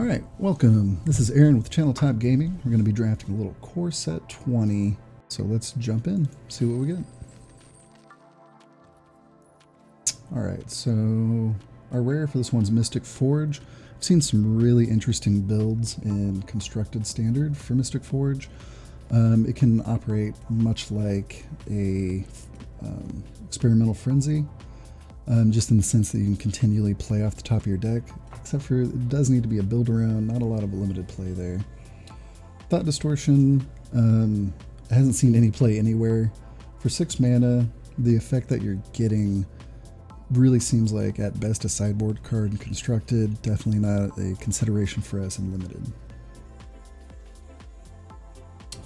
Alright, welcome. This is Aaron with Channel Top Gaming. We're going to be drafting a little core set 20. So let's jump in, see what we get. Alright, so our rare for this one's Mystic Forge. I've seen some really interesting builds in Constructed Standard for Mystic Forge. It can operate much like a Experimental Frenzy, just in the sense that you can continually play off the top of your deck, except for it does need to be a build around, not a lot of limited play there. Thought Distortion, hasn't seen any play anywhere. For 6 mana, the effect that you're getting really seems like at best a sideboard card in Constructed, definitely not a consideration for us in Limited.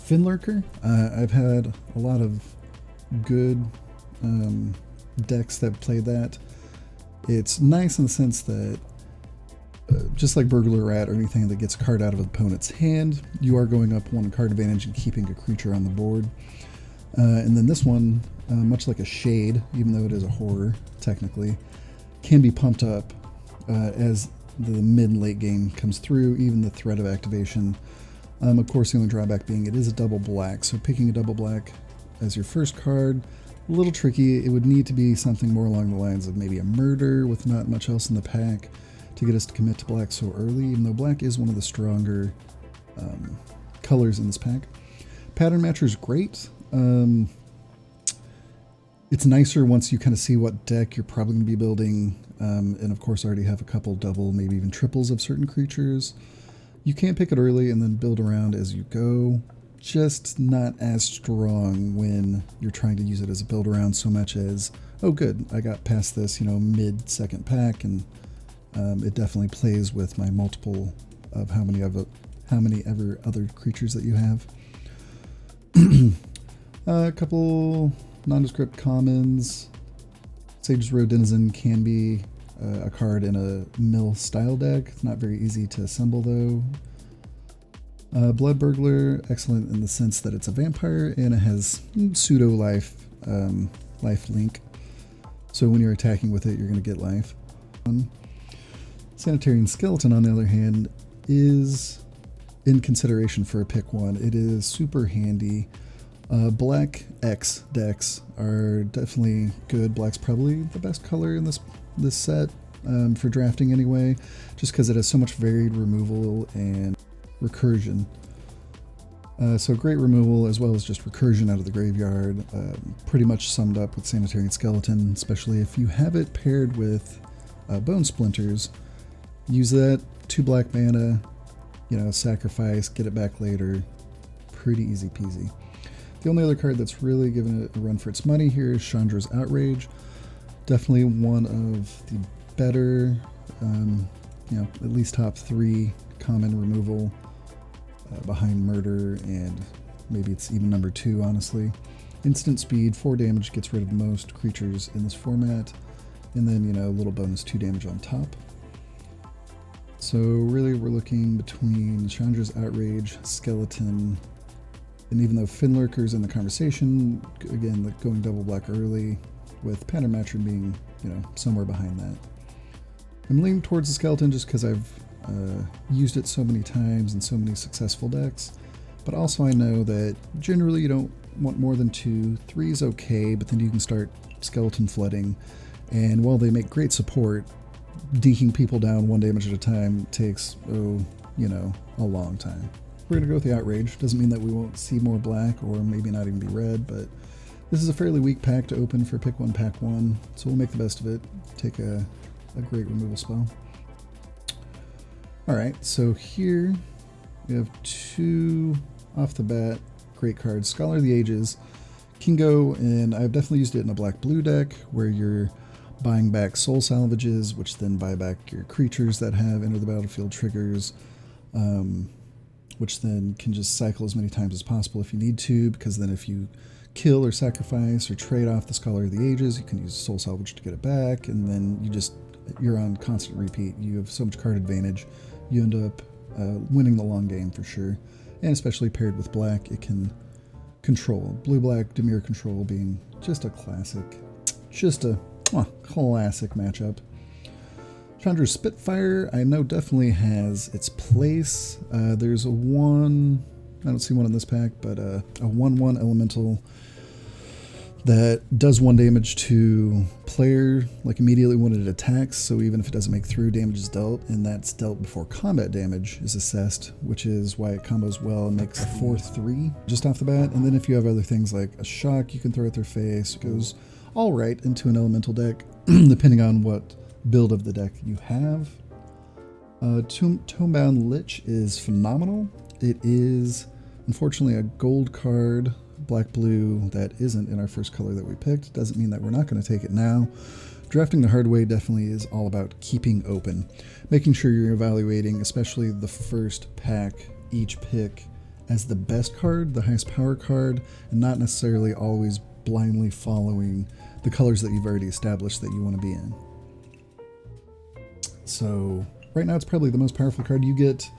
Finlurker, I've had a lot of good decks that play that. It's nice in the sense that just like Burglar Rat or anything that gets a card out of an opponent's hand, you are going up 1 card advantage and keeping a creature on the board. And then this one, much like a Shade, even though it is a horror technically, can be pumped up as the mid and late game comes through, even the threat of activation. Of course, the only drawback being it is a double black, so picking a double black as your first card, a little tricky. It would need to be something more along the lines of maybe a Murder with not much else in the pack to get us to commit to black so early, even though black is one of the stronger colors in this pack. Pattern Matcher is great. It's nicer once you kind of see what deck you're probably going to be building, and of course already have a couple double, maybe even triples of certain creatures. You can pick it early and then build around as you go. Just not as strong when you're trying to use it as a build around so much as, oh good, I got past this, mid second pack, and it definitely plays with my multiple of how many ever other creatures that you have. A couple nondescript commons. Sage's Road Denizen can be a card in a mill style deck. It's not very easy to assemble though. Blood Burglar, excellent in the sense that it's a vampire and it has pseudo life link. So when you're attacking with it, you're going to get life. Sanitarian Skeleton, on the other hand, is in consideration for a pick 1. It is super handy. Black X decks are definitely good. Black's probably the best color in this set for drafting anyway, just because it has so much varied removal and recursion. So great removal as well as just recursion out of the graveyard, pretty much summed up with Sanitarian Skeleton, especially if you have it paired with Bone Splinters. Use that, 2 black mana, sacrifice, get it back later, pretty easy peasy. The only other card that's really given it a run for its money here is Chandra's Outrage. Definitely one of the better, at least top 3 common removal behind Murder, and maybe it's even number 2, honestly. Instant speed, 4 damage, gets rid of most creatures in this format, and then, a little bonus 2 damage on top. So really we're looking between Chandra's Outrage, Skeleton, and even though Finlurker's in the conversation, again, like going double black early, with Pattern Matcher being, somewhere behind that. I'm leaning towards the Skeleton just because I've used it so many times in so many successful decks, but also I know that generally you don't want more than 2. 3 is okay, but then you can start Skeleton flooding, and while they make great support, dinking people down 1 damage at a time takes, a long time. We're going to go with the Outrage. Doesn't mean that we won't see more black, or maybe not even be red, but this is a fairly weak pack to open for pick 1, pack 1, so we'll make the best of it. Take a great removal spell. Alright, so here we have 2 off the bat great cards. Scholar of the Ages can go, and I've definitely used it in a black-blue deck where you're buying back soul salvages, which then buy back your creatures that have enter the battlefield triggers, which then can just cycle as many times as possible if you need to, because then if you kill or sacrifice or trade off the Scholar of the Ages, you can use soul salvage to get it back, and then you're on constant repeat. You have so much card advantage. You end up winning the long game for sure, and especially paired with black, it can control. Blue-black Dimir control being just a classic matchup. Chandra's Spitfire, I know definitely has its place. There's a one, I don't see one in this pack, but a 1/1 elemental that does 1 damage to player, like immediately when it attacks, so even if it doesn't make through, damage is dealt, and that's dealt before combat damage is assessed, which is why it combos well and makes 4/3 just off the bat. And then if you have other things like a shock you can throw at their face, it goes all right into an elemental deck, depending on what build of the deck you have. Tomebound Lich is phenomenal. It is unfortunately a gold card, black-blue, that isn't in our first color that we picked. Doesn't mean that we're not going to take it now. Drafting the hard way definitely is all about keeping open, making sure you're evaluating, especially the first pack, each pick as the best card, the highest power card, and not necessarily always blindly following the colors that you've already established that you want to be in. So right now it's probably the most powerful card you get.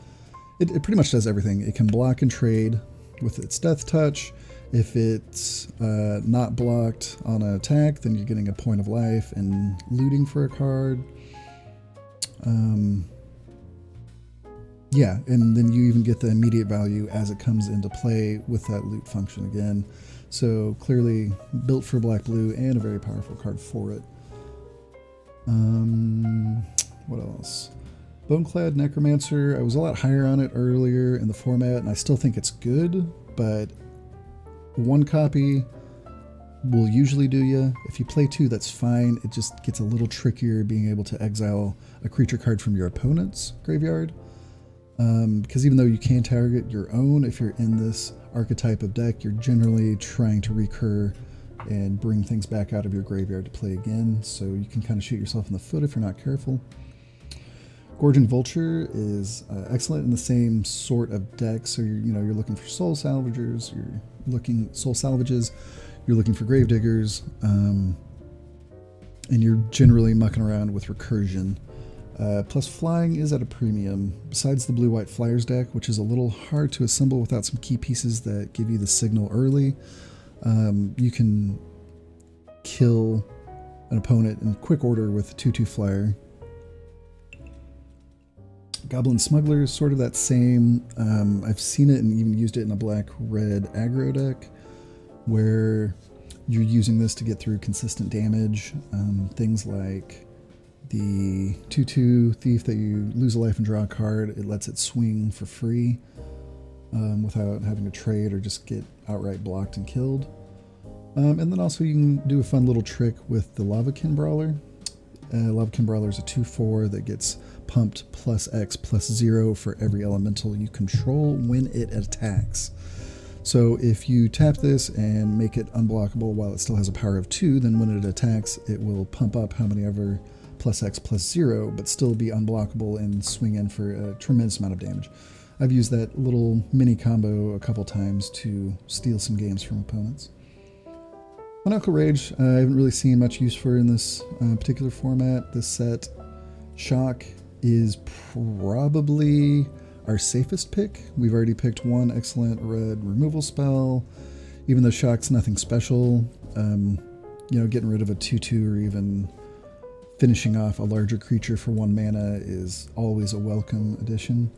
It pretty much does everything. It can block and trade with its Death Touch. If it's not blocked on an attack, then you're getting a point of life and looting for a card. Yeah, and then you even get the immediate value as it comes into play with that loot function again. So clearly built for black-blue and a very powerful card for it. What else? Boneclad Necromancer, I was a lot higher on it earlier in the format, and I still think it's good, but 1 copy will usually do you. If you play 2, that's fine. It just gets a little trickier being able to exile a creature card from your opponent's graveyard. Because even though you can target your own, if you're in this archetype of deck, you're generally trying to recur and bring things back out of your graveyard to play again, so you can kind of shoot yourself in the foot if you're not careful. Gorging Vulture is excellent in the same sort of deck. So you're looking for soul salvages, you're looking for gravediggers, and you're generally mucking around with recursion. Plus flying is at a premium. Besides the blue-white flyers deck, which is a little hard to assemble without some key pieces that give you the signal early, you can kill an opponent in quick order with a 2/2 flyer. Goblin Smuggler is sort of that same. I've seen it and even used it in a black-red aggro deck where you're using this to get through consistent damage. Things like the 2/2 Thief that you lose a life and draw a card, it lets it swing for free without having to trade or just get outright blocked and killed. And then also you can do a fun little trick with the Lavakin Brawler. Lavakin Brawler is a 2/4 that gets pumped +X+0 for every elemental you control when it attacks. So if you tap this and make it unblockable while it still has a power of 2, then when it attacks, it will pump up how many ever +X+0, but still be unblockable and swing in for a tremendous amount of damage. I've used that little mini combo a couple times to steal some games from opponents. Maniacal Rage, I haven't really seen much use for in this particular format. This set, Shock is probably our safest pick. We've already picked 1 excellent red removal spell. Even though Shock's nothing special, getting rid of a 2/2 or even finishing off a larger creature for 1 mana is always a welcome addition.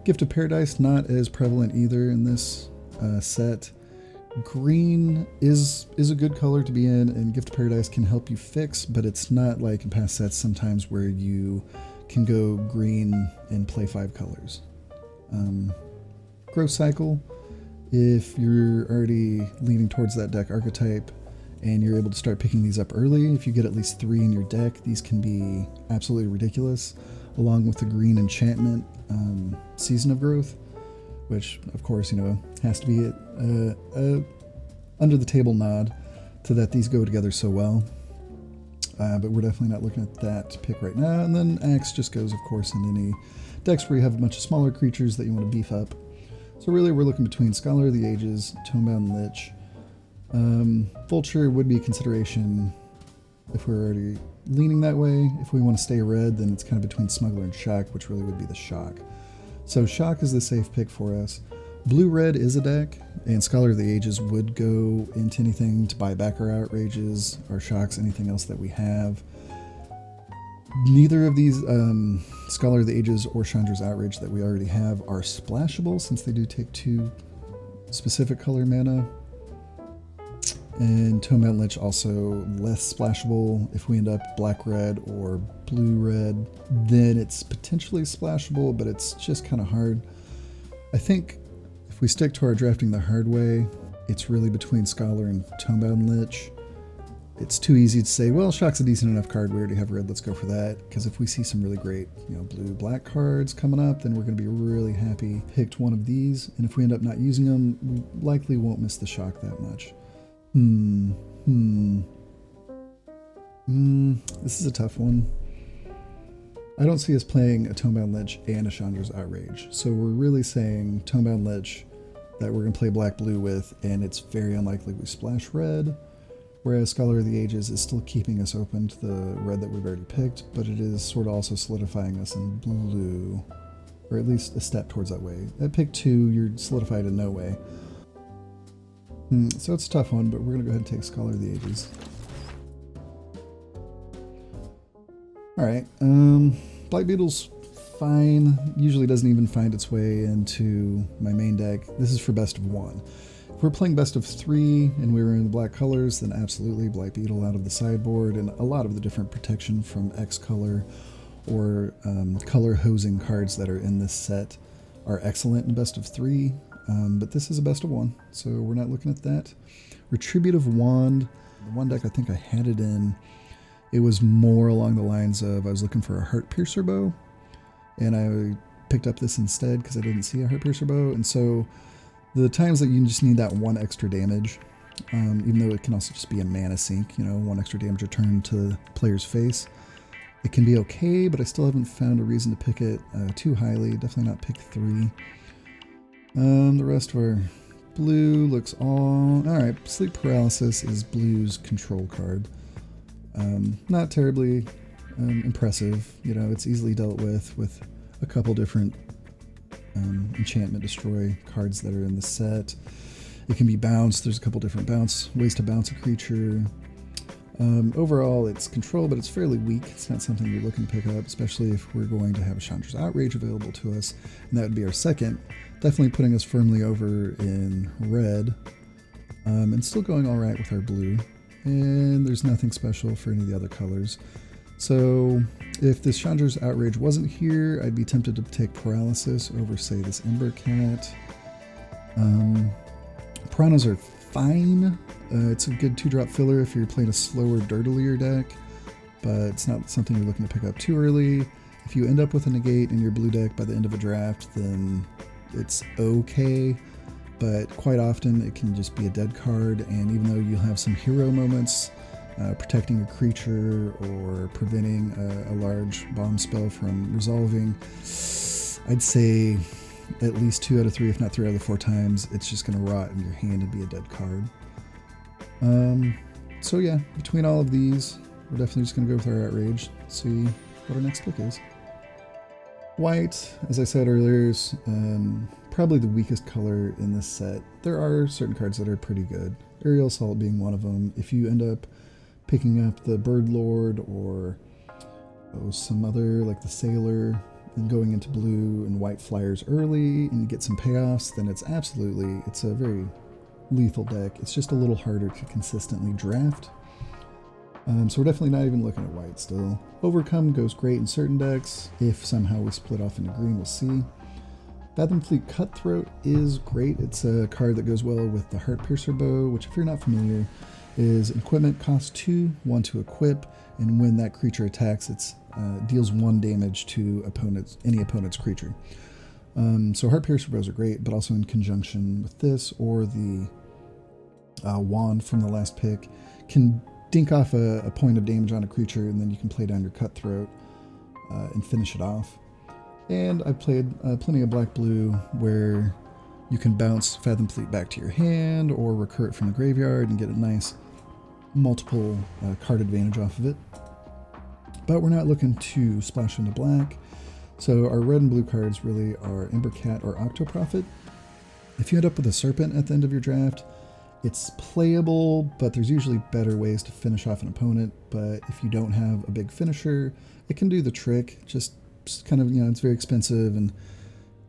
Gift of Paradise, not as prevalent either in this set. Green is a good color to be in, and Gift of Paradise can help you fix, but it's not like in past sets sometimes where you can go green and play 5 colors. Growth Cycle, if you're already leaning towards that deck archetype and you're able to start picking these up early, if you get at least 3 in your deck, these can be absolutely ridiculous, along with the green enchantment Season of Growth, which of course, has to be a under the table nod to that these go together so well. But we're definitely not looking at that pick right now. And then Axe just goes, of course, in any decks where you have a bunch of smaller creatures that you want to beef up. So really we're looking between Scholar of the Ages, Tomebound Lich. Vulture would be a consideration if we're already leaning that way. If we want to stay red, then it's kind of between Smuggler and Shock, which really would be the Shock. So Shock is the safe pick for us. Blue-red is a deck, and Scholar of the Ages would go into anything to buy back our Outrages, our Shocks, anything else that we have. Neither of these Scholar of the Ages or Chandra's Outrage that we already have are splashable, since they do take 2 specific color mana. And Tonemountain Lich also less splashable. If we end up black-red or blue-red, then it's potentially splashable, but it's just kind of hard. I think if we stick to our drafting the hard way, it's really between Scholar and Tonemountain Lich. It's too easy to say, well, Shock's a decent enough card, we already have red, let's go for that. Because if we see some really great, blue-black cards coming up, then we're going to be really happy picked one of these. And if we end up not using them, we likely won't miss the Shock that much. This is a tough one. I don't see us playing a Tonemountain Lich and a Chandra's Outrage. So we're really saying Tonemountain Lich that we're going to play black-blue with, and it's very unlikely we splash red. Whereas Scholar of the Ages is still keeping us open to the red that we've already picked, but it is sort of also solidifying us in blue, or at least a step towards that way. At pick 2, you're solidified in no way. So it's a tough one, but we're going to go ahead and take Scholar of the Ages. Alright, Black Beetle's fine. Usually doesn't even find its way into my main deck. This is for best of 1. If we're playing best of 3 and we were in the black colors, then absolutely Black Beetle out of the sideboard, and a lot of the different protection from X color or color hosing cards that are in this set are excellent in best of 3, but this is a best of 1, so we're not looking at that. Retributive Wand, the one deck I think I had it in, it was more along the lines of I was looking for a Heart Piercer bow, and I picked up this instead because I didn't see a Heart Piercer bow, and so the times that you just need that 1 extra damage, even though it can also just be a mana sink, 1 extra damage return to the player's face, it can be okay, but I still haven't found a reason to pick it too highly. Definitely not pick 3. The rest of our blue looks alright. Sleep Paralysis is blue's control card. Not terribly impressive. It's easily dealt with a couple different enchantment destroy cards that are in the set. It can be bounced. There's a couple different ways to bounce a creature. Overall, it's control, but it's fairly weak. It's not something you're looking to pick up, especially if we're going to have a Chandra's Outrage available to us, and that would be our second. Definitely putting us firmly over in red, and still going all right with our blue. And there's nothing special for any of the other colors. So if this Chandra's Outrage wasn't here, I'd be tempted to take Paralysis over, say, this Ember Cat. Piranhas are fine. It's a good 2-drop filler if you're playing a slower, dirtilier deck, but it's not something you're looking to pick up too early. If you end up with a negate in your blue deck by the end of a draft, then it's okay, but quite often it can just be a dead card, and even though you'll have some hero moments, protecting a creature or preventing a large bomb spell from resolving, I'd say at least 2 out of 3, if not 3 out of the 4 times, it's just going to rot in your hand and be a dead card. So yeah, between all of these, we're definitely just going to go with our Outrage, see what our next pick is. White, as I said earlier, is probably the weakest color in this set. There are certain cards that are pretty good, Aerial Assault being one of them. If you end up picking up the Bird Lord or some other, like the Sailor, and going into blue and white flyers early and get some payoffs, then it's a very lethal deck. It's just a little harder to consistently draft. So we're definitely not even looking at white still. Overcome goes great in certain decks. If somehow we split off into green, we'll see. Fathom Fleet Cutthroat is great. It's a card that goes well with the Heart Piercer bow, which if you're not familiar, is equipment costs 2, 1 to equip, and when that creature attacks, it deals 1 damage to any opponent's creature. So Heart Piercer bows are great, but also in conjunction with this or the wand from the last pick can dink off a point of damage on a creature, and then you can play down your Cutthroat and finish it off. And I've played plenty of black-blue where you can bounce Fathom Fleet back to your hand or recur it from the graveyard and get a nice multiple card advantage off of it. But we're not looking to splash into black, so our red and blue cards really are Ember Cat or Octoprophet. If you end up with a Serpent at the end of your draft, It's playable, but there's usually better ways to finish off an opponent. But if you don't have a big finisher, it can do the trick. Just kind of, it's very expensive and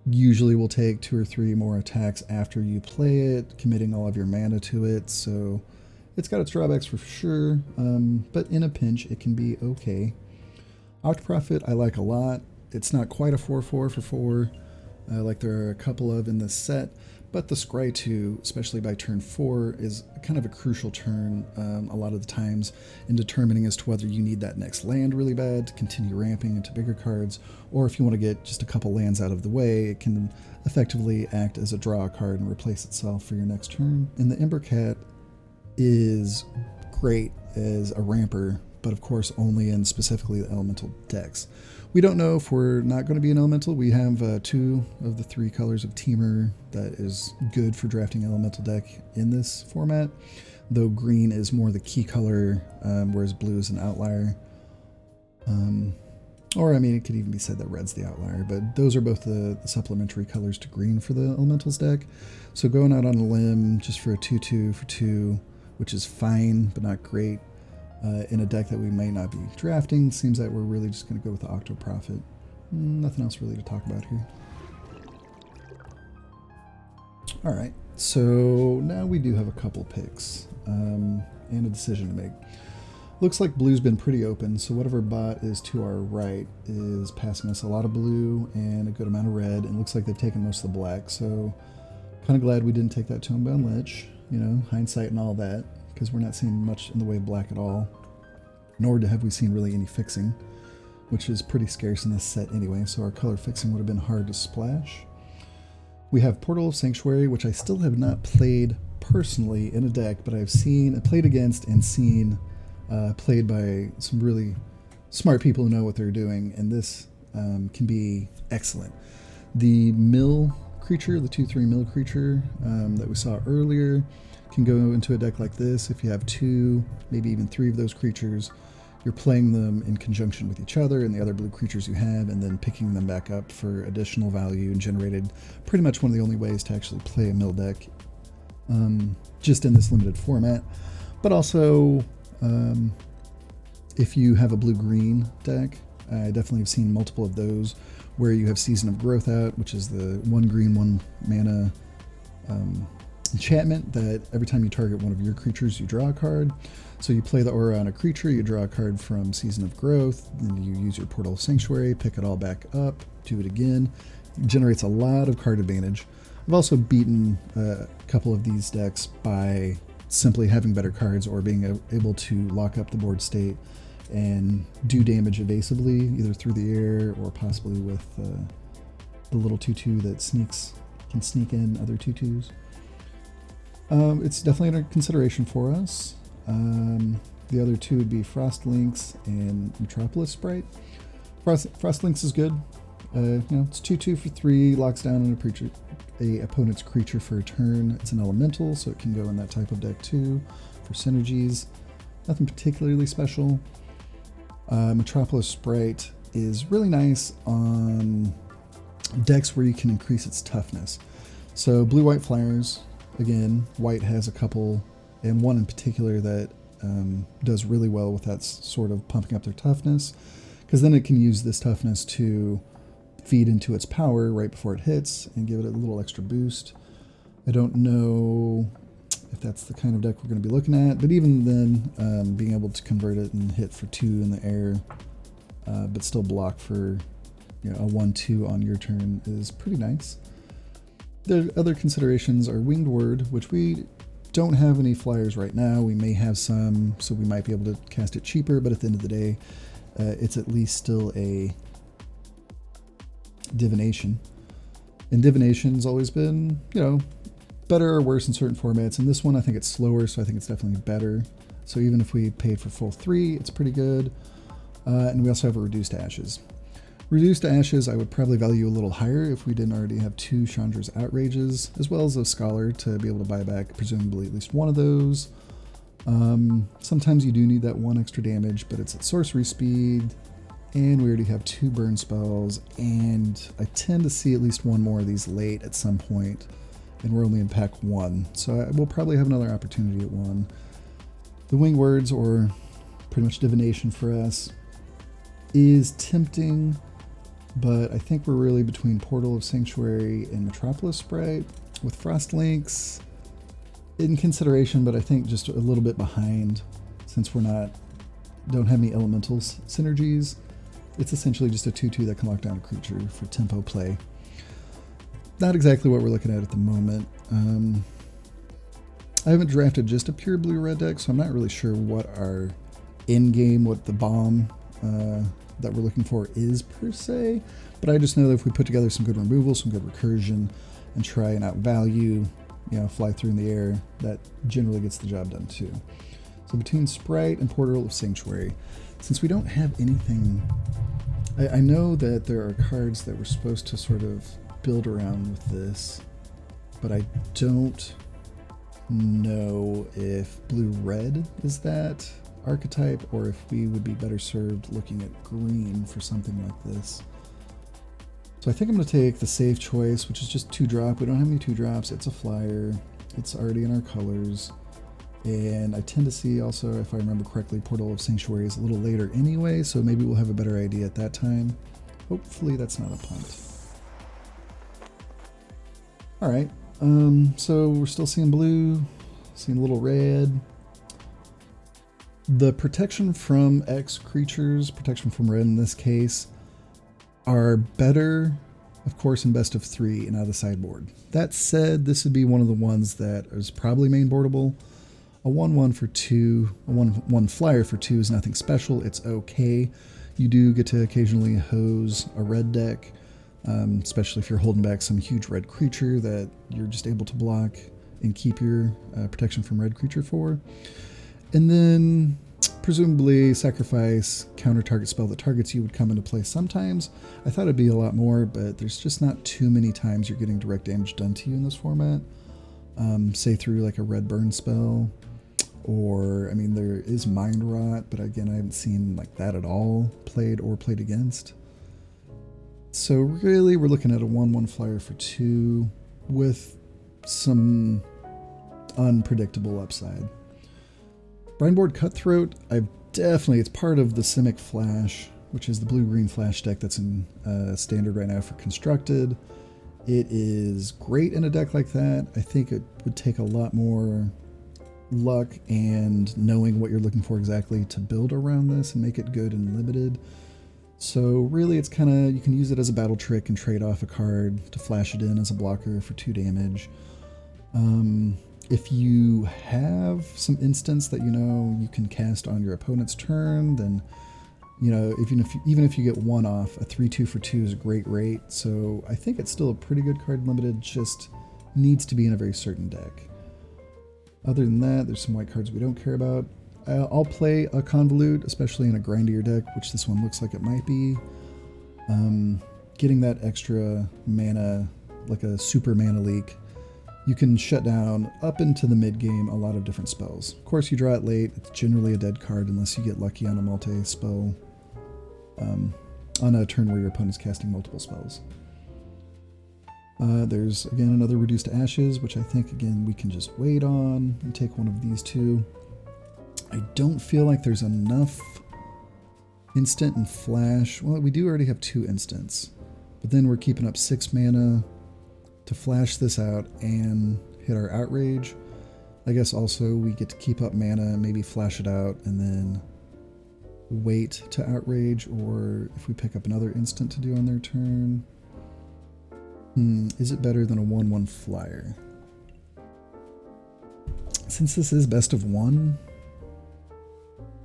usually will take 2 or 3 more attacks after you play it, committing all of your mana to it. So it's got its drawbacks for sure, but in a pinch, it can be okay. Octoprofit I like a lot. It's not quite a 4/4 for 4, like there are a couple of in this set, but the Scry 2, especially by turn 4, is kind of a crucial turn a lot of the times in determining as to whether you need that next land really bad to continue ramping into bigger cards, or if you want to get just a couple lands out of the way, it can effectively act as a draw card and replace itself for your next turn. And the Ember Cat is great as a ramper, but of course only in specifically the elemental decks. We don't know if we're not going to be an elemental. We have 2 of the 3 colors of Teamer that is good for drafting elemental deck in this format, though green is more the key color, whereas blue is an outlier. Or I mean, it could even be said that red's the outlier, but those are both the supplementary colors to green for the elementals deck. So going out on a limb just for a 2/2 for 2, which is fine but not great, in a deck that we may not be drafting, seems that we're really just going to go with the Octoprofit. Nothing else really to talk about here. Alright, so now we do have a couple picks and a decision to make. Looks like blue's been pretty open, so whatever bot is to our right is passing us a lot of blue and a good amount of red, and looks like they've taken most of the black, so kind of glad we didn't take that Tonebound Lich, hindsight and all that, because we're not seeing much in the way of black at all, nor have we seen really any fixing, which is pretty scarce in this set anyway, so our color fixing would have been hard to splash. We have Portal of Sanctuary, which I still have not played personally in a deck, but I've played against and seen played by some really smart people who know what they're doing, and this can be excellent. The mill creature, the 2/3 mill creature that we saw earlier, can go into a deck like this. If you have 2, maybe even 3 of those creatures, you're playing them in conjunction with each other and the other blue creatures you have, and then picking them back up for additional value, and generated pretty much one of the only ways to actually play a mill deck, just in this limited format. But also, if you have a blue-green deck, I definitely have seen multiple of those, where you have Season of Growth out, which is the 1 green, 1 mana enchantment that every time you target one of your creatures, you draw a card. So you play the aura on a creature, you draw a card from Season of Growth, then you use your Portal of Sanctuary, pick it all back up, do it again. It generates a lot of card advantage. I've also beaten a couple of these decks by simply having better cards or being able to lock up the board state and do damage evasively, either through the air or possibly with the little 2/2 that can sneak in other 2/2s. It's definitely under consideration for us. The other 2 would be Frostlinks and Metropolis Sprite. Frostlinks is good. It's 2/2 for 3, locks down an opponent's creature for a turn. It's an elemental, so it can go in that type of deck too for synergies. Nothing particularly special. Metropolis Sprite is really nice on decks where you can increase its toughness. So blue-white flyers, again, white has a couple, and one in particular that does really well with that sort of pumping up their toughness, because then it can use this toughness to feed into its power right before it hits and give it a little extra boost. I don't know if that's the kind of deck we're going to be looking at, but even then, being able to convert it and hit for 2 in the air, but still block for a 1/2 on your turn is pretty nice. The other considerations are Winged Word, which we don't have any flyers right now. We may have some, so we might be able to cast it cheaper, but at the end of the day, it's at least still a divination. And divination's always been, better or worse in certain formats. In this one, I think it's slower, so I think it's definitely better. So even if we paid for full 3, it's pretty good. And we also have a Reduced Ashes. Reduced Ashes, I would probably value a little higher if we didn't already have 2 Chandra's Outrages, as well as a Scholar to be able to buy back presumably at least one of those. Sometimes you do need that 1 extra damage, but it's at sorcery speed, and we already have 2 burn spells, and I tend to see at least 1 more of these late at some point, and we're only in pack 1, so we'll probably have another opportunity at 1. The wing words, or pretty much divination for us, is tempting, but I think we're really between Portal of Sanctuary and Metropolis Sprite, with Frostlinks in consideration, but I think just a little bit behind, since don't have any elementals synergies. It's essentially just a 2/2 that can lock down a creature for tempo play. Not exactly what we're looking at the moment. I haven't drafted just a pure blue-red deck, so I'm not really sure what our in-game, what the bomb that we're looking for is per se, but I just know that if we put together some good removal, some good recursion, and try and outvalue, fly through in the air, that generally gets the job done too. So between Sprite and Portal of Sanctuary, since we don't have anything, I know that there are cards that we're supposed to sort of build around with this, but I don't know if blue-red is that archetype, or if we would be better served looking at green for something like this. So I think I'm going to take the safe choice, which is just 2-drop. We don't have any 2-drops. It's a flyer. It's already in our colors. And I tend to see also, if I remember correctly, Portal of Sanctuary is a little later anyway, so maybe we'll have a better idea at that time. Hopefully that's not a punt. Alright, so we're still seeing blue, seeing a little red. The protection from X creatures, protection from red in this case, are better, of course, in best of 3 and out of the sideboard. That said, this would be one of the ones that is probably mainboardable. A 1/1 for 2, a 1/1 flyer for 2 is nothing special. It's okay. You do get to occasionally hose a red deck, especially if you're holding back some huge red creature that you're just able to block and keep your protection from red creature for. And then presumably sacrifice, counter target spell that targets you would come into play sometimes. I thought it'd be a lot more, but there's just not too many times you're getting direct damage done to you in this format. Say through like a red burn spell, or, I mean, there is Mind Rot, but again, I haven't seen like that at all played or played against. So really, we're looking at a 1/1 flyer for 2 with some unpredictable upside. Brindboard Cutthroat, it's part of the Simic Flash, which is the blue-green flash deck that's in standard right now for Constructed. It is great in a deck like that. I think it would take a lot more luck and knowing what you're looking for exactly to build around this and make it good and limited. So really, it's kind of, you can use it as a battle trick and trade off a card to flash it in as a blocker for 2 damage. If you have some instants that you can cast on your opponent's turn, then even if you get 1 off, a 3/2 for 2 is a great rate. So I think it's still a pretty good card limited, just needs to be in a very certain deck. Other than that, there's some white cards we don't care about. I'll play a Convolute, especially in a grindier deck, which this one looks like it might be. Getting that extra mana, like a super mana leak, you can shut down up into the mid game a lot of different spells. Of course, you draw it late. It's generally a dead card unless you get lucky on a multi-spell, on a turn where your opponent's casting multiple spells. There's, again, another Reduced to Ashes, which I think, again, we can just wait on and take one of these 2. I don't feel like there's enough instant and flash. Well, we do already have 2 instants, but then we're keeping up 6 mana to flash this out and hit our Outrage. I guess also we get to keep up mana, maybe flash it out, and then wait to Outrage, or if we pick up another instant to do on their turn. Is it better than a 1/1 flyer? Since this is best of 1,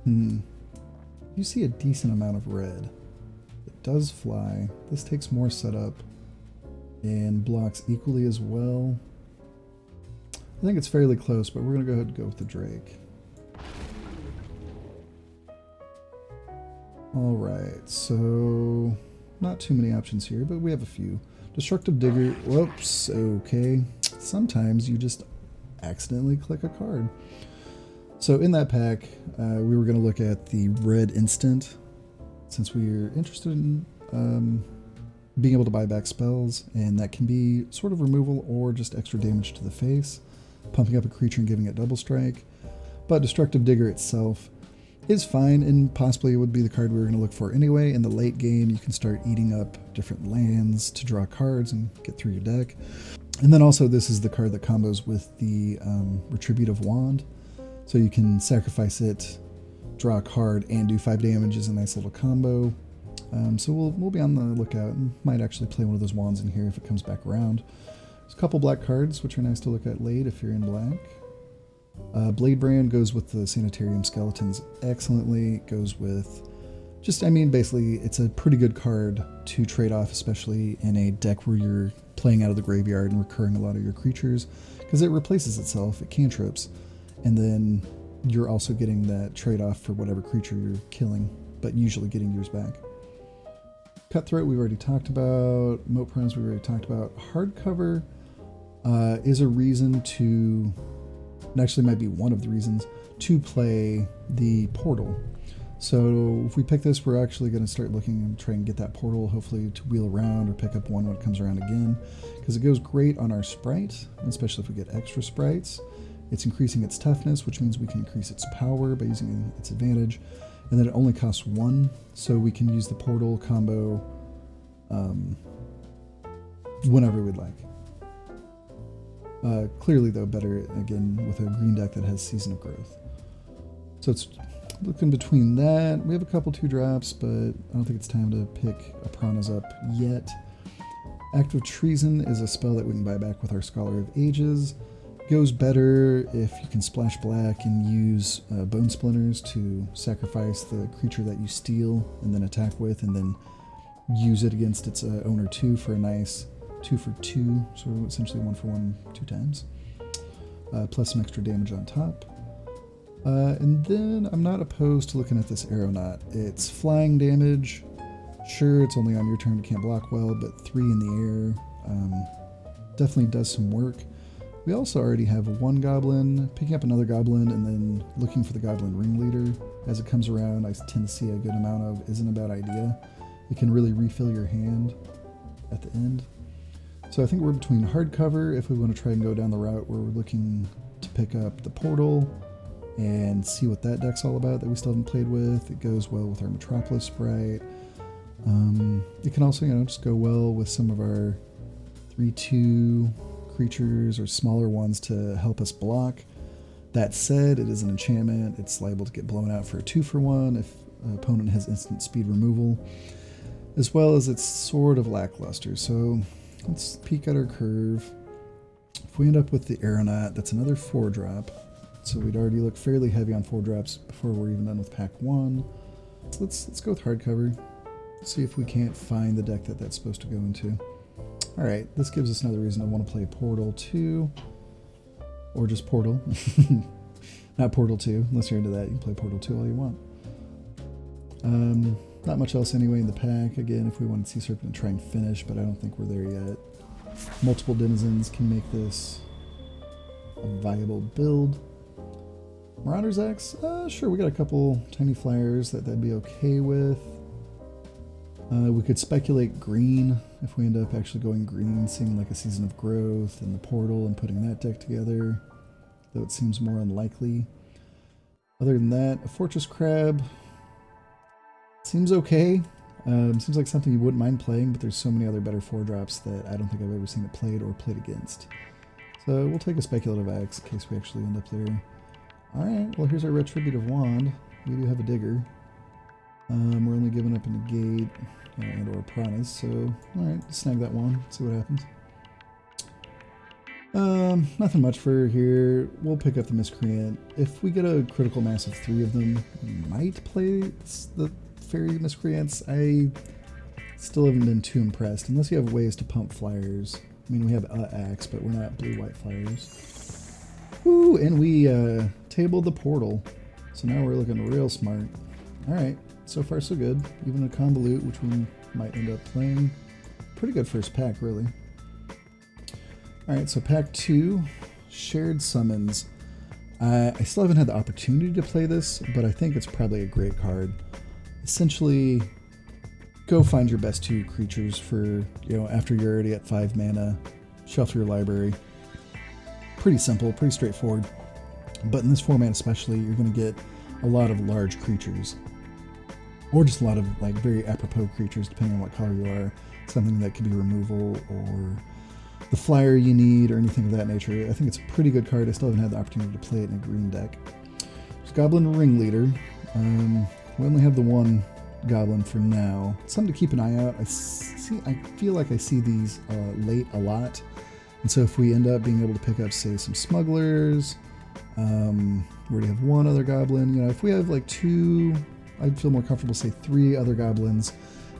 you see a decent amount of red. It does fly. This takes more setup and blocks equally as well. I think it's fairly close, but we're going to go ahead and go with the Drake. Alright, so not too many options here, but we have a few. Destructive Digger, whoops, okay. Sometimes you just accidentally click a card. So in that pack, we were going to look at the red instant, since we are interested in being able to buy back spells, and that can be sort of removal or just extra damage to the face, pumping up a creature and giving it double strike. But Destructive Digger itself is fine, and possibly it would be the card we were going to look for anyway. In the late game, you can start eating up different lands to draw cards and get through your deck. And then also this is the card that combos with the Retributive Wand. So you can sacrifice it, draw a card, and do 5 damage is a nice little combo. So we'll be on the lookout and might actually play one of those wands in here if it comes back around. There's a couple black cards, which are nice to look at late if you're in black. Blade Brand goes with the Sanitarium Skeletons excellently. It goes with just, I mean, basically it's a pretty good card to trade off, especially in a deck where you're playing out of the graveyard and recurring a lot of your creatures, because it replaces itself, it cantrips, and then you're also getting that trade-off for whatever creature you're killing, but usually getting yours back. Cutthroat we've already talked about. Moat Prawns we've already talked about. Hardcover is a reason to, it actually might be one of the reasons, to play the Portal. So if we pick this, we're actually going to start looking and try and get that Portal, hopefully to wheel around or pick up one when it comes around again, because it goes great on our sprite, especially if we get extra sprites. It's increasing its toughness, which means we can increase its power by using its advantage. And then it only costs 1, so we can use the Portal combo whenever we'd like. Clearly, though, better, again, with a green deck that has Season of Growth. So it's looking between that. We have a couple 2-drops, but I don't think it's time to pick a Piranhas up yet. Act of Treason is a spell that we can buy back with our Scholar of Ages. Goes better if you can splash black and use Bone Splinters to sacrifice the creature that you steal and then attack with, and then use it against its owner 2 for a nice 2 for 2, so essentially 1 for 1 2 times, plus some extra damage on top. And then I'm not opposed to looking at this Aeronaut. It's flying damage. Sure, it's only on your turn, you can't block well, but 3 in the air definitely does some work. We also already have 1 goblin. Picking up another goblin and then looking for the goblin ringleader as it comes around, I tend to see a good amount of, isn't a bad idea. It can really refill your hand at the end. So I think we're between hardcover if we want to try and go down the route where we're looking to pick up the Portal and see what that deck's all about that we still haven't played with. It goes well with our Metropolis sprite. It can also, just go well with some of our 3/2 creatures or smaller ones to help us block. That said, it is an enchantment. It's liable to get blown out for a 2 for 1 if an opponent has instant speed removal, as well as it's sort of lackluster. So let's peek at our curve. If we end up with the Aeronaut, that's another 4-drop. So we'd already look fairly heavy on 4-drops before we're even done with pack 1. So let's go with hardcover. See if we can't find the deck that's supposed to go into. Alright, this gives us another reason I want to play Portal 2. Or just Portal. Not Portal 2, unless you're into that. You can play Portal 2 all you want. Not much else anyway in the pack. Again, if we want to see Serpent and try and finish, but I don't think we're there yet. Multiple Denizens can make this a viable build. Marauders X? Sure, we got a couple tiny flyers that'd be okay with. We could speculate green if we end up actually going green, seeing like a Season of Growth and the Portal and putting that deck together, though it seems more unlikely. Other than that, a Fortress Crab seems okay. Seems like something you wouldn't mind playing, but there's so many other better 4-drops that I don't think I've ever seen it played or played against. So we'll take a Speculative Axe in case we actually end up there. Alright, well here's our Retributive Wand. We do have a Digger. We're only giving up a Negate and or Piranhas, so alright, snag that one, see what happens. Nothing much for here. We'll pick up the Miscreant. If we get a critical mass of 3 of them, we might play the Fairy Miscreants. I still haven't been too impressed, unless you have ways to pump flyers. I mean, we have Axe, but we're not blue-white flyers. Woo, and we tabled the Portal, so now we're looking real smart. Alright. So far so good. Even a Convolute, which we might end up playing. Pretty good first pack, really. Alright, so pack 2, Shared Summons. I still haven't had the opportunity to play this, but I think it's probably a great card. Essentially, go find your best 2 creatures for, after you're already at 5 mana, shuffle your library. Pretty simple, pretty straightforward. But in this format especially, you're going to get a lot of large creatures. Or just a lot of like very apropos creatures, depending on what color you are. Something that could be removal, or the flyer you need, or anything of that nature. I think it's a pretty good card. I still haven't had the opportunity to play it in a green deck. There's Goblin Ringleader. We only have the one Goblin for now. It's something to keep an eye out. I feel like I see these late a lot. And so if we end up being able to pick up, say, some Smugglers, we already have one other Goblin. If we have like 2, I'd feel more comfortable, say 3 other Goblins.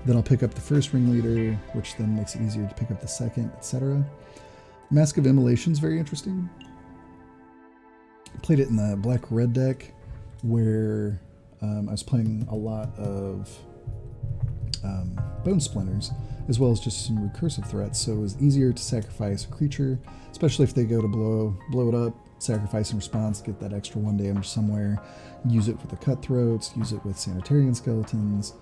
Then I'll pick up the first Ringleader, which then makes it easier to pick up the second, etc. Mask of Immolation is very interesting. I played it in the black-red deck, where I was playing a lot of Bone Splinters, as well as just some recursive threats, so it was easier to sacrifice a creature, especially if they go to blow it up, sacrifice in response, get that extra 1 damage somewhere, use it with the Cutthroats, use it with Sanitarian Skeletons.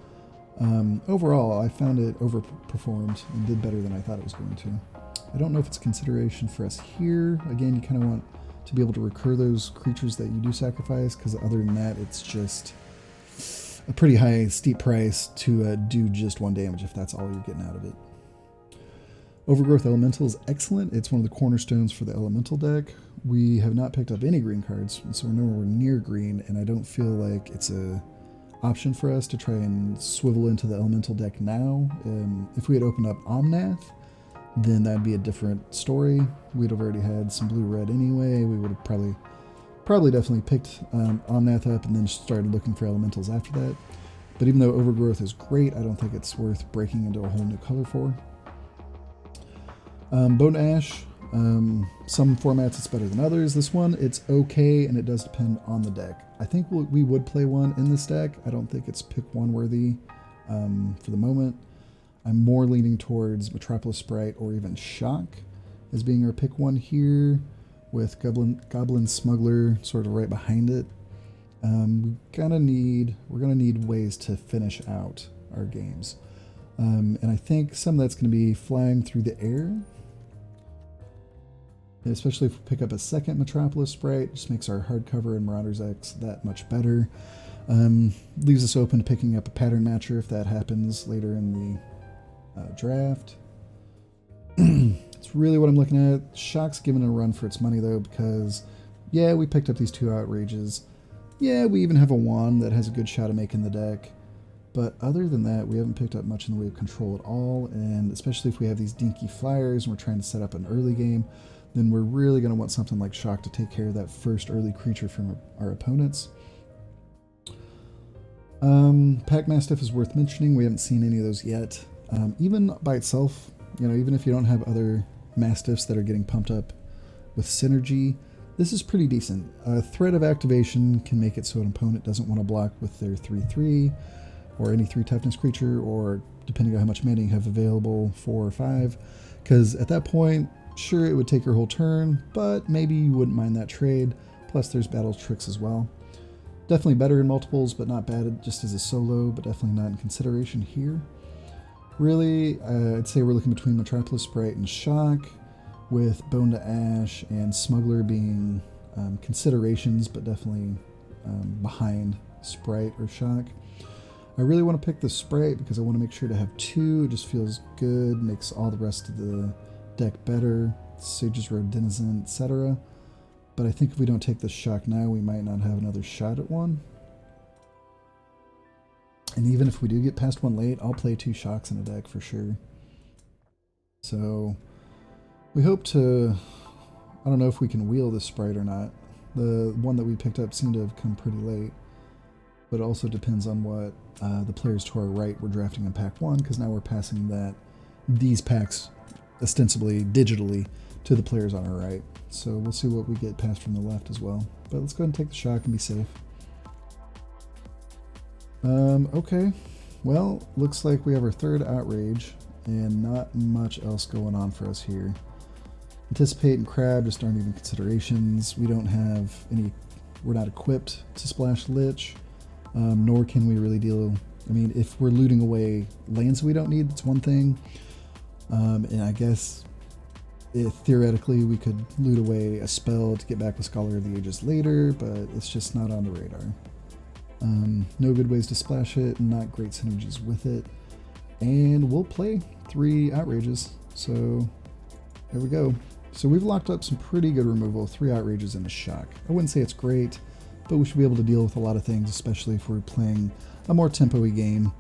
Overall, I found it overperformed and did better than I thought it was going to. I don't know if it's a consideration for us here. Again, you kind of want to be able to recur those creatures that you do sacrifice, because other than that, it's just a pretty high, steep price to do just 1 damage if that's all you're getting out of it. Overgrowth Elemental is excellent. It's one of the cornerstones for the Elemental deck. We have not picked up any green cards, so we're nowhere near green, and I don't feel like it's a option for us to try and swivel into the Elemental deck now. If we had opened up Omnath, then that'd be a different story. We'd have already had some blue-red anyway. We would have probably definitely picked Omnath up and then started looking for Elementals after that. But even though Overgrowth is great, I don't think it's worth breaking into a whole new color for. Bone Ash, some formats it's better than others. This one, it's okay, and it does depend on the deck. I think we would play one in this deck. I don't think it's pick one worthy for the moment. I'm more leaning towards Metropolis Sprite or even Shock as being our pick one here, with Goblin Smuggler sort of right behind it. We're gonna need ways to finish out our games. And I think some of that's going to be flying through the air. Especially if we pick up a second Metropolis Sprite, just makes our hardcover and Marauders X that much better. Leaves us open to picking up a Pattern Matcher if that happens later in the draft. It's really what I'm looking at. Shock's given a run for its money though, because yeah, we picked up these 2 Outrages. Yeah, we even have a wand that has a good shot at making the deck. But other than that, we haven't picked up much in the way of control at all, and especially if we have these dinky flyers and we're trying to set up an early game, then we're really going to want something like Shock to take care of that first early creature from our opponents. Pack Mastiff is worth mentioning. We haven't seen any of those yet. Even by itself, even if you don't have other Mastiffs that are getting pumped up with synergy, this is pretty decent. Threat of Activation can make it so an opponent doesn't want to block with their 3/3, or any 3 toughness creature, or depending on how much mana you have available, 4 or 5. Because at that point, sure, it would take your whole turn, but maybe you wouldn't mind that trade. Plus, there's Battle Tricks as well. Definitely better in multiples, but not bad just as a solo, but definitely not in consideration here. Really, I'd say we're looking between Metropolis Sprite and Shock, with Bone to Ash and Smuggler being considerations, but definitely behind Sprite or Shock. I really want to pick the Sprite because I want to make sure to have 2. It just feels good, makes all the rest of the deck better. Sage's Road Denizen, etc. But I think if we don't take the Shock now, we might not have another shot at one. And even if we do get past one late, I'll play 2 Shocks in a deck for sure. So we hope to... I don't know if we can wheel this Sprite or not. The one that we picked up seemed to have come pretty late. But it also depends on what the players to our right were drafting in pack 1, because now we're passing these packs ostensibly digitally to the players on our right. So we'll see what we get passed from the left as well. But let's go ahead and take the Shock and be safe. Okay. Well, looks like we have our 3rd Outrage, and not much else going on for us here. Anticipate and Crab just aren't even considerations. We don't have any... We're not equipped to splash Lich. Nor can we really deal I mean, if we're looting away lands we don't need, that's one thing. And I guess theoretically we could loot away a spell to get back with Scholar of the Ages later, but it's just not on the radar. No good ways to splash it, not great synergies with it. And we'll play 3 Outrages. So there we go. So we've locked up some pretty good removal, 3 Outrages and a Shock. I wouldn't say it's great, but we should be able to deal with a lot of things, especially if we're playing a more tempo-y game,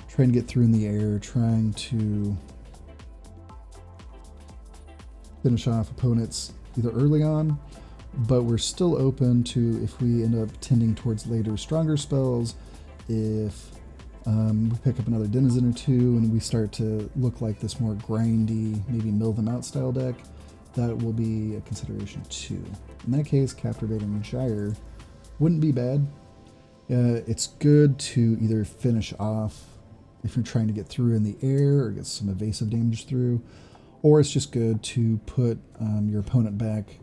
trying to get through in the air, trying to finish off opponents either early on, but we're still open to if we end up tending towards later stronger spells, if we pick up another Denizen or 2 and we start to look like this more grindy, maybe mill them out style deck, that will be a consideration too. In that case, Captivating Gyre wouldn't be bad. It's good to either finish off if you're trying to get through in the air or get some evasive damage through, or it's just good to put your opponent back,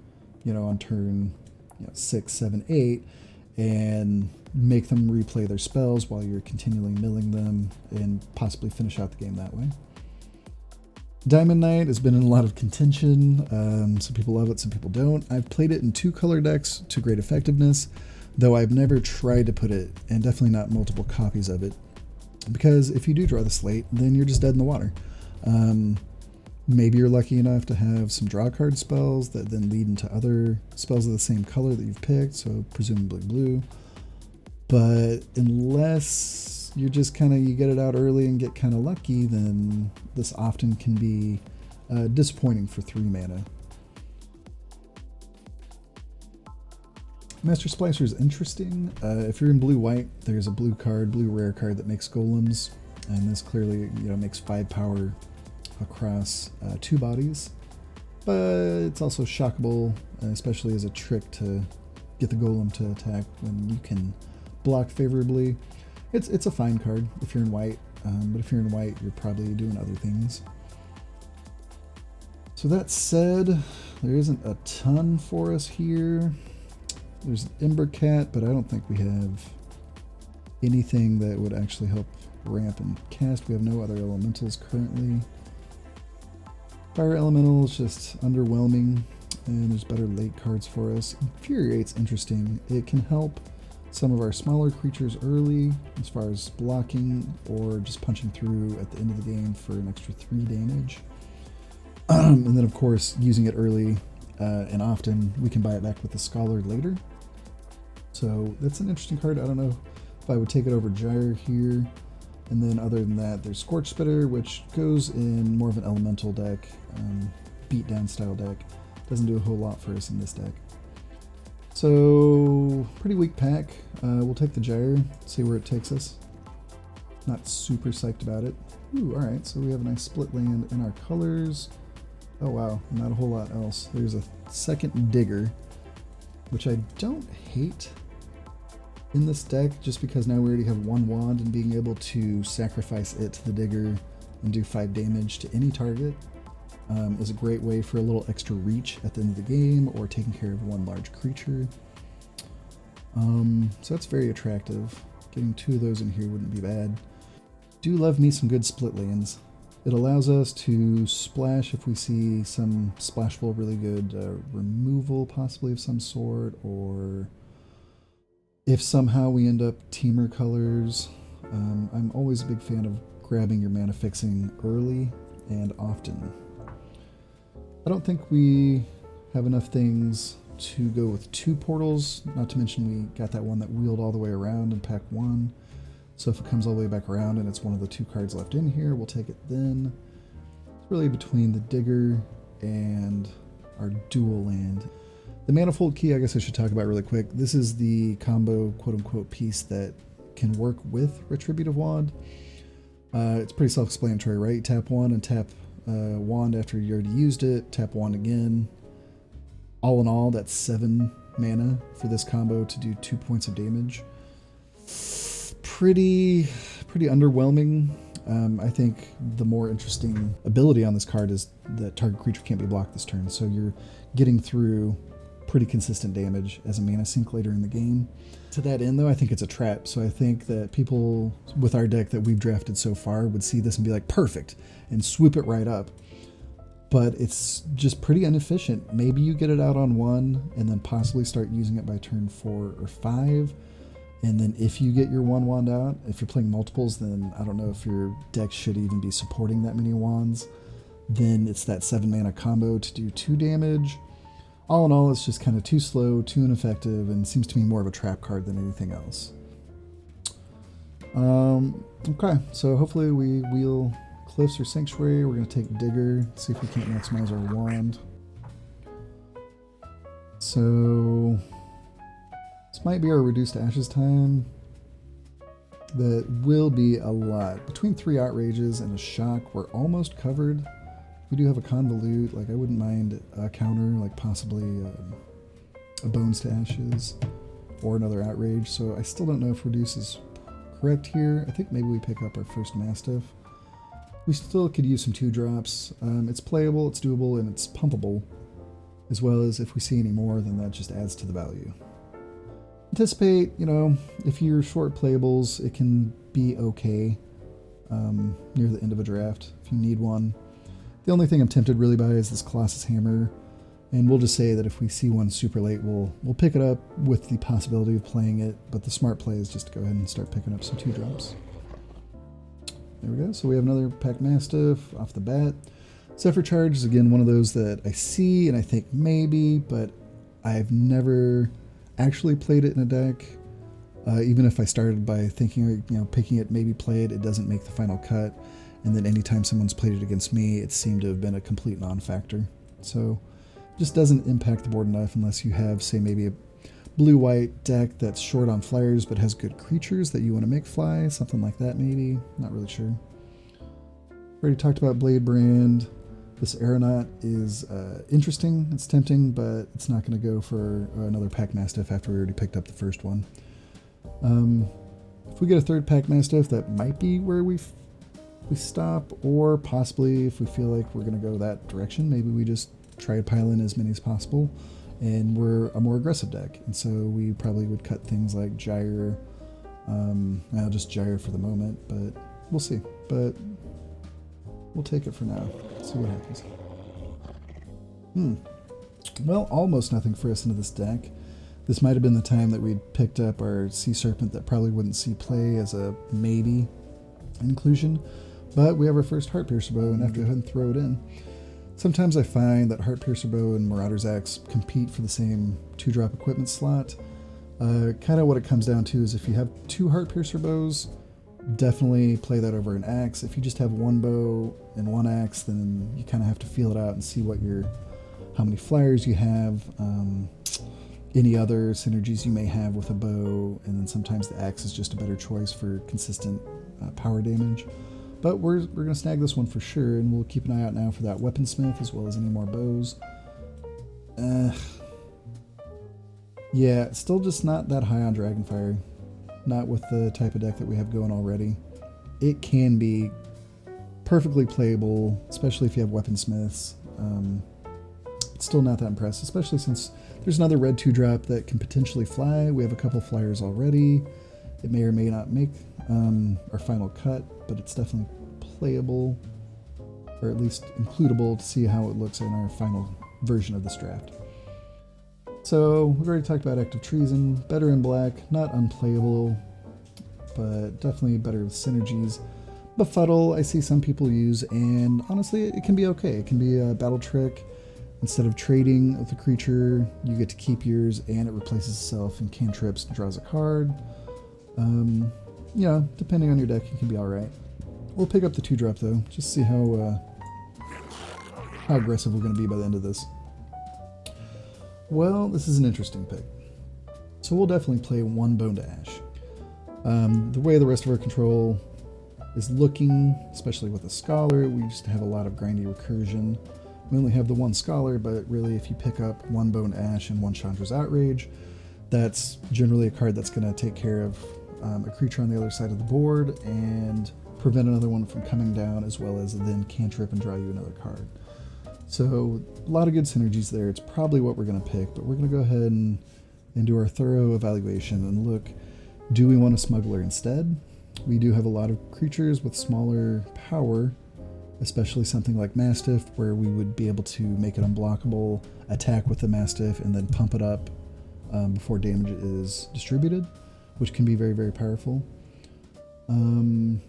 on turn 6, 7, 8, and make them replay their spells while you're continually milling them and possibly finish out the game that way. Diamond Knight has been in a lot of contention. Some people love it, some people don't. I've played it in 2 color decks to great effectiveness, though I've never tried to put it, and definitely not multiple copies of it, because if you do draw the slate, then you're just dead in the water. Maybe you're lucky enough to have some draw card spells that then lead into other spells of the same color that you've picked, so presumably blue. But unless you're just you get it out early and get kind of lucky, then this often can be disappointing for 3 mana. Master Splicer is interesting. If you're in blue-white, there's a blue rare card that makes golems, and this clearly makes 5 power across 2 bodies, but it's also shockable, especially as a trick to get the golem to attack when you can block favorably. It's a fine card if you're in white, but if you're in white, you're probably doing other things. So that said, there isn't a ton for us here. There's an Ember Cat, but I don't think we have anything that would actually help ramp and cast. We have no other elementals currently. Fire Elemental is just underwhelming, and there's better late cards for us. Infuriate's interesting. It can help some of our smaller creatures early as far as blocking or just punching through at the end of the game for an extra 3 damage. And then of course, using it early and often, we can buy it back with the Scholar later. So that's an interesting card. I don't know if I would take it over Gyre here. And then other than that, there's Scorch Spitter, which goes in more of an elemental deck, beatdown style deck. Doesn't do a whole lot for us in this deck. So, pretty weak pack. We'll take the Gyre, see where it takes us. Not super psyched about it. Ooh, alright, so we have a nice split land in our colors. Oh wow, not a whole lot else. There's a second Digger, which I don't hate in this deck, just because now we already have 1 wand, and being able to sacrifice it to the Digger and do 5 damage to any target is a great way for a little extra reach at the end of the game, or taking care of 1 large creature. So that's very attractive. Getting 2 of those in here wouldn't be bad. Do love me some good split lands. It allows us to splash if we see some splashable, really good removal possibly of some sort, or if somehow we end up Teamer colors. I'm always a big fan of grabbing your mana fixing early and often. I don't think we have enough things to go with 2 portals, not to mention we got that one that wheeled all the way around in pack 1. So if it comes all the way back around and it's one of the 2 cards left in here, we'll take it then. It's really between the Digger and our dual land. The Manifold Key, I guess I should talk about really quick. This is the combo quote-unquote piece that can work with Retributive Wand. It's pretty self-explanatory, right? You tap 1 and tap Wand after you already used it, tap Wand again. All in all, that's 7 mana for this combo to do 2 points of damage. Pretty underwhelming. I think the more interesting ability on this card is that target creature can't be blocked this turn, so you're getting through pretty consistent damage as a mana sink later in the game. To that end, though, I think it's a trap. So I think that people with our deck that we've drafted so far would see this and be like, perfect, and swoop it right up. But it's just pretty inefficient. Maybe you get it out on 1 and then possibly start using it by turn 4 or 5. And then if you get your 1 wand out, if you're playing multiples, then I don't know if your deck should even be supporting that many wands. Then it's that 7 mana combo to do 2 damage. All in all, it's just kind of too slow, too ineffective, and seems to me more of a trap card than anything else. Okay, so hopefully we wheel Cliffs or Sanctuary. We're going to take Digger, see if we can't maximize our wand. So this might be our Reduced Ashes time. That will be a lot. Between 3 Outrages and a Shock, we're almost covered. We do have a Convolute. Like, I wouldn't mind a counter, like possibly a Bones to Ashes or another Outrage. So I still don't know if Reduce is correct here. I think maybe we pick up our first Mastiff. We still could use some 2-drops. It's playable, it's doable, and it's pumpable. As well as if we see any more, then that just adds to the value. Anticipate, you know, if you're short playables, it can be okay near the end of a draft if you need one. The only thing I'm tempted really by is this Colossus Hammer, and we'll just say that if we see one super late, we'll pick it up with the possibility of playing it, but the smart play is just to go ahead and start picking up some 2-drops. There we go, so we have another Pack Mastiff off the bat. Zephyr Charge is again one of those that I see and I think maybe, but I've never actually played it in a deck. Even if I started by thinking, you know, picking it, maybe play it, it doesn't make the final cut. And then anytime someone's played it against me, it seemed to have been a complete non-factor. So it just doesn't impact the board enough unless you have, say, maybe a blue-white deck that's short on flyers but has good creatures that you want to make fly, something like that maybe. Not really sure. Already talked about Blade Brand. This Aeronaut is interesting, it's tempting, but it's not going to go for another Pack Mastiff after we already picked up the first one. If we get a third Pack Mastiff, that might be where we stop, or possibly if we feel like we're going to go that direction, maybe we just try to pile in as many as possible, and we're a more aggressive deck, and so we probably would cut things like Gyre. I'll just Gyre for the moment, but we'll see. But we'll take it for now. See what happens. Well, almost nothing for us into this deck. This might have been the time that we'd picked up our Sea Serpent that probably wouldn't see play as a maybe inclusion. But we have our first Heartpiercer Bow and have to go ahead and throw it in. Sometimes I find that Heartpiercer Bow and Marauder's Axe compete for the same 2-drop equipment slot. Kind of what it comes down to is if you have 2 Heartpiercer Bows, definitely play that over an axe. If you just have 1 bow and 1 axe, then you kind of have to feel it out and see how many flyers you have, any other synergies you may have with a bow, and then sometimes the axe is just a better choice for consistent power damage. But we're going to snag this one for sure, and we'll keep an eye out now for that Weaponsmith as well as any more bows. Yeah, still just not that high on Dragonfire. Not with the type of deck that we have going already. It can be perfectly playable, especially if you have Weaponsmiths. It's still not that impressed, especially since there's another red 2-drop that can potentially fly. We have a couple flyers already. It may or may not make our final cut, but it's definitely playable, or at least includable to see how it looks in our final version of this draft. So we've already talked about Active Treason, better in black, not unplayable, but definitely better with synergies. Befuddle, I see some people use, and honestly, it can be okay. It can be a battle trick. Instead of trading with a creature, you get to keep yours, and it replaces itself and cantrips and draws a card. Yeah, depending on your deck, it can be alright. We'll pick up the 2-drop though, just see how aggressive we're going to be by the end of this. Well, this is an interesting pick. So we'll definitely play 1 Bone to Ash. The way the rest of our control is looking, especially with a Scholar, we just have a lot of grindy recursion. We only have the 1 Scholar, but really if you pick up 1 Bone to Ash and 1 Chandra's Outrage, that's generally a card that's going to take care of a creature on the other side of the board and prevent another one from coming down, as well as then cantrip and draw you another card. So a lot of good synergies there. It's probably what we're going to pick, but we're going to go ahead and do our thorough evaluation and look, do we want a smuggler instead? We do have a lot of creatures with smaller power, especially something like Mastiff, where we would be able to make it unblockable, attack with the Mastiff, and then pump it up before damage is distributed, which can be very, very powerful. Kind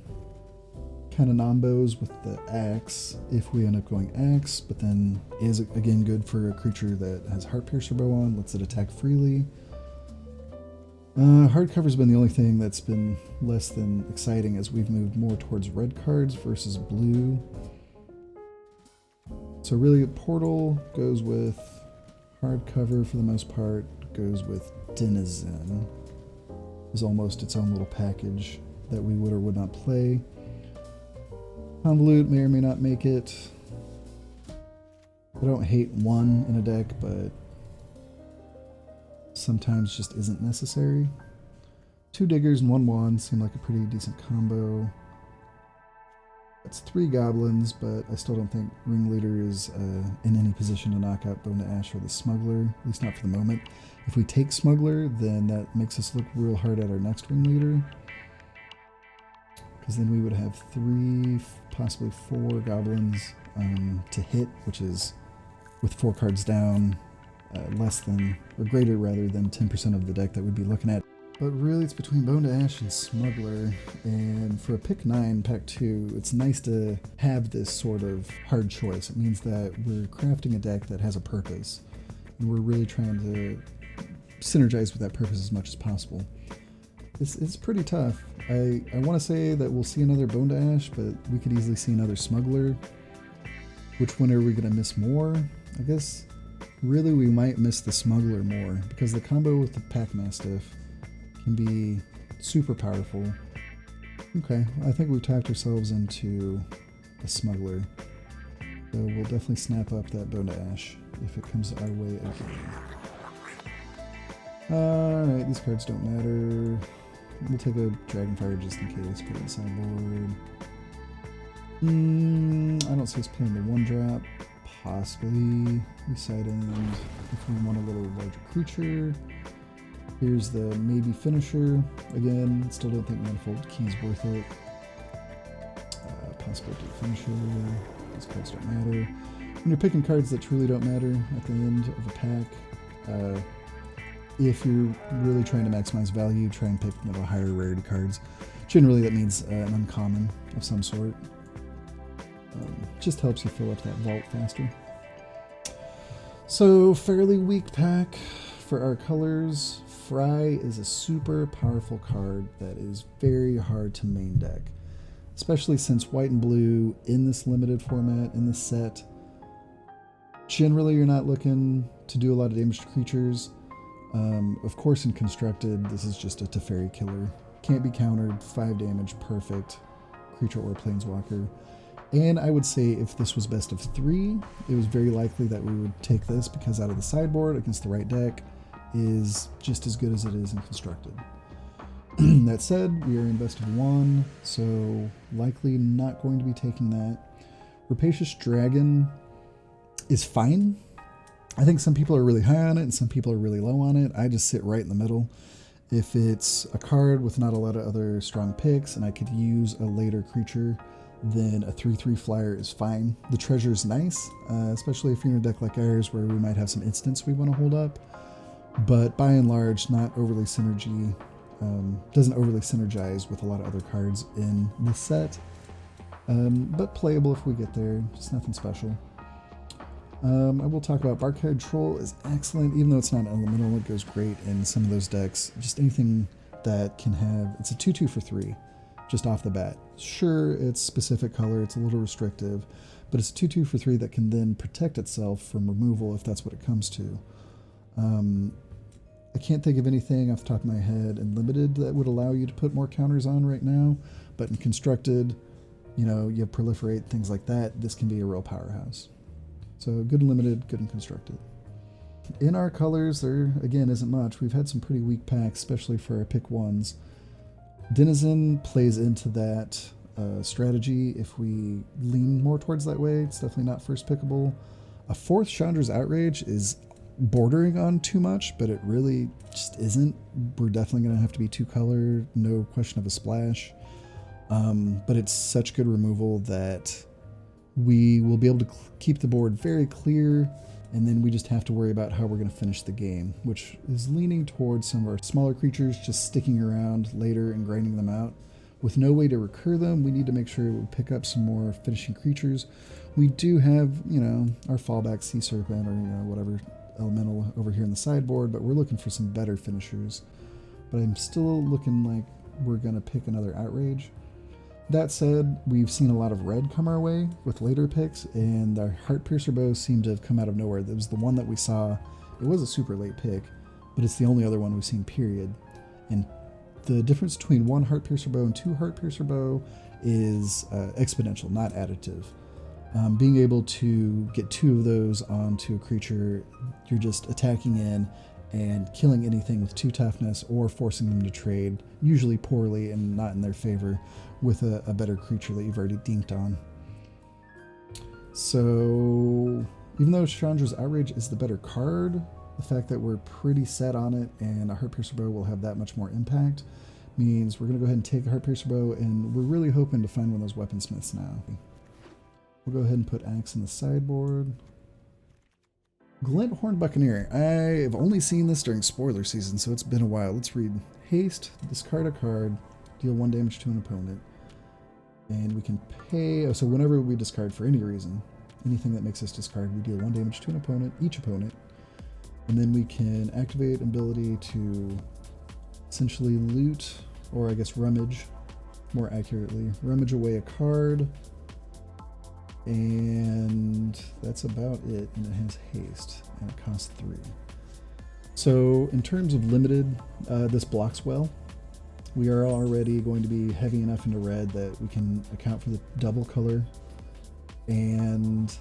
of nombos with the axe if we end up going axe, but then is again good for a creature that has Heart Piercer Bow on, lets it attack freely. Hardcover's been the only thing that's been less than exciting as we've moved more towards red cards versus blue. So really, Portal goes with hardcover for the most part, goes with Denizen. Is almost its own little package that we would or would not play. Convolute may or may not make it. I don't hate one in a deck, but sometimes just isn't necessary. 2 Diggers and 1 Wand seem like a pretty decent combo. That's 3 Goblins, but I still don't think Ringleader is in any position to knock out Bone to Ash or the Smuggler, at least not for the moment. If we take Smuggler, then that makes us look real hard at our next Ringleader, because then we would have 3, possibly 4 Goblins to hit, which is, with 4 cards down, less than, or greater rather than 10% of the deck that we'd be looking at. But really it's between Bone to Ash and Smuggler, and for a pick 9, pack 2, it's nice to have this sort of hard choice. It means that we're crafting a deck that has a purpose, and we're really trying to synergize with that purpose as much as possible. It's pretty tough. I want to say that we'll see another Bone to Ash, but we could easily see another Smuggler. Which one are we going to miss more? I guess really we might miss the Smuggler more, because the combo with the Pack Mastiff can be super powerful. Okay, I think we've talked ourselves into a Smuggler. So we'll definitely snap up that Bone to Ash if it comes our way again. Alright, these cards don't matter. We'll take a Dragonfire just in case, put it on the sideboard. I don't see us playing the 1-drop. Possibly we side end if we want a little larger creature. Here's the maybe finisher. Again, still don't think Manifold Key's worth it. Possibility finisher. These cards don't matter. When you're picking cards that truly don't matter at the end of a pack, if you're really trying to maximize value, try and pick higher rarity cards. Generally, that means an uncommon of some sort. Just helps you fill up that vault faster. So, fairly weak pack for our colors. Fry is a super powerful card that is very hard to main deck, especially since white and blue in this limited format, in this set, generally you're not looking to do a lot of damage to creatures. Of course, in Constructed, this is just a Teferi killer. Can't be countered, 5 damage, perfect, creature or planeswalker. And I would say if this was best of 3, it was very likely that we would take this, because out of the sideboard against the right deck is just as good as it is in Constructed. That said, we are in best of 1, so likely not going to be taking that. Rapacious Dragon is fine. I think some people are really high on it and some people are really low on it. I just sit right in the middle. If it's a card with not a lot of other strong picks and I could use a later creature, then a 3/3 flyer is fine. The treasure is nice, especially if you're in a deck like ours where we might have some instants we want to hold up. But by and large, not overly doesn't overly synergize with a lot of other cards in this set. But playable if we get there, just nothing special. I will talk about Barkhide Troll is excellent, even though it's not elemental, it goes great in some of those decks. Just anything that can have, it's a 2/2 for 3, just off the bat. Sure, it's specific color, it's a little restrictive, but it's a 2/2 for 3 that can then protect itself from removal if that's what it comes to. I can't think of anything off the top of my head in Limited that would allow you to put more counters on right now, but in Constructed, you have Proliferate, things like that, this can be a real powerhouse. So good in Limited, good in Constructed. In our colors, there, again, isn't much. We've had some pretty weak packs, especially for our pick 1s. Denizen plays into that strategy if we lean more towards that way. It's definitely not first pickable. A fourth Chandra's Outrage is bordering on too much, but it really just isn't. We're definitely going to have to be 2-color, no question of a splash. But it's such good removal that we will be able to keep the board very clear, and then we just have to worry about how we're going to finish the game, which is leaning towards some of our smaller creatures just sticking around later and grinding them out. With no way to recur them, we need to make sure we pick up some more finishing creatures. We do have, you know, our fallback Sea Serpent or, you know, whatever elemental over here in the sideboard, but we're looking for some better finishers. But I'm still looking like we're going to pick another Outrage. That said, we've seen a lot of red come our way with later picks, and our Heartpiercer bow seemed to have come out of nowhere. That was the one that we saw. It was a super late pick, but it's the only other one we've seen, period. And the difference between 1 Heartpiercer bow and 2 Heartpiercer bow is exponential, not additive. Being able to get 2 of those onto a creature, you're just attacking in and killing anything with 2 toughness or forcing them to trade, usually poorly and not in their favor, with a better creature that you've already dinked on. So even though Chandra's Outrage is the better card, the fact that we're pretty set on it and a Heartpiercer bow will have that much more impact means we're going to go ahead and take a Heartpiercer bow, and we're really hoping to find one of those weaponsmiths now. We'll go ahead and put Axe in the sideboard. Glint Horned Buccaneer. I have only seen this during spoiler season, so it's been a while. Let's read. Haste, discard a card, deal 1 damage to an opponent. And we can pay, so whenever we discard for any reason, anything that makes us discard, we deal 1 damage to an opponent, each opponent. And then we can activate ability to essentially loot, or I guess rummage, more accurately, rummage away a card. And that's about it, and it has haste, and it costs 3. So in terms of limited, this blocks well. We are already going to be heavy enough into red that we can account for the double color, and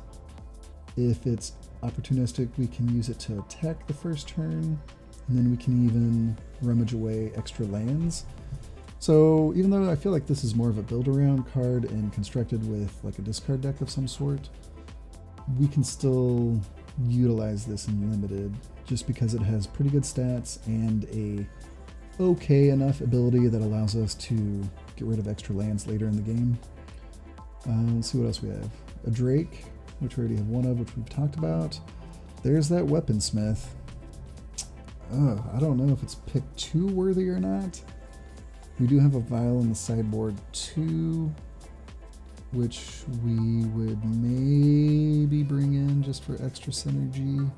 if it's opportunistic, we can use it to attack the first turn, and then we can even rummage away extra lands. So even though I feel like this is more of a build around card and constructed with like a discard deck of some sort, we can still utilize this in limited just because it has pretty good stats and a okay enough ability that allows us to get rid of extra lands later in the game. Let's see what else we have. A Drake, which we already have 1 of, which we've talked about. There's that Weaponsmith. I don't know if it's pick 2 worthy or not. We do have a Vial in the sideboard too, which we would maybe bring in just for extra synergy.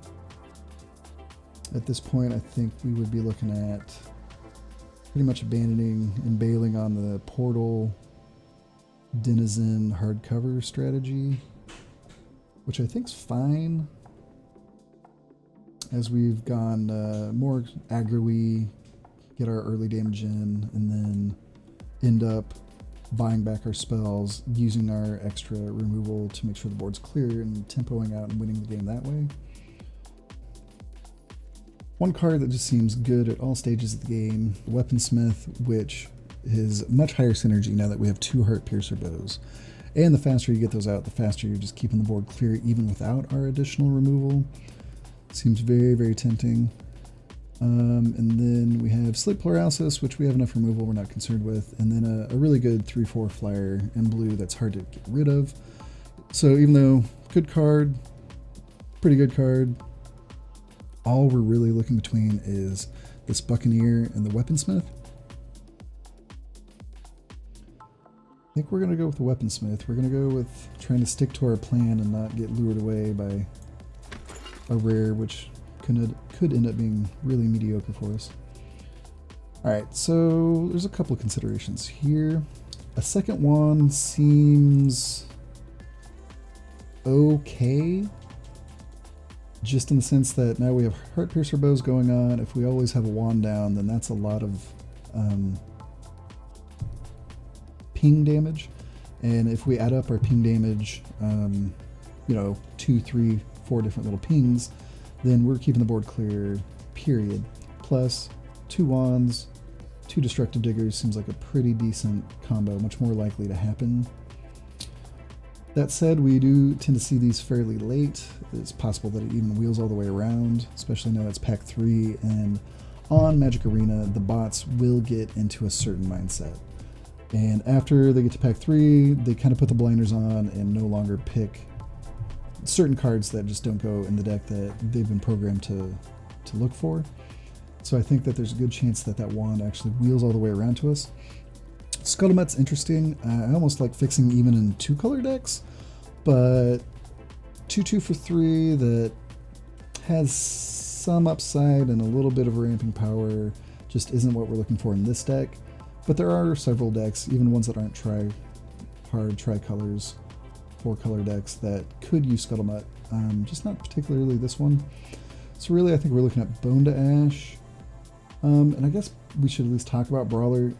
At this point, I think we would be looking at pretty much abandoning and bailing on the Portal Denizen hardcover strategy, which I think's fine, as we've gone more aggro-y, get our early damage in, and then end up buying back our spells, using our extra removal to make sure the board's clear and tempoing out and winning the game that way. One card that just seems good at all stages of the game, Weaponsmith, which is much higher synergy now that we have 2 Heartpiercer bows. And the faster you get those out, the faster you're just keeping the board clear even without our additional removal. Seems very, very tempting. And then we have Slate Paralysis, which we have enough removal we're not concerned with, and then a really good 3/4 flyer in blue that's hard to get rid of. So even though good card, pretty good card, all we're really looking between is this Buccaneer and the Weaponsmith. I think we're going to go with the Weaponsmith. We're going to go with trying to stick to our plan and not get lured away by a rare, which could end up being really mediocre for us. Alright, so there's a couple of considerations here. A second wand seems okay, just in the sense that now we have Heartpiercer bows going on. If we always have a wand down, then that's a lot of ping damage, and if we add up our ping damage, 2, 3, 4 different little pings, then we're keeping the board clear, period. Plus 2 wands, 2 destructive diggers seems like a pretty decent combo, much more likely to happen. That said, we do tend to see these fairly late. It's possible that it even wheels all the way around, especially now it's pack 3, and on Magic Arena, the bots will get into a certain mindset. And after they get to pack 3, they kind of put the blinders on and no longer pick certain cards that just don't go in the deck that they've been programmed to look for. So I think that there's a good chance that that wand actually wheels all the way around to us. Scuttlebutt's interesting. I almost like fixing even in 2-color decks, but 2/2 for 3 that has some upside and a little bit of ramping power just isn't what we're looking for in this deck. But there are several decks, even ones that aren't tri-colors, 4-color decks that could use Scuttlebutt, just not particularly this one. So really, I think we're looking at Bone to Ash, and I guess we should at least talk about Brawler.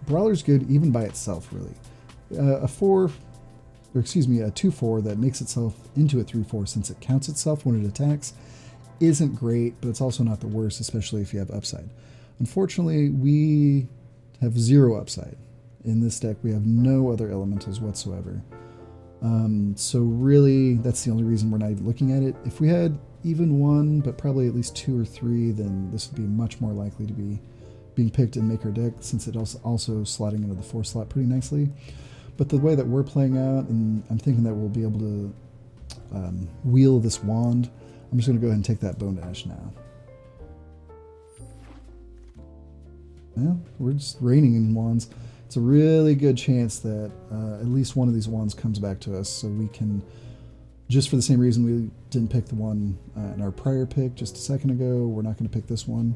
Brawler's good even by itself, really. A 2/4 that makes itself into a 3/4 since it counts itself when it attacks isn't great, but it's also not the worst, especially if you have upside. Unfortunately, we have 0 upside. In this deck, we have no other elementals whatsoever. So really, that's the only reason we're not even looking at it. If we had even 1, but probably at least 2 or 3, then this would be much more likely to be being picked and make our deck, since it's also slotting into the 4 slot pretty nicely. But the way that we're playing out, and I'm thinking that we'll be able to wheel this wand, I'm just going to go ahead and take that Bone Dash now. Yeah, we're just raining in wands. It's a really good chance that at least one of these wands comes back to us, so we can, just for the same reason we didn't pick the one in our prior pick just a second ago, we're not going to pick this one.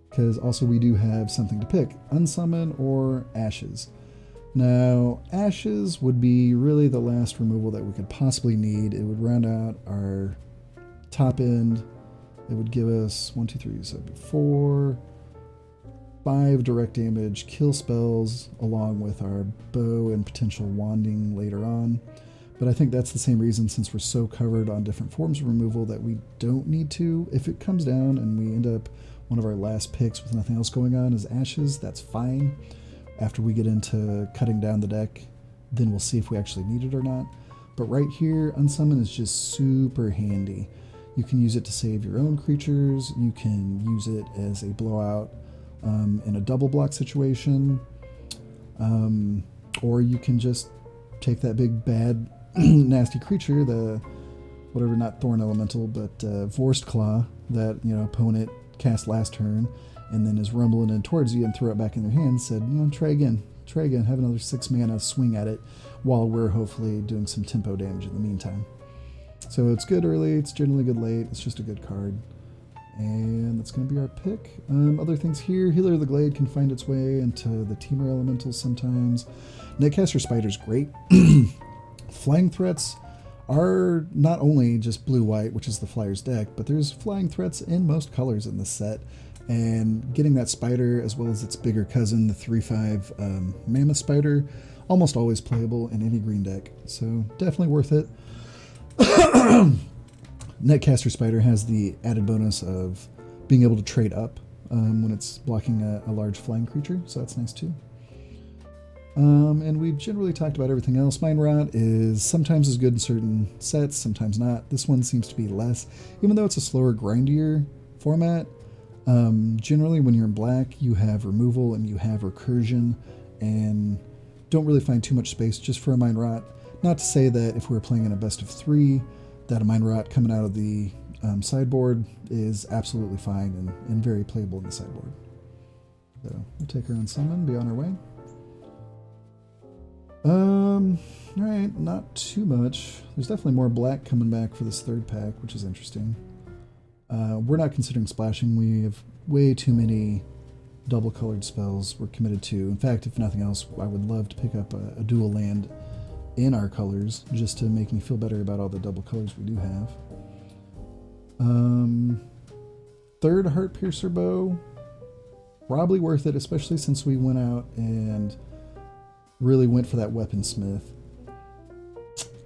Because also we do have something to pick, Unsummon or Ashes. Now, Ashes would be really the last removal that we could possibly need. It would round out our top end. It would give us 1, 2, 3, so 4, 5 direct damage, kill spells, along with our bow and potential wanding later on. But I think that's the same reason, since we're so covered on different forms of removal, that we don't need to. If it comes down and we end up one of our last picks with nothing else going on is Ashes, that's fine. After we get into cutting down the deck, then we'll see if we actually need it or not. But right here, Unsummon is just super handy. You can use it to save your own creatures, you can use it as a blowout in a double block situation, or you can just take that big bad nasty creature, the whatever, not Thorn Elemental, but Vorst Claw, that opponent cast last turn and then is rumbling in towards you, and throw it back in their hands, said, try again, have another 6 mana, swing at it, while we're hopefully doing some tempo damage in the meantime. So it's good early, it's generally good late, it's just a good card. And that's going to be our pick. Other things here, Healer of the Glade can find its way into the Teamer Elementals sometimes. Netcaster Spider's great. Flying threats are not only just blue-white, which is the Flyer's deck, but there's flying threats in most colors in this set. And getting that spider, as well as its bigger cousin, the 3/5 Mammoth Spider, almost always playable in any green deck. So definitely worth it. Netcaster Spider has the added bonus of being able to trade up when it's blocking a large flying creature, so that's nice too. And we've generally talked about everything else. Mind Rot is sometimes as good in certain sets, sometimes not. This one seems to be less, even though it's a slower, grindier format. Generally, when you're in black, you have removal and you have recursion, and don't really find too much space just for a Mind Rot. Not to say that if we were playing in a best of 3, that a Mind Rot coming out of the sideboard is absolutely fine and very playable in the sideboard. So we'll take our Unsummon, be on our way. Alright, not too much. There's definitely more black coming back for this third pack, which is interesting. We're not considering splashing. We have way too many double-colored spells we're committed to. In fact, if nothing else, I would love to pick up a dual land in our colors, just to make me feel better about all the double colors we do have. Third Heart Piercer Bow, probably worth it, especially since we went out and really went for that Weaponsmith.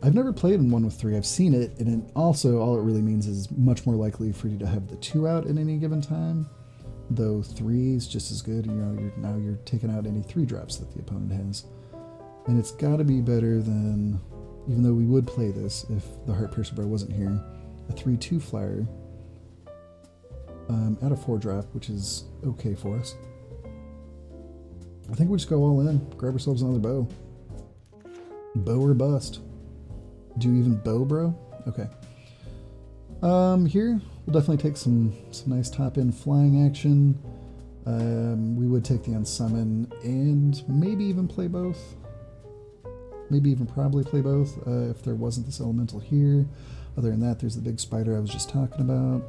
I've never played in 1 with 3. I've seen it, and it also, all it really means is much more likely for you to have the 2 out at any given time, though 3 is just as good. Now you're taking out any 3 drops that the opponent has. And it's got to be better than even though we would play this if the Heart Piercer Bow wasn't here, a 3/2 flyer at a 4-drop, which is okay for us. I think we just go all in, grab ourselves another bow. Bow or bust. Do you even bow, bro? Okay. Here, we'll definitely take some nice top-end flying action. We would take the unsummon and maybe even play both. Maybe even probably play both if there wasn't this elemental here. Other than that, there's the big spider I was just talking about.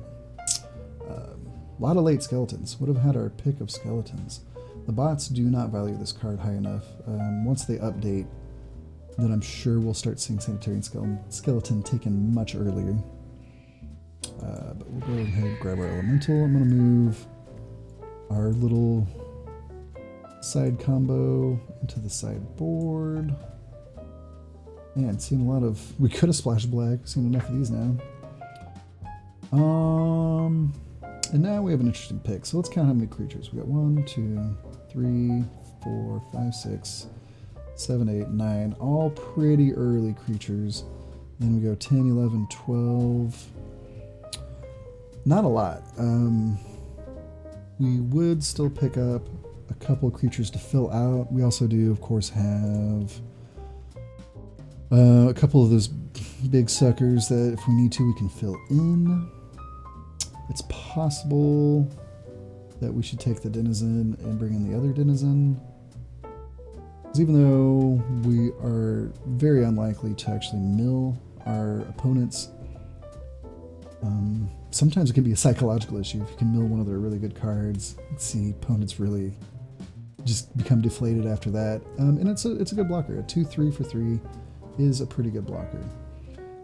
A lot of late skeletons. Would have had our pick of skeletons. The bots do not value this card high enough. Once they update, then I'm sure we'll start seeing Sanitarian Skeleton taken much earlier. But we'll go ahead and grab our elemental. I'm going to move our little side combo into the sideboard. Man, seen a lot of... We could have splashed black. Seen enough of these now. And now we have an interesting pick. So let's count how many creatures. We got 1, 2, 3, 4, 5, 6, 7, 8, 9. All pretty early creatures. Then we go 10, 11, 12. Not a lot. We would still pick up a couple of creatures to fill out. We also do, of course, have a couple of those big suckers that if we need to, we can fill in. It's possible that we should take the Denizen and bring in the other Denizen. Because even though we are very unlikely to actually mill our opponents, sometimes it can be a psychological issue. If you can mill one of their really good cards, see opponents really just become deflated after that. And it's a good blocker. A 2/3 for 3 is a pretty good blocker.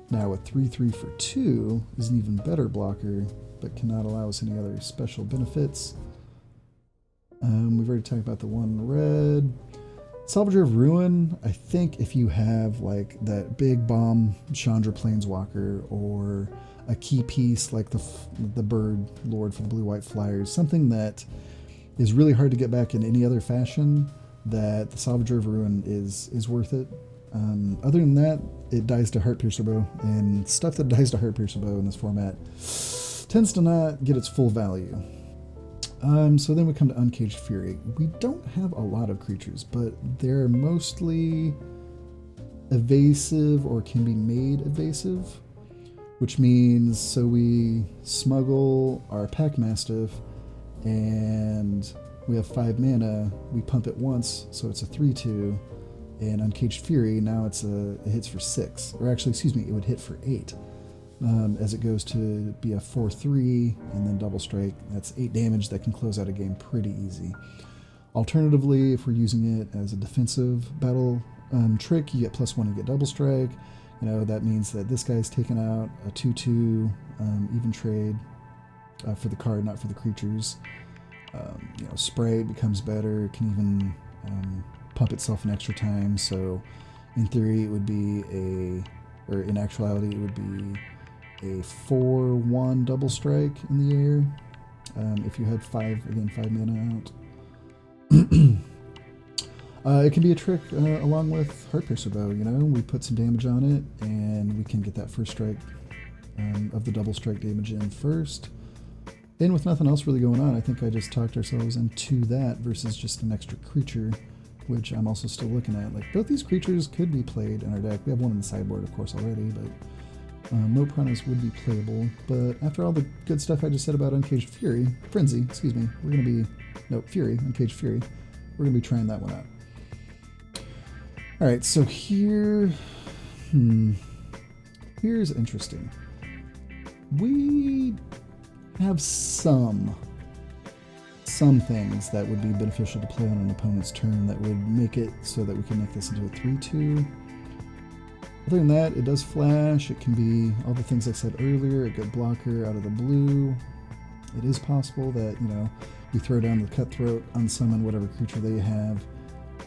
Now a 3/3 for 2 is an even better blocker, but cannot allow us any other special benefits. We've already talked about the one red. Salvager of Ruin, I think if you have like that big bomb Chandra Planeswalker or a key piece like the Bird Lord for the Blue-White Flyers, something that is really hard to get back in any other fashion, that the Salvager of Ruin is worth it. Other than that, it dies to Heart Piercer Bow, and stuff that dies to Heart Piercer Bow in this format tends to not get its full value. So then we come to Uncaged Fury. We don't have a lot of creatures, but they're mostly evasive or can be made evasive, which means so we smuggle our Pack Mastiff and we have 5 mana, we pump it once, so it's a 3/2, and Uncaged Fury, now it hits for 6, or actually, excuse me, it would hit for 8. As it goes to be a 4/3 and then double strike. That's 8 damage that can close out a game pretty easy. Alternatively, if we're using it as a defensive battle trick, you get +1 and get double strike. You know, that means that this guy's taken out a 2/2 even trade for the card, not for the creatures. Spray becomes better. It can even pump itself an extra time. So in theory, it would be or in actuality, it would be a 4/1 double strike in the air if you had 5 mana out. It can be a trick along with Heart Piercer Bow. We put some damage on it and we can get that first strike of the double strike damage in first. And with nothing else really going on, I think I just talked ourselves into that versus just an extra creature, which I'm also still looking at. Like, both these creatures could be played in our deck. We have one in the sideboard, of course, already, but no Piranhas would be playable. But after all the good stuff I just said about Uncaged Fury, Frenzy, excuse me, we're going to be, Fury, Uncaged Fury, we're going to be trying that one out. Alright, so here's interesting. We have some things that would be beneficial to play on an opponent's turn that would make it so that we can make this into a 3/2. Other than that, it does flash. It can be all the things I said earlier, a good blocker out of the blue. It is possible that, we throw down the Cutthroat, unsummon whatever creature they have,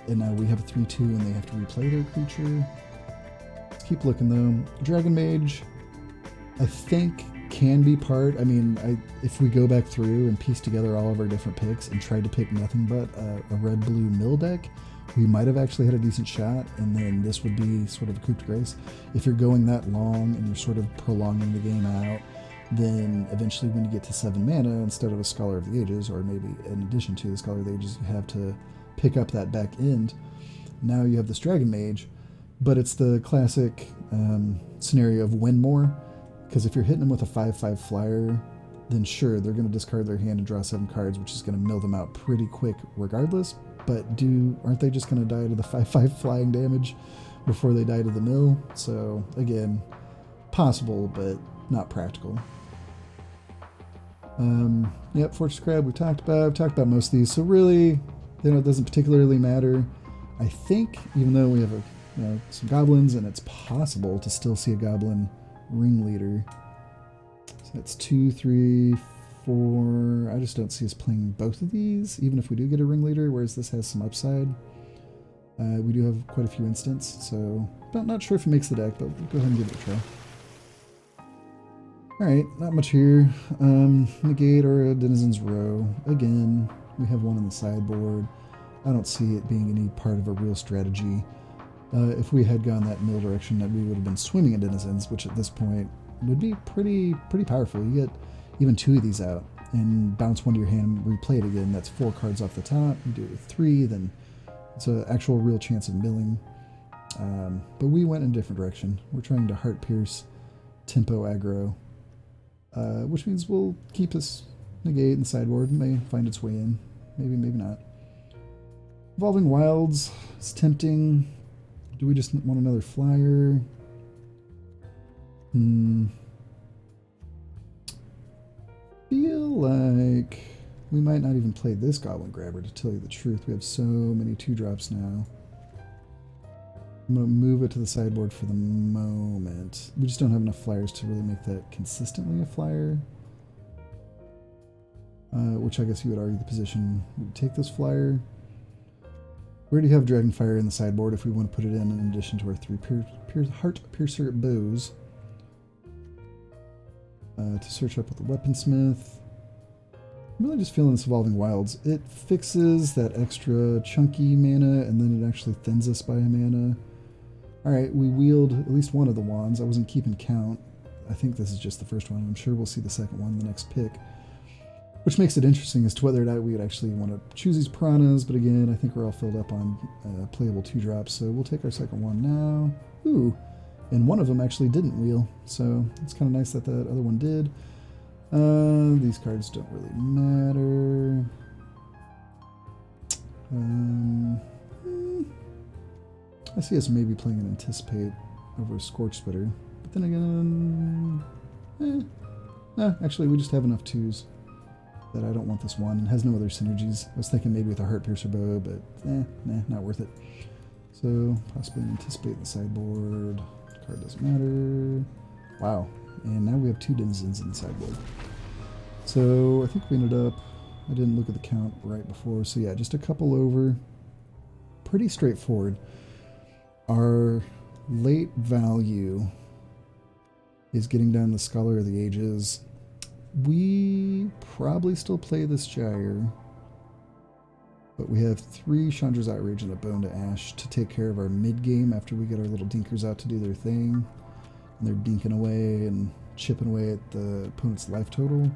and now we have a 3/2 and they have to replay their creature. Let's keep looking though. Dragon Mage, I think, can be part. If we go back through and piece together all of our different picks and try to pick nothing but a red-blue mill deck, we might have actually had a decent shot, and then this would be sort of a coup de grace. If you're going that long and you're sort of prolonging the game out, then eventually when you get to 7 mana, instead of a Scholar of the Ages, or maybe in addition to the Scholar of the Ages, you have to pick up that back end. Now you have this Dragon Mage, but it's the classic scenario of win more, because if you're hitting them with a 5/5 flyer, then sure, they're going to discard their hand and draw 7 cards, which is going to mill them out pretty quick regardless, but aren't they just going to die to the 5/5 flying damage before they die to the mill? So again, possible, but not practical. Yep, Fortress Crab we've talked about most of these, so really, it doesn't particularly matter. I think, even though we have some goblins, and it's possible to still see a goblin ringleader. So that's 2, 3, 4. I just don't see us playing both of these, even if we do get a ringleader, whereas this has some upside. We do have quite a few instants, so I'm not sure if it makes the deck, but we'll go ahead and give it a try. Alright, not much here. Negate or a Denizen's Row. Again, we have one on the sideboard. I don't see it being any part of a real strategy. If we had gone that middle direction, that we would have been swimming in Denizens, which at this point would be pretty powerful. You get even 2 of these out and bounce one to your hand and replay it again. That's 4 cards off the top. You do it with 3, then it's an actual real chance of milling. But we went in a different direction. We're trying to Heart Pierce, tempo aggro, which means we'll keep this negate in the sideboard. It may find its way in. Maybe, maybe not. Evolving Wilds is tempting. Do we just want another flyer? Feel like we might not even play this Goblin Grabber, to tell you the truth. We have so many 2-drops now. I'm going to move it to the sideboard for the moment. We just don't have enough flyers to really make that consistently a flyer. Which I guess you would argue the position would take this flyer. We already have Dragonfire in the sideboard if we want to put it in addition to our 3 Heart Piercer bows. To search up with the Weaponsmith. I'm really just feeling this Evolving Wilds. It fixes that extra chunky mana, and then it actually thins us by a mana. Alright, we wield at least one of the wands. I wasn't keeping count. I think this is just the first one. I'm sure we'll see the second one, the next pick. Which makes it interesting as to whether or not we would actually want to choose these piranhas, but again, I think we're all filled up on playable 2-drops, so we'll take our second one now. Ooh, and one of them actually didn't wheel, so it's kind of nice that that other one did. These cards don't really matter. I see us maybe playing an Anticipate over a Scorch Spitter, but then again, no, actually we just have enough 2s. That I don't want this one. It has no other synergies. I was thinking maybe with a Heart Piercer bow, but nah, not worth it. So possibly Anticipate in the sideboard. Card doesn't matter. Wow. And now we have 2 Denizens in the sideboard. So I think we ended up, I didn't look at the count right before, so yeah, just a couple over. Pretty straightforward. Our late value is getting down the Scholar of the Ages. We probably still play this Gyre, but we have 3 Chandra's Outrage and a Bone to Ash to take care of our mid-game after we get our little dinkers out to do their thing. And they're dinking away and chipping away at the opponent's life total,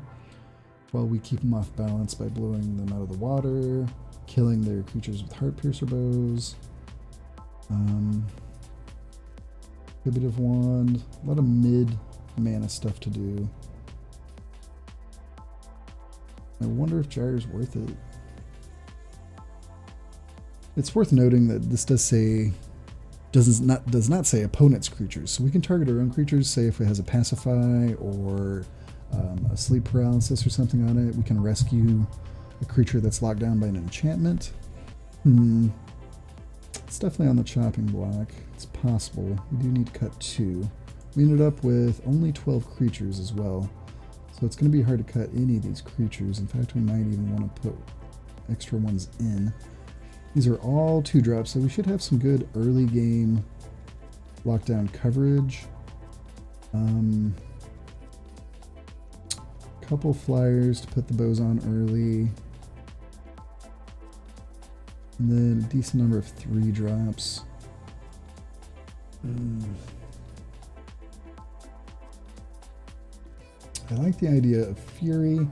while we keep them off balance by blowing them out of the water, killing their creatures with Heart Piercer bows. Prohibitive Wand, a lot of mid-mana stuff to do. I wonder if Gyre's worth it. It's worth noting that this does not say opponent's creatures, so we can target our own creatures. Say if it has a Pacify or a Sleep Paralysis or something on it, we can rescue a creature that's locked down by an enchantment. It's definitely on the chopping block. It's possible. We do need to cut 2. We ended up with only 12 creatures as well. So it's going to be hard to cut any of these creatures. In fact, we might even want to put extra ones in. These are all 2-drops, so we should have some good early game lockdown coverage. Couple flyers to put the bows on early. And then a decent number of 3 drops. I like the idea of Fury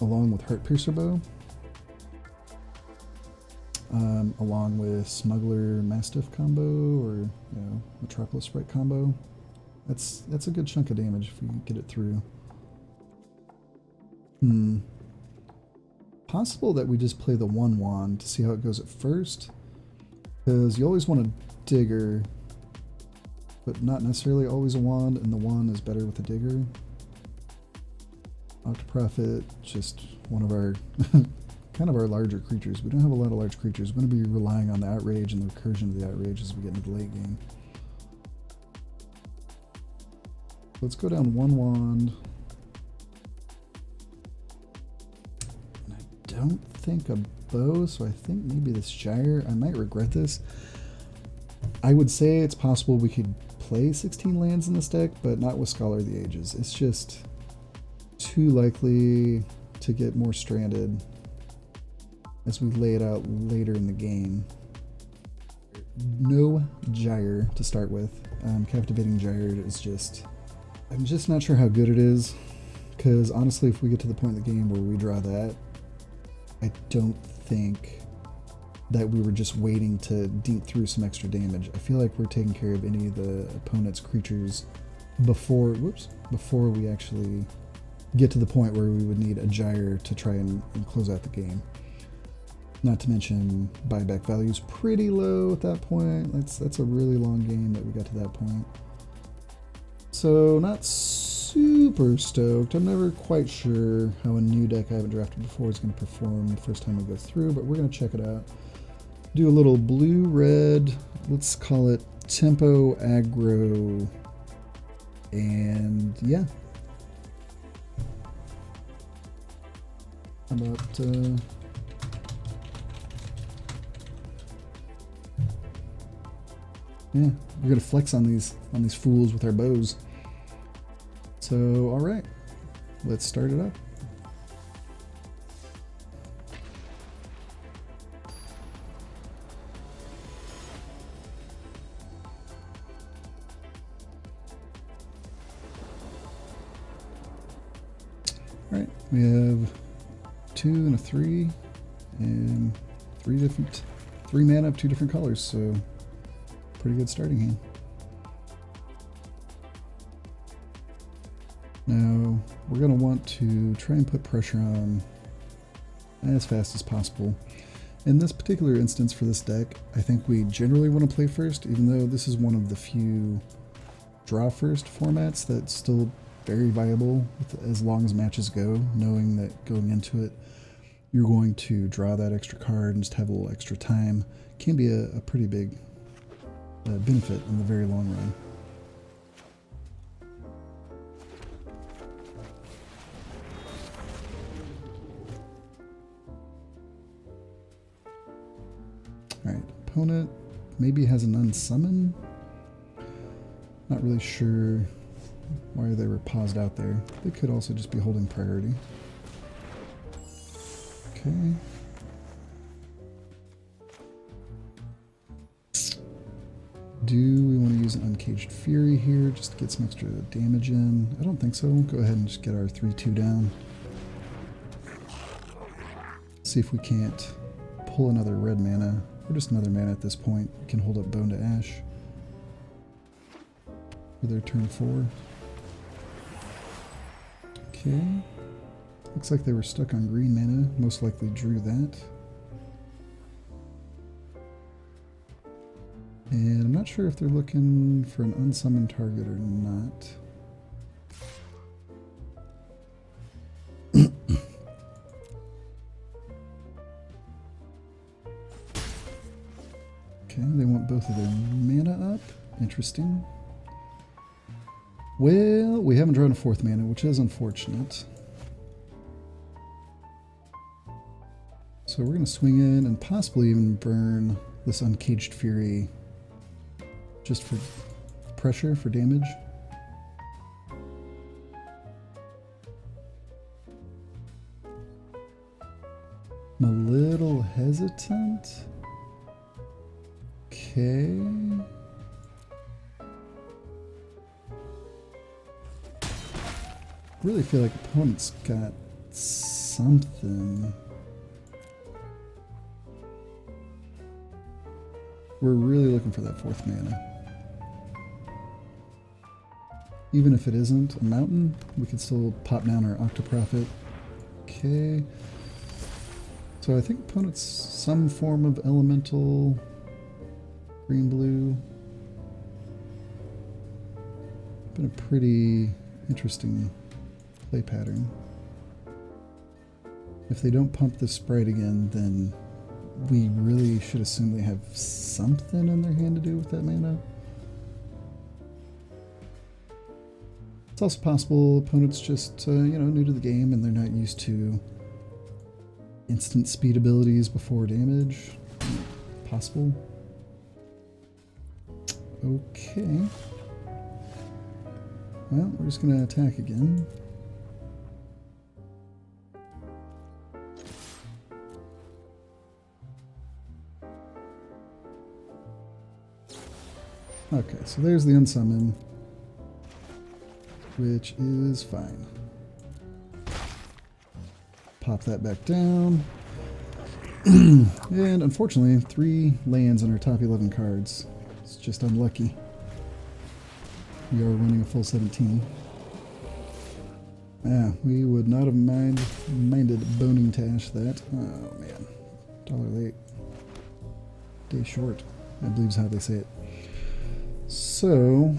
along with Heart Piercer Bow, along with Smuggler Mastiff combo, or Metropolis Sprite combo. That's a good chunk of damage if we can get it through. Possible that we just play the 1 wand to see how it goes at first, because you always want a digger, but not necessarily always a wand, and the wand is better with a digger. Octoprophet, just one of our kind of our larger creatures. We don't have a lot of large creatures. We're going to be relying on the outrage and the recursion of the outrage as we get into the late game. Let's go down 1 wand. And I don't think a bow, so I think maybe this gyre. I might regret this. I would say it's possible we could play 16 lands in this deck, but not with Scholar of the Ages. It's just too likely to get more stranded as we lay it out later in the game. No gyre to start with. Captivating Gyre is just... I'm just not sure how good it is, because honestly, if we get to the point in the game where we draw that, I don't think that we were just waiting to deep through some extra damage. I feel like we're taking care of any of the opponent's creatures before we actually get to the point where we would need a gyre to try and close out the game. Not to mention buyback value is pretty low at that point. That's a really long game that we got to that point. So not super stoked. I'm never quite sure how a new deck I haven't drafted before is going to perform the first time we go through, but we're going to check it out. Do a little blue-red, let's call it tempo aggro, and yeah. How about yeah, we're gonna flex on these fools with our bows. So all right, let's start it up. All right, we have 2 and a 3, and 3 mana of 2 different colors. So pretty good starting hand. Now we're going to want to try and put pressure on as fast as possible. In this particular instance for this deck, I think we generally want to play first, even though this is one of the few draw first formats that's still very viable as long as matches go, knowing that going into it you're going to draw that extra card and just have a little extra time can be a pretty big benefit in the very long run. Alright, opponent maybe has an unsummon. Not really sure why they were paused out there. They could also just be holding priority. Okay. Do we want to use an Uncaged Fury here just to get some extra damage in? I don't think so. We'll go ahead and just get our 3/2 down. See if we can't pull another red mana, or just another mana at this point. We can hold up Bone to Ash for their turn 4. Okay. Looks like they were stuck on green mana. Most likely drew that. And I'm not sure if they're looking for an unsummoned target or not. Okay, they want both of their mana up. Interesting. Well, we haven't drawn a 4th mana, which is unfortunate. So we're going to swing in and possibly even burn this Uncaged Fury just for pressure, for damage. I'm a little hesitant. Okay. Really feel like opponent's got something. We're really looking for that 4th mana. Even if it isn't a mountain, we can still pop down our Octoprofit. Okay. So I think opponent's some form of elemental, green-blue. Been a pretty interesting play pattern. If they don't pump this sprite again, then we really should assume they have something in their hand to do with that mana. It's also possible opponents just, you know, new to the game and they're not used to instant speed abilities before damage. Possible. Okay. Well, we're just going to attack again. Okay, so there's the unsummon, which is fine. Pop that back down. And unfortunately, 3 lands on our top 11 cards. It's just unlucky. We are running a full 17. Yeah, we would not have minded boning Tash that. Oh man, $1 late. Day short, I believe is how they say it. So,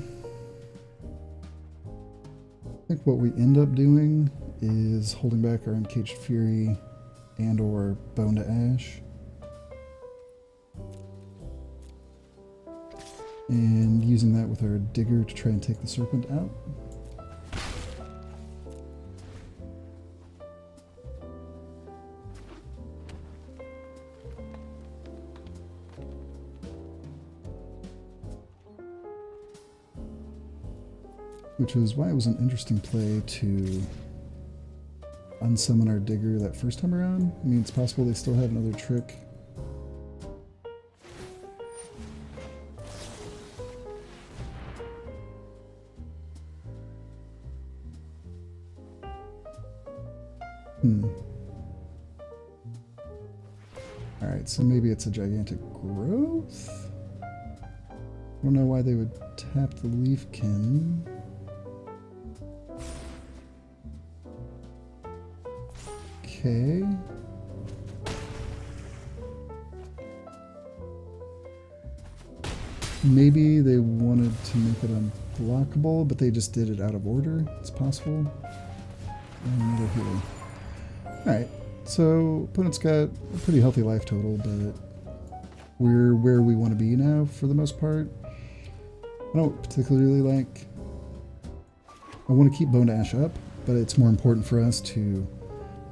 I think what we end up doing is holding back our Uncaged Fury and or Bone to Ash. And using that with our Digger to try and take the Serpent out. Which is why it was an interesting play to unsummon our Digger that first time around. I mean, it's possible they still have another trick. Alright, so maybe it's a gigantic growth? I don't know why they would tap the Leafkin. Okay. Maybe they wanted to make it unblockable, but they just did it out of order. It's possible. Another healer. Alright, so opponent's got a pretty healthy life total, but we're where we want to be now for the most part. I don't particularly like... I want to keep Bone to Ash up, but it's more important for us to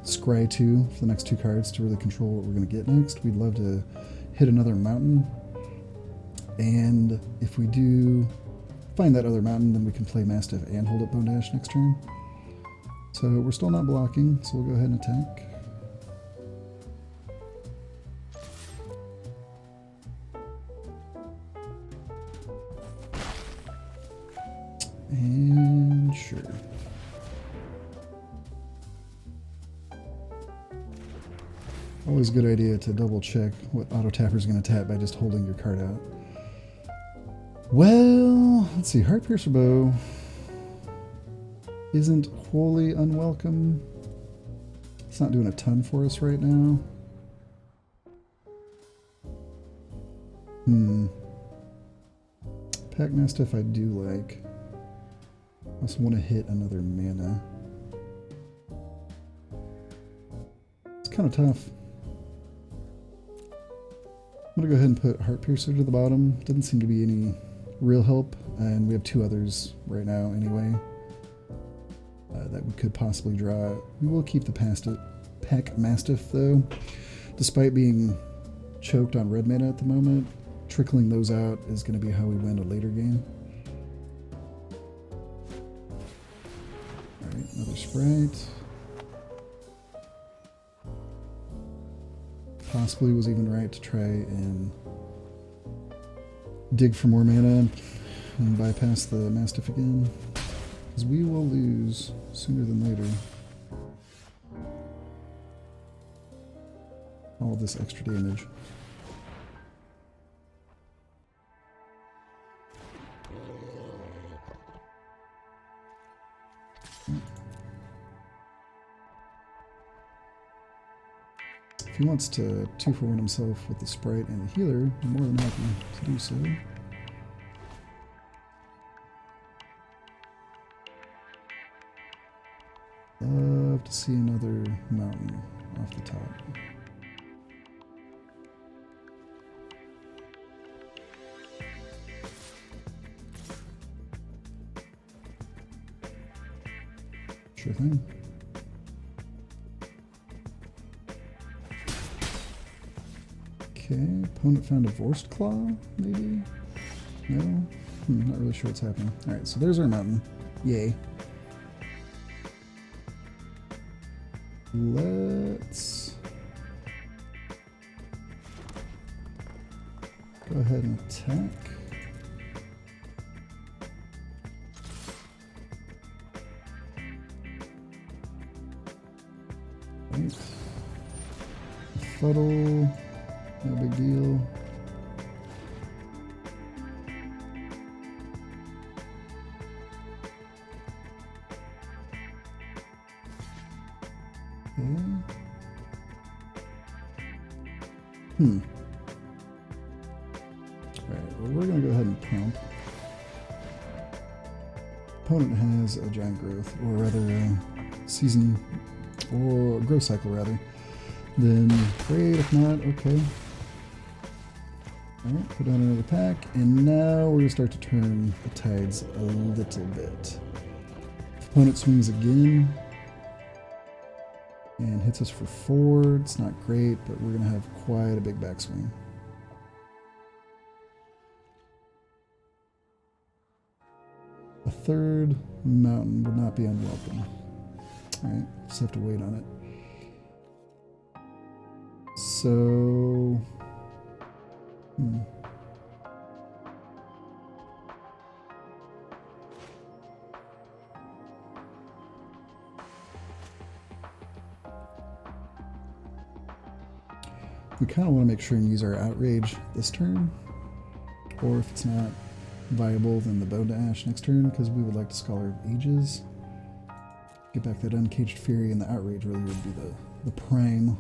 scry 2 for the next 2 cards to really control what we're going to get next. We'd love to hit another mountain, and if we do find that other mountain, then we can play Mastiff and hold up Bone Dash next turn. So we're still not blocking, so we'll go ahead and attack. And sure. Always a good idea to double check what auto tapper is going to tap by just holding your card out. Well, let's see. Heartpiercer Bow isn't wholly unwelcome. It's not doing a ton for us right now. Pack Mastiff I do like. I also want to hit another mana. It's kind of tough. I'm going to go ahead and put Heartpiercer to the bottom. Doesn't seem to be any real help, and we have 2 others right now anyway that we could possibly draw. We will keep the Pack Mastiff though, despite being choked on red mana at the moment. Trickling those out is going to be how we win a later game. Alright, another Sprite. possibly was even right to try and dig for more mana and bypass the Mastiff again, because we will lose sooner than later. All this extra damage. If he wants to 2-for-1 himself with the Sprite and the Healer, I'm more than happy to do so. Love to see another mountain off the top. Sure thing. Okay, opponent found a Vorst Claw, maybe? No? Not really sure what's happening. Alright, so there's our mountain. Yay. Let's go ahead and attack. Right. Fuddle, no big deal. Alright, well, we're going to go ahead and pump. Opponent has a giant growth, or rather a season, or growth cycle rather. Then great, if not, okay. Alright, put on another pack, and now we're going to start to turn the tides a little bit. If opponent swings again, and hits us for 4. It's not great, but we're going to have quite a big backswing. A third mountain would not be unwelcome. Alright, just have to wait on it. So... we kind of want to make sure and use our Outrage this turn, or if it's not viable, then the Bone to Ash next turn, because we would like to Scholar of Ages. Get back that Uncaged Fury, and the Outrage really would be the prime.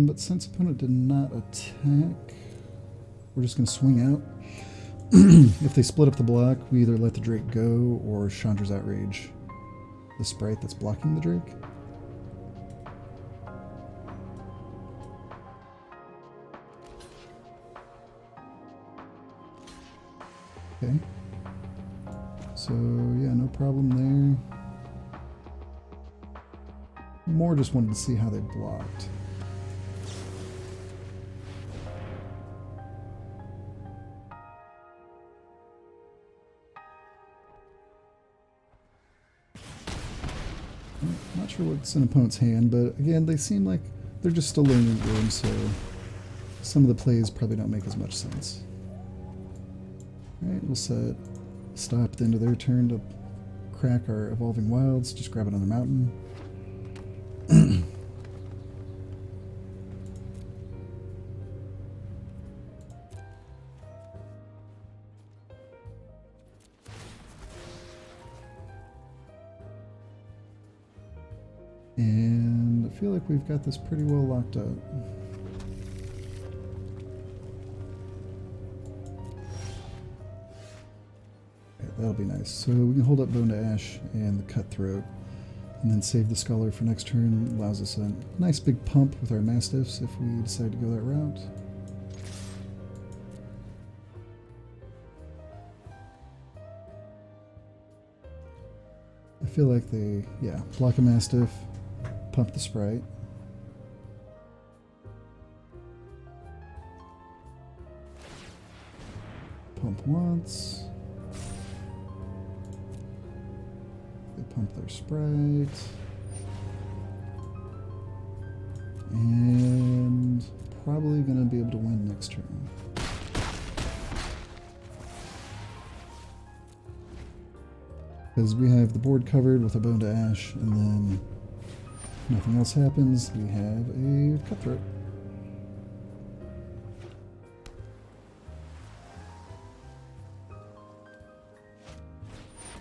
But since opponent did not attack, we're just going to swing out. If they split up the block, we either let the Drake go, or Chandra's Outrage the Sprite that's blocking the Drake. Okay, so yeah, no problem there. More just wanted to see how they blocked. Not sure what's in opponent's hand, but again, they seem like they're just still learning the game, so some of the plays probably don't make as much sense. Alright, we'll set stop at the end of their turn to crack our Evolving Wilds, just grab another mountain. And I feel like we've got this pretty well locked up. That'll be nice. So we can hold up Bone to Ash and the Cutthroat, and then save the Scholar for next turn. Allows us a nice big pump with our Mastiffs if we decide to go that route. I feel like they, yeah, block a Mastiff, pump the Sprite. Pump once. They pump their Sprite. And probably going to be able to win next turn. Because we have the board covered with a Bone to Ash, and then if nothing else happens, we have a Cutthroat.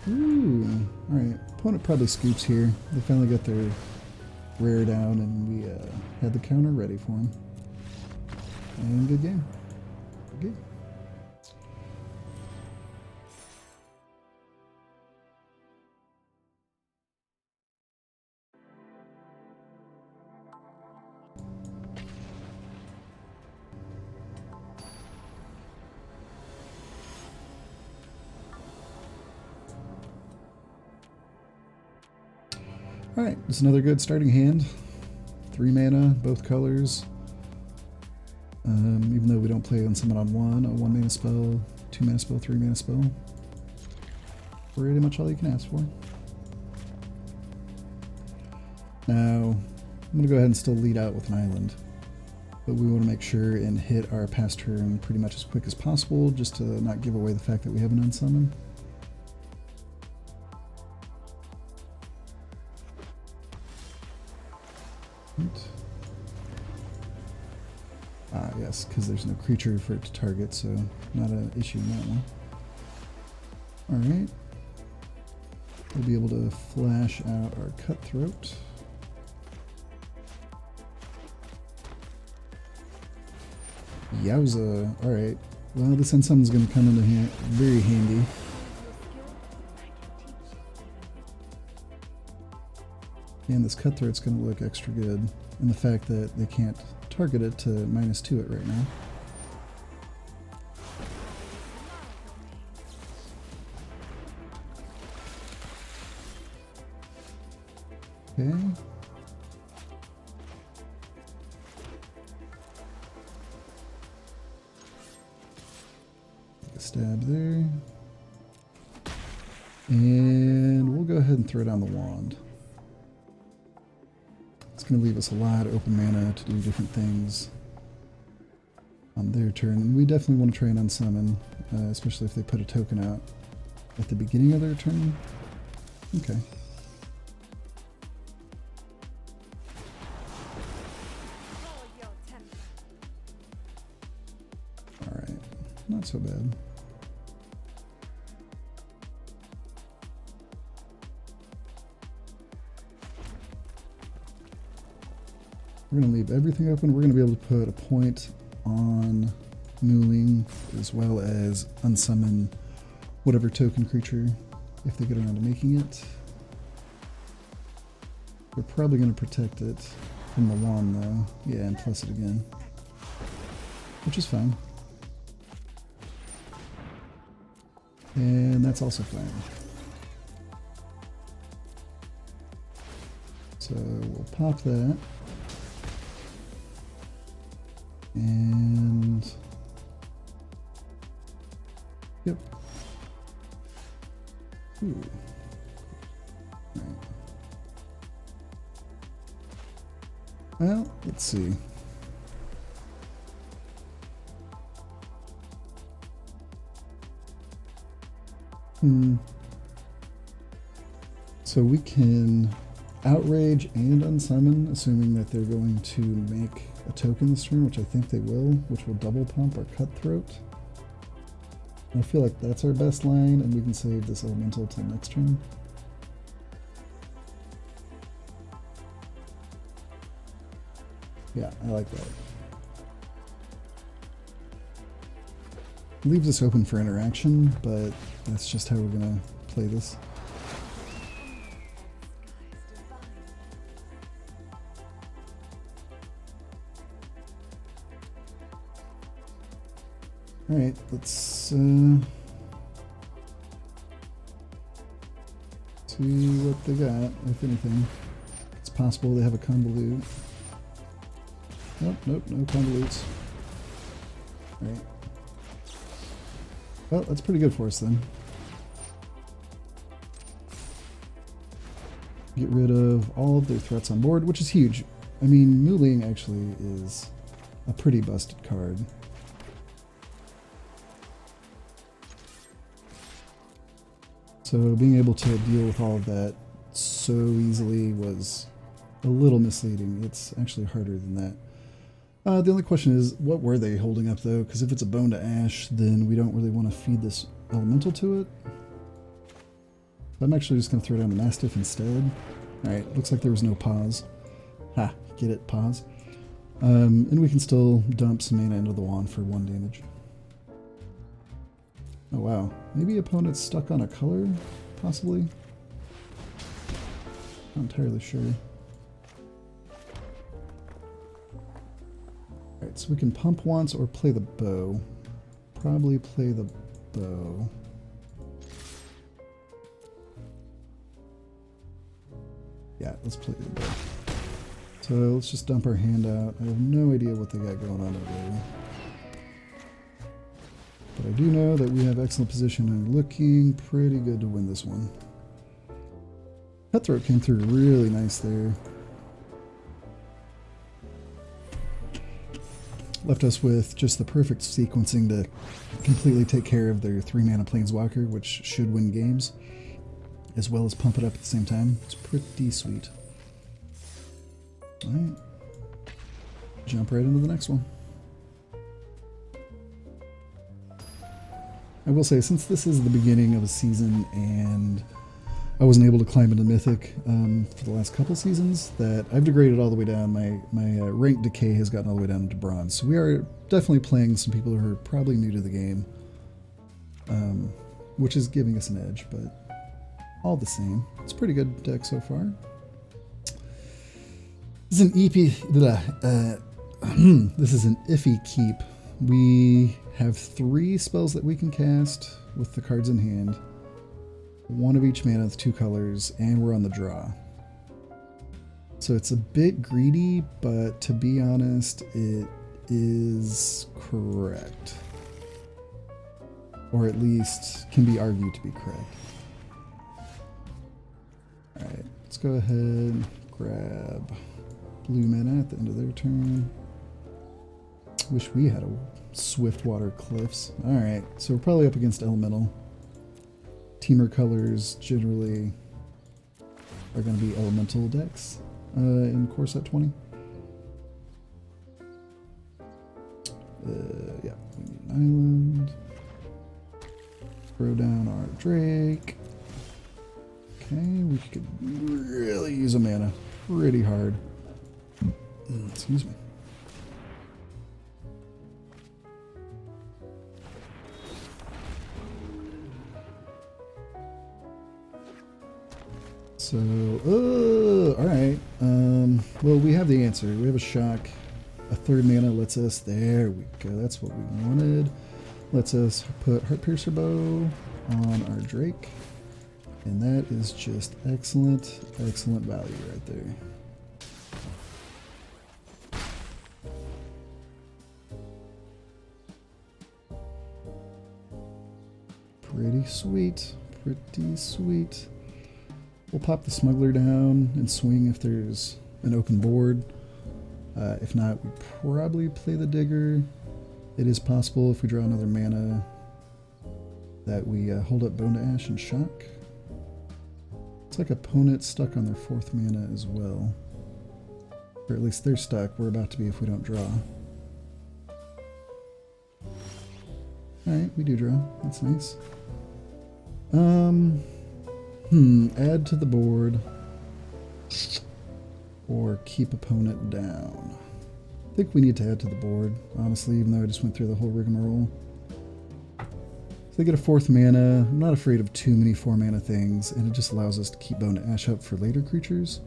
Ooh, alright. Opponent probably scoops here. They finally got their rare down, and we had the counter ready for him. And good game. Good game. Alright, it's another good starting hand. 3 mana, both colors. Even though we don't play Unsummon on 1, a 1 mana spell, 2 mana spell, 3 mana spell. Pretty much all you can ask for. Now, I'm going to go ahead and still lead out with an island. But we want to make sure and hit our pass turn pretty much as quick as possible, just to not give away the fact that we have an Unsummon. Ah, yes, because there's no creature for it to target, so not an issue in that one. Alright. We'll be able to flash out our Cutthroat. Yowza. Alright. Well, this Unsummon's going to come into very handy. And this Cutthroat's going to look extra good. And the fact that they can't target it to -2 it right now. Okay. Take a stab there. And we'll go ahead and throw down the wand. It's going to leave us a lot of open mana to do different things on their turn. We definitely want to try and unsummon, especially if they put a token out at the beginning of their turn. Okay. Alright, not so bad. We're going to leave everything open. We're going to be able to put a point on Mooling as well as unsummon whatever token creature if they get around to making it. We're probably going to protect it from the wand though. Yeah, and plus it again. Which is fine. And that's also fine. So we'll pop that. And yep. Ooh. Right. Well, let's see. So we can outrage and unsummon, assuming that they're going to make a token this turn, which I think they will, which will double pump our Cutthroat. I feel like that's our best line, and we can save this elemental till next turn. Yeah, I like that. Leaves us open for interaction, but that's just how we're gonna play this. Alright, let's see what they got, if anything. It's possible they have a convolute. Nope, nope, no convolutes. Alright. Well, that's pretty good for us then. Get rid of all of their threats on board, which is huge. I mean, Mooling actually is a pretty busted card. So being able to deal with all of that so easily was a little misleading. It's actually harder than that. The only question is, what were they holding up though? Because if it's a Bone to Ash, then we don't really want to feed this elemental to it. I'm actually just going to throw down the Mastiff instead. Alright, looks like there was no pause. Ha, get it, pause. And we can still dump some mana into the wand for 1 damage. Oh wow, maybe opponent's stuck on a color, possibly? Not entirely sure. Alright, so we can pump once or play the bow. Probably play the bow. Yeah, let's play the bow. So let's just dump our hand out. I have no idea what they got going on over there. But I do know that we have excellent position and looking pretty good to win this one. Cutthroat came through really nice there. Left us with just the perfect sequencing to completely take care of their 3-mana Planeswalker, which should win games, as well as pump it up at the same time. It's pretty sweet. Alright. Jump right into the next one. I will say, since this is the beginning of a season and I wasn't able to climb into Mythic for the last couple seasons, that I've degraded all the way down. My rank decay has gotten all the way down into Bronze. So we are definitely playing some people who are probably new to the game, which is giving us an edge, but all the same, it's a pretty good deck so far. This is an this is an iffy keep. We have 3 spells that we can cast with the cards in hand. 1 of each mana with 2 colors, and we're on the draw. So it's a bit greedy, but to be honest, it is correct. Or at least can be argued to be correct. Alright, let's go ahead and grab blue mana at the end of their turn. Wish we had a Swiftwater Cliffs. Alright, so we're probably up against Elemental. Teamer colors generally are going to be Elemental decks in Core Set 20. Yeah, we need an island. Throw down our Drake. Okay, we could really use a mana pretty hard. Excuse me. So, alright. Well, we have the answer. We have a shock. A 3rd mana lets us, there we go, that's what we wanted. Lets us put Heartpiercer Bow on our Drake. And that is just excellent, excellent value right there. Pretty sweet, pretty sweet. We'll pop the Smuggler down and swing if there's an open board. If not, we probably play the Digger. It is possible if we draw another mana that we hold up Bone to Ash and Shock. It's like opponent's stuck on their 4th mana as well. Or at least they're stuck. We're about to be if we don't draw. Alright, we do draw. That's nice. Add to the board or keep opponent down. I think we need to add to the board, honestly, even though I just went through the whole rigmarole. So they get a 4th mana. I'm not afraid of too many 4 mana things, and it just allows us to keep Bone to Ash up for later creatures.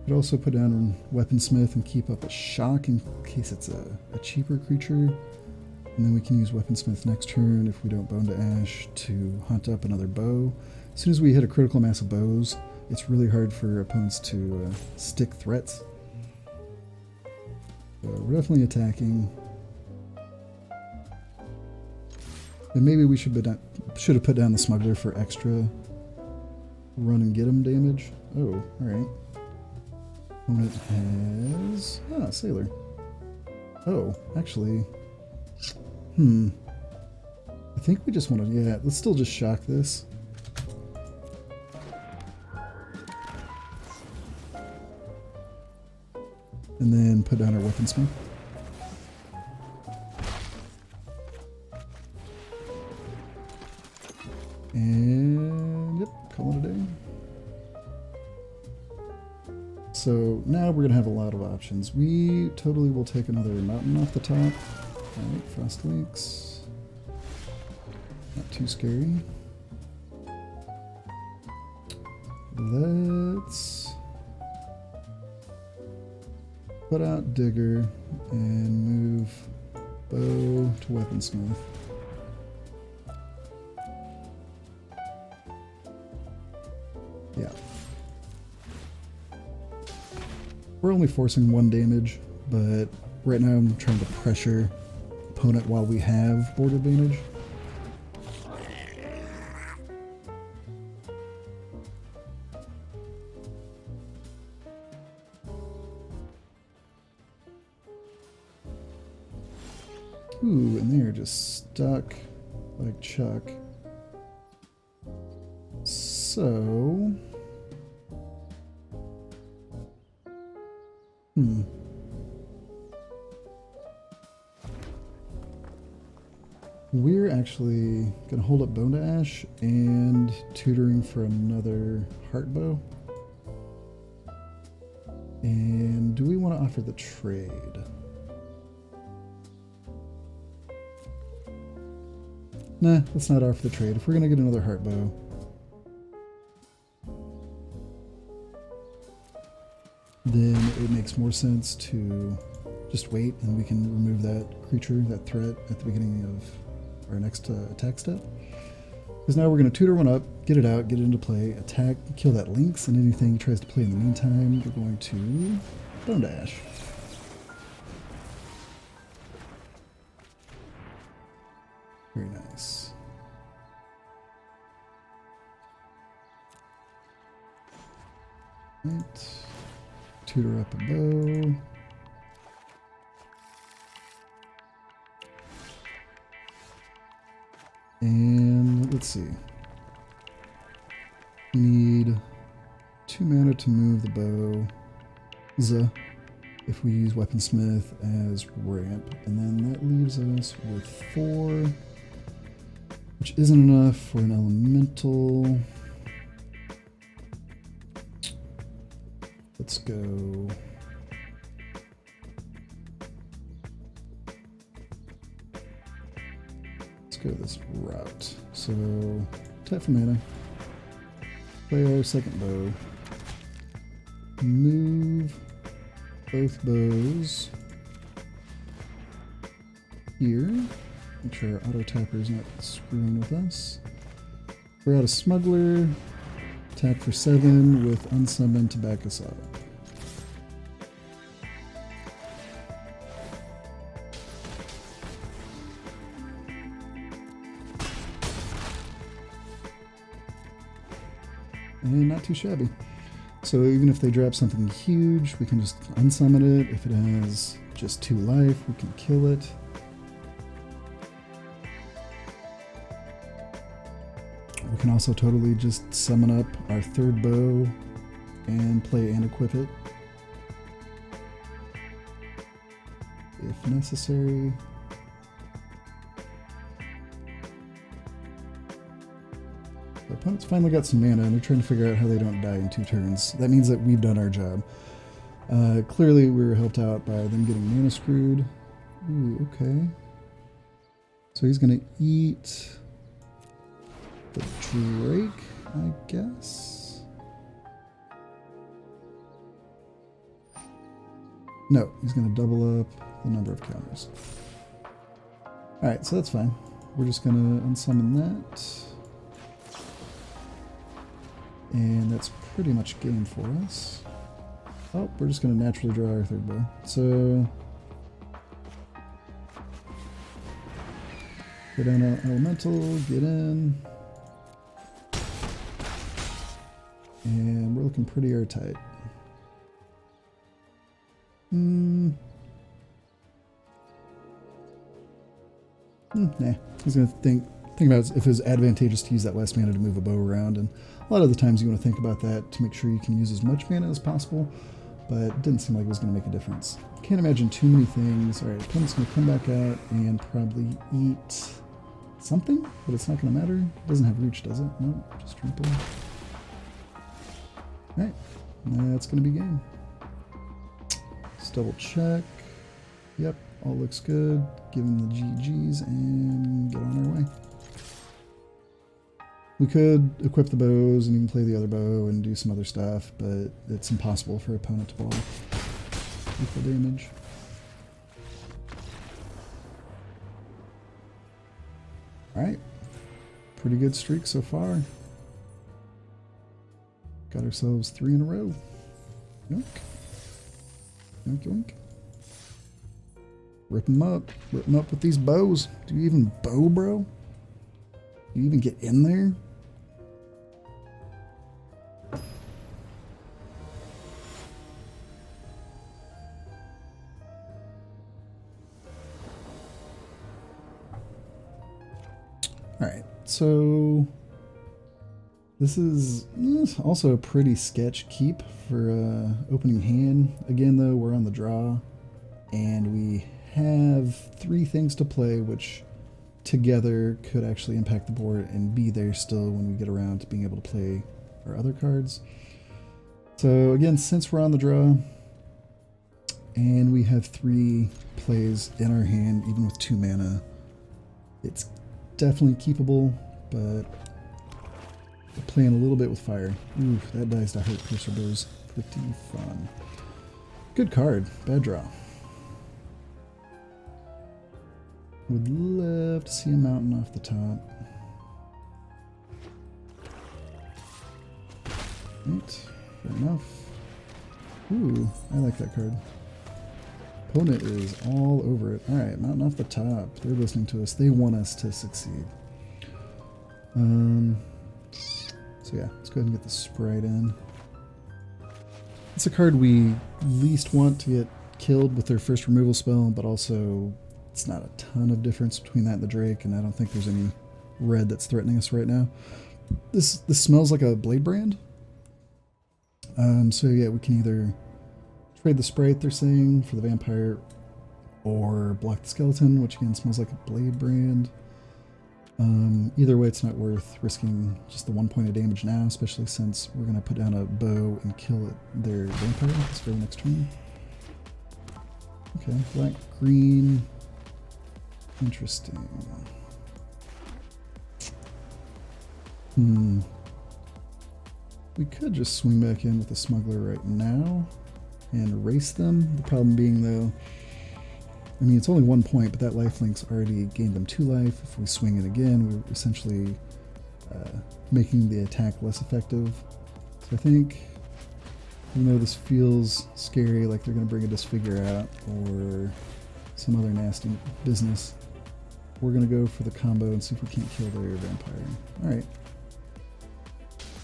Could also put down Weaponsmith and keep up a Shock in case it's a cheaper creature. And then we can use Weaponsmith next turn if we don't Bone to Ash to hunt up another bow. As soon as we hit a critical mass of bows, it's really hard for opponents to stick threats. So we're definitely attacking. And maybe we should have put down the Smuggler for extra run and get 'em damage. Oh, alright. Opponent has... Ah, Sailor. Oh, actually... I think we just want to... Yeah, let's still just shock this. And then put down our weaponsmith. And... Yep, call it a day. So now we're going to have a lot of options. We totally will take another mountain off the top. Alright, Frost Links. Not too scary. Let's put out Digger and move Bow to Weaponsmith. Yeah. We're only forcing 1 damage, but right now I'm trying to pressure opponent while we have board advantage. Ooh, and they're just stuck like Chuck. So... We're actually going to hold up Bone to Ash and tutoring for another Heart Bow. And do we want to offer the trade? Nah, let's not offer the trade. If we're going to get another Heart Bow, then it makes more sense to just wait and we can remove that creature, that threat, at the beginning of our next attack step. Because now we're going to tutor one up, get it out, get it into play, attack, kill that Lynx, and anything he tries to play in the meantime, we're going to Bone Dash. Very nice. Right. Tutor up a bow. And let's see. We need 2 mana to move the bow. If we use Weaponsmith as ramp. And then that leaves us with 4, which isn't enough for an elemental. Let's go. Let's go this route. So, tap for mana. Play our second bow. Move both bows here. Make sure our auto tapper is not screwing with us. We're out a Smuggler. Attack for 7 with Unsummon to back us up. And not too shabby. So even if they drop something huge, we can just unsummon it. If it has just 2 life, we can kill it. We can also totally just summon up our 3rd bow and play and equip it if necessary. The opponent's finally got some mana and they're trying to figure out how they don't die in 2 turns. That means that we've done our job. Clearly we were helped out by them getting mana screwed. Ooh, okay. So he's going to eat the Drake, I guess? No, he's going to double up the number of counters. Alright, so that's fine. We're just going to unsummon that. And that's pretty much game for us. Oh, we're just going to naturally draw our 3rd bow. So, go down our elemental, get in. And we're looking pretty airtight. Nah. I was gonna think about if it was advantageous to use that last mana to move a bow around, and a lot of the times you want to think about that to make sure you can use as much mana as possible, but it didn't seem like it was going to make a difference. Can't imagine too many things. Alright, opponent's going to come back out and probably eat something, but it's not going to matter. It doesn't have reach, does it? No, just trample. Alright, that's going to be game. Let's double check. Yep, all looks good. Give him the GGs and get on our way. We could equip the bows and even play the other bow and do some other stuff, but it's impossible for an opponent to block equal damage. Alright. Pretty good streak so far. Got ourselves 3 in a row. Yoink. Yoink, yoink. Rip them up. Rip them up with these bows. Do you even bow, bro? Do you even get in there? Alright, so this is also a pretty sketch keep for opening hand. Again though, we're on the draw, and we have 3 things to play, which together could actually impact the board and be there still when we get around to being able to play our other cards. So again, since we're on the draw, and we have 3 plays in our hand, even with 2 mana, it's definitely keepable, but we're playing a little bit with fire. Oof, that dies to Heart Piercer Bows. Pretty fun. Good card. Bad draw. Would love to see a mountain off the top. Right, fair enough. Ooh, I like that card. Opponent is all over it. Alright, mountain off the top. They're listening to us. They want us to succeed. So yeah, let's go ahead and get the Sprite in. It's a card we least want to get killed with their first removal spell, but also it's not a ton of difference between that and the Drake, and I don't think there's any red that's threatening us right now. This smells like a Blade Brand. So yeah, we can either trade the Sprite, they're saying, for the Vampire, or block the Skeleton, which again smells like a Blade Brand. Either way, it's not worth risking just the 1 point of damage now, especially since we're going to put down a bow and kill their Vampire this very next turn. Okay, black, green. Interesting. We could just swing back in with the Smuggler right now and erase them. The problem being, though, I mean, it's only 1 point, but that lifelink's already gained them 2 life. If we swing it again, we're essentially making the attack less effective. So I think, even though this feels scary, like they're going to bring a Disfigure out or some other nasty business, we're going to go for the combo and see if we can't kill their Vampire. Alright.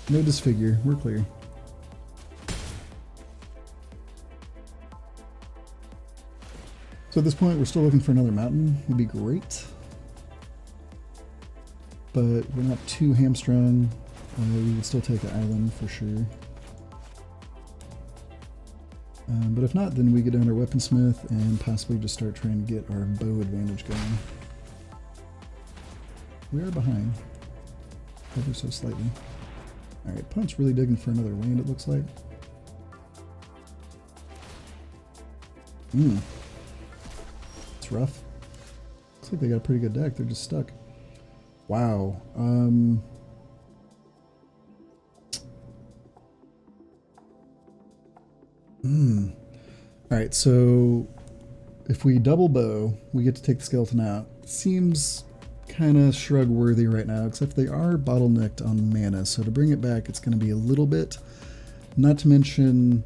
No Disfigure. We're clear. So at this point, we're still looking for another mountain. Would be great. But we're not too hamstrung. We would still take an island for sure. But if not, then we get down our Weaponsmith and possibly just start trying to get our bow advantage going. We are behind. Ever so slightly. Alright, opponent's really digging for another land, it looks like. It's rough. Looks like they got a pretty good deck. They're just stuck. Wow. Alright, so if we double bow, we get to take the Skeleton out. Seems kind of shrug worthy right now, except they are bottlenecked on mana, so to bring it back, it's going to be a little bit. Not to mention,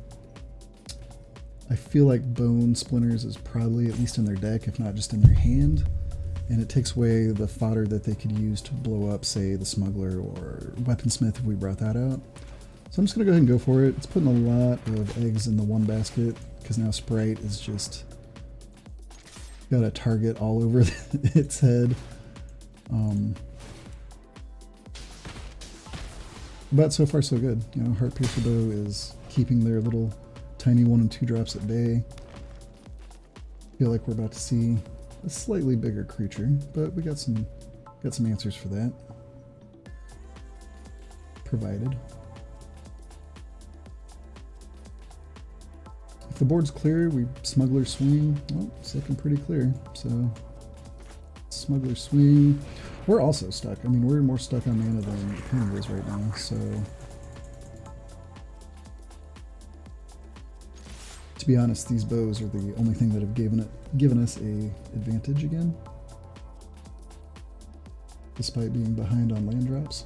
I feel like Bone Splinters is probably at least in their deck, if not just in their hand, and it takes away the fodder that they could use to blow up, say, the Smuggler or Weaponsmith if we brought that out. So I'm just going to go ahead and go for it. It's putting a lot of eggs in the one basket because now Sprite is just got a target all over its head. But so far so good. You know, Heart Piercer Bow is keeping their little tiny 1 and 2 drops at bay. Feel like we're about to see a slightly bigger creature, but we got some answers for that. Provided. If the board's clear, we Smuggler Swing. Well, it's looking pretty clear. So Smuggler Swing. We're also stuck. I mean, we're more stuck on mana than the opponent is right now, so to be honest, these bows are the only thing that have given us a advantage again, despite being behind on land drops.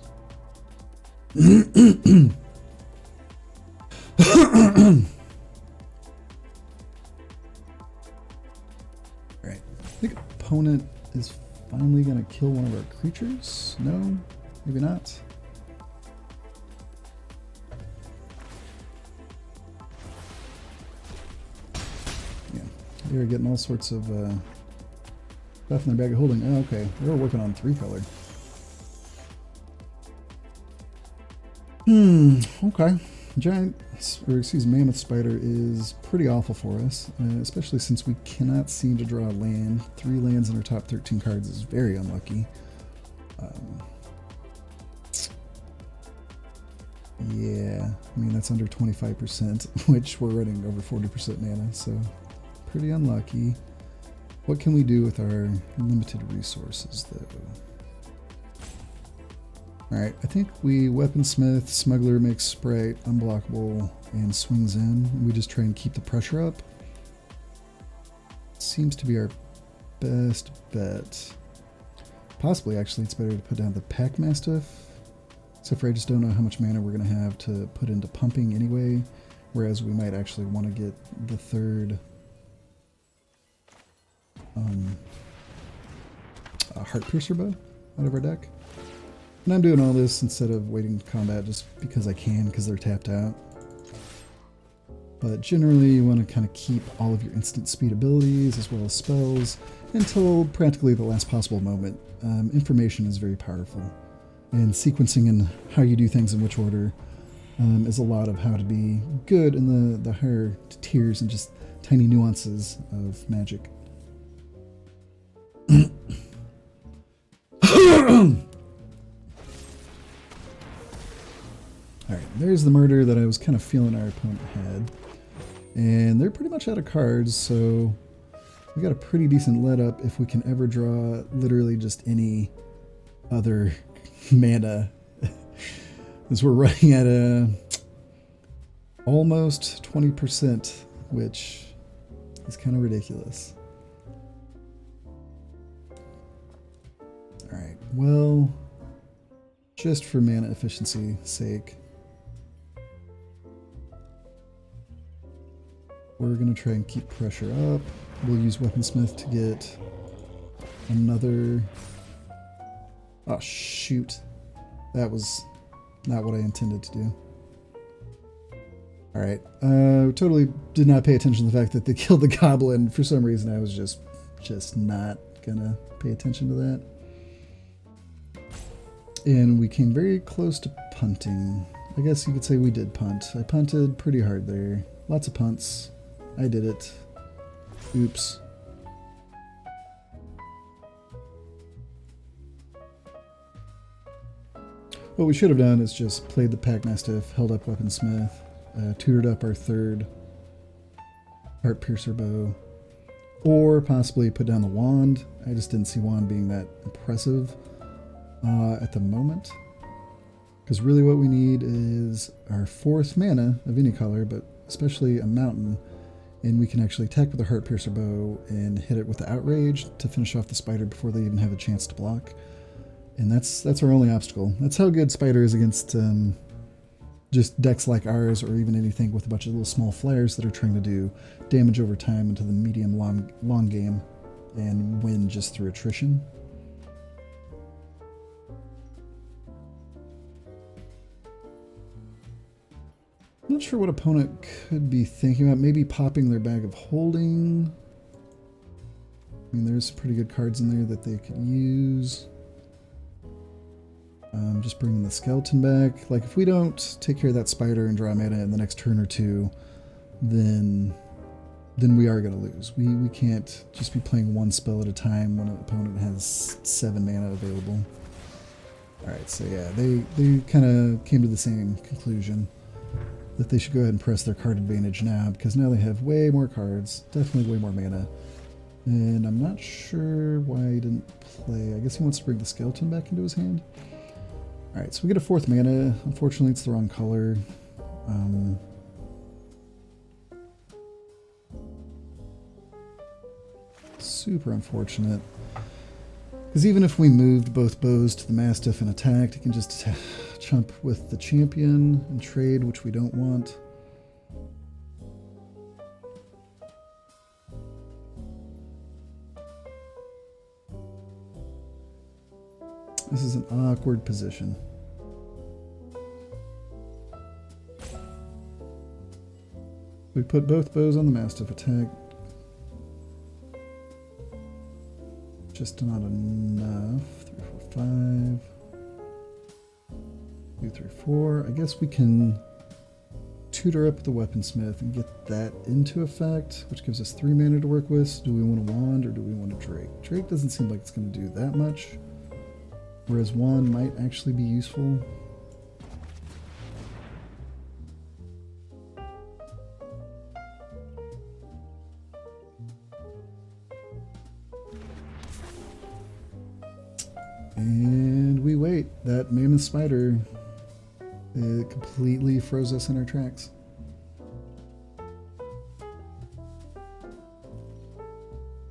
Alright, I think opponent is finally gonna kill one of our creatures? No? Maybe not? Yeah, they're getting all sorts of stuff in their bag of holding. Oh, okay, they were working on 3-color. Okay. Mammoth Spider is pretty awful for us, especially since we cannot seem to draw a land. 3 lands in our top 13 cards is very unlucky. Yeah, I mean, that's under 25%, which we're running over 40% mana, so pretty unlucky. What can we do with our limited resources, though? Alright, I think we Weaponsmith, Smuggler makes Sprite unblockable, and swings in. We just try and keep the pressure up. Seems to be our best bet. Possibly, actually, it's better to put down the Pack Mastiff. Except for I just don't know how much mana we're going to have to put into pumping anyway, whereas we might actually want to get the third Heart Piercer Bow out of our deck. And I'm doing all this instead of waiting to combat just because I can, because they're tapped out. But generally you want to kind of keep all of your instant speed abilities as well as spells until practically the last possible moment. Information is very powerful. And sequencing and how you do things in which order is a lot of how to be good in the higher tiers and just tiny nuances of Magic. Alright, there's the murder that I was kind of feeling our opponent had. And they're pretty much out of cards, so we got a pretty decent let up if we can ever draw literally just any other mana. As we're running at almost 20%, which is kind of ridiculous. Alright, well, just for mana efficiency's sake, we're going to try and keep pressure up. We'll use Weaponsmith to get another... Oh, shoot. That was not what I intended to do. Alright. Totally did not pay attention to the fact that they killed the goblin. For some reason, I was just not going to pay attention to that. And we came very close to punting. I guess you could say we did punt. I punted pretty hard there. Lots of punts. I did it. Oops. What we should have done is just played the Pack Mastiff, held up Weaponsmith, tutored up our third Heart Piercer Bow, or possibly put down the Wand. I just didn't see Wand being that impressive at the moment. Because really what we need is our 4th mana of any color, but especially a mountain, and we can actually attack with the Heart Piercer Bow and hit it with the Outrage to finish off the spider before they even have a chance to block. And that's our only obstacle. That's how good Spider is against just decks like ours, or even anything with a bunch of little small flyers that are trying to do damage over time into the medium long game and win just through attrition. I'm not sure what opponent could be thinking about. Maybe popping their Bag of Holding. I mean, there's some pretty good cards in there that they could use. Just bringing the skeleton back. Like, if we don't take care of that spider and draw mana in the next turn or two, then we are going to lose. We can't just be playing one spell at a time when an opponent has 7 mana available. Alright, so yeah, they kind of came to the same conclusion. That they should go ahead and press their card advantage now, because now they have way more cards, definitely way more mana. And I'm not sure why he didn't play. I guess he wants to bring the skeleton back into his hand. Alright, so we get a 4th mana. Unfortunately, it's the wrong color. Super unfortunate. Because even if we moved both bows to the Mastiff and attacked, it can just chump with the champion and trade, which we don't want. This is an awkward position. We put both bows on the Mastiff attack. Just not enough. 3, 4, 5. 2, 3, 4. I guess we can tutor up the weaponsmith and get that into effect, which gives us 3 mana to work with. So do we want a wand or do we want a Drake? Drake doesn't seem like it's going to do that much, whereas wand might actually be useful. And we wait. That mammoth spider, it completely froze us in our tracks.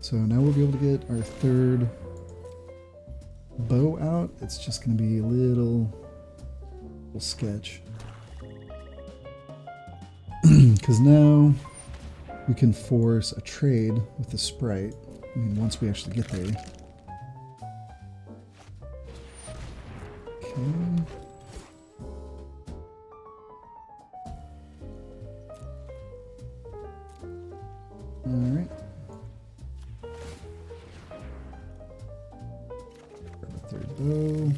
So now we'll be able to get our 3rd bow out. It's just going to be a little sketch. Because now we can force a trade with the sprite. I mean, once we actually get there. Okay. Alright. Grab a 3rd bow.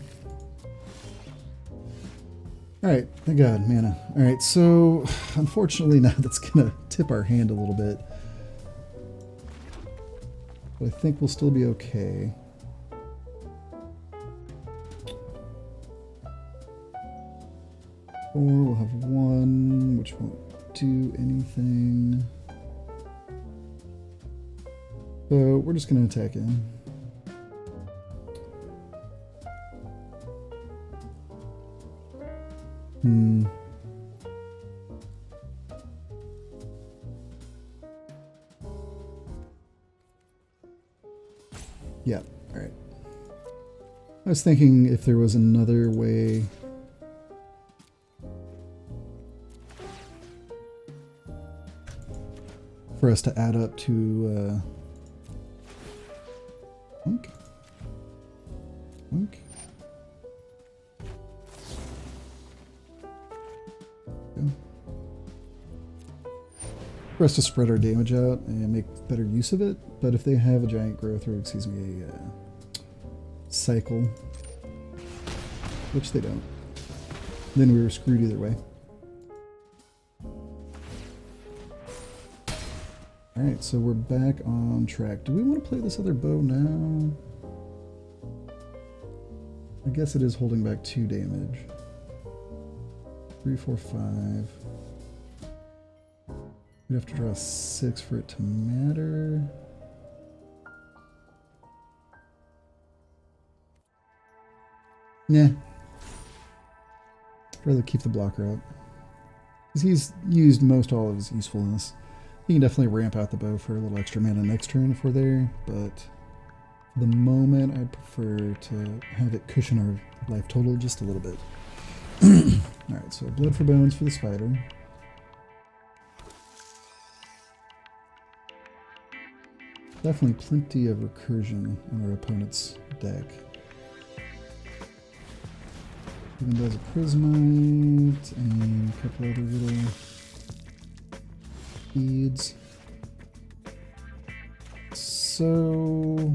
Alright, thank God, mana. Alright, so unfortunately now that's gonna tip our hand a little bit. But I think we'll still be okay. Or we'll have 1, which won't do anything. So we're just going to attack in. Yeah, alright. I was thinking if there was another way for us to add up to wink. Wink. Go. For us to spread our damage out and make better use of it, but if they have a giant growth, or excuse me, a cycle, which they don't, then we were screwed either way. Alright, so we're back on track. Do we want to play this other bow now? I guess it is holding back 2 damage. 3, 4, 5. We'd have to draw 6 for it to matter. Nah. I'd rather keep the blocker up. Because he's used most all of his usefulness. He can definitely ramp out the bow for a little extra mana next turn if we're there, but for the moment I'd prefer to have it cushion our life total just a little bit. Alright, so blood for bones for the spider. Definitely plenty of recursion in our opponent's deck. Even does a prismite and couple other little beads. So,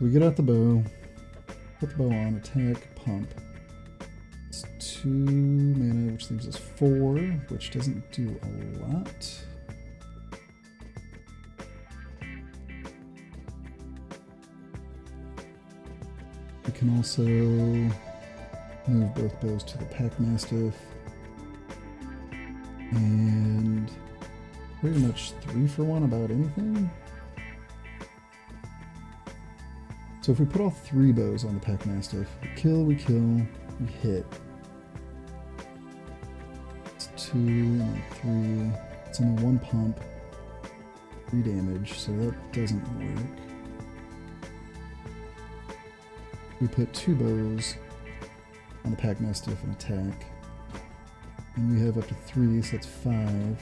we get out the bow, put the bow on, attack, pump. It's 2 mana, which leaves us 4, which doesn't do a lot. We can also move both bows to the Pack Mastiff, and pretty much 3 for 1 about anything. So if we put all 3 bows on the Pack Mastiff, we kill, we hit. It's 2 and 3. It's in a 1 pump, 3 damage, so that doesn't work. We put 2 bows on the Pack Mastiff and attack. And we have up to 3, so that's 5.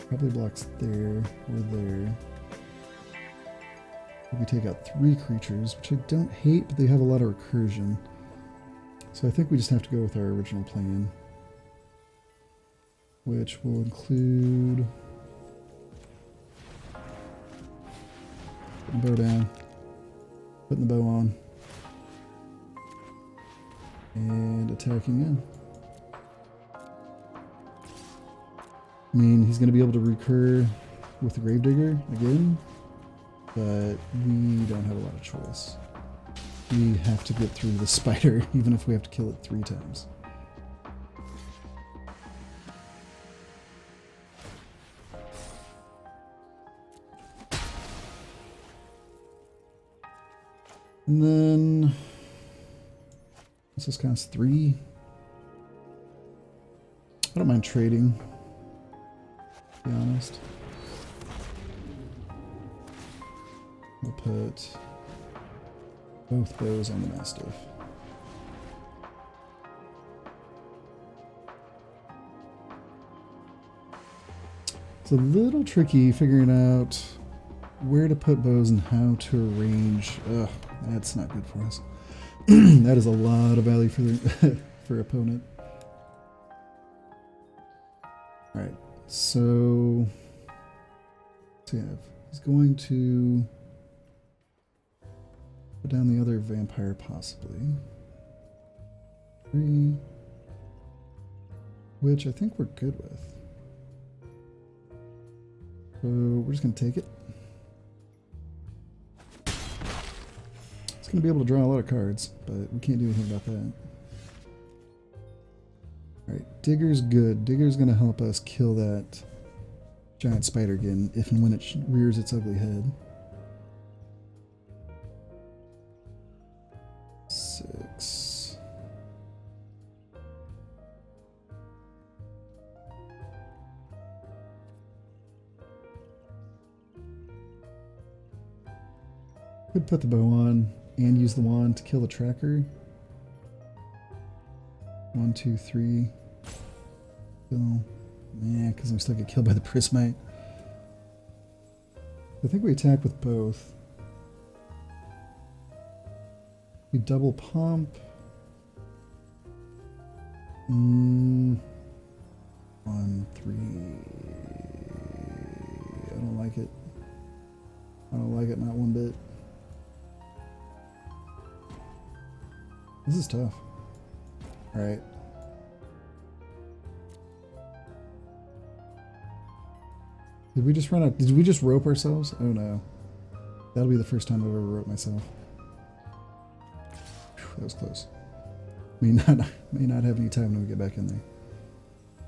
Probably blocks there or there. We take out 3 creatures, which I don't hate, but they have a lot of recursion. So I think we just have to go with our original plan, which will include putting the bow down, putting the bow on, and attacking in. I mean, he's going to be able to recur with the Gravedigger again, but we don't have a lot of choice. We have to get through the spider, even if we have to kill it 3 times. And then this costs 3. I don't mind trading, to be honest. We'll put both bows on the Mastiff. It's a little tricky figuring out where to put bows and how to arrange. Ugh, that's not good for us. That is a lot of value for the for opponent. Alright, so yeah, he's going to put down the other vampire possibly. 3, which I think we're good with. So we're just going to take it. It's going to be able to draw a lot of cards, but we can't do anything about that. Alright, Digger's good. Digger's going to help us kill that giant spider again, if and when it rears its ugly head. 6. Could put the bow on and use the wand to kill the tracker. 1, 2, 3. Kill. Yeah, because I'm still get killed by the Prismite. I think we attack with both. We double pump. 1, 3. I don't like it. I don't like it, not one bit. This is tough. Alright. Did we just run out? Did we just rope ourselves? Oh no. That'll be the first time I've ever roped myself. Whew, that was close. May not have any time when we get back in there.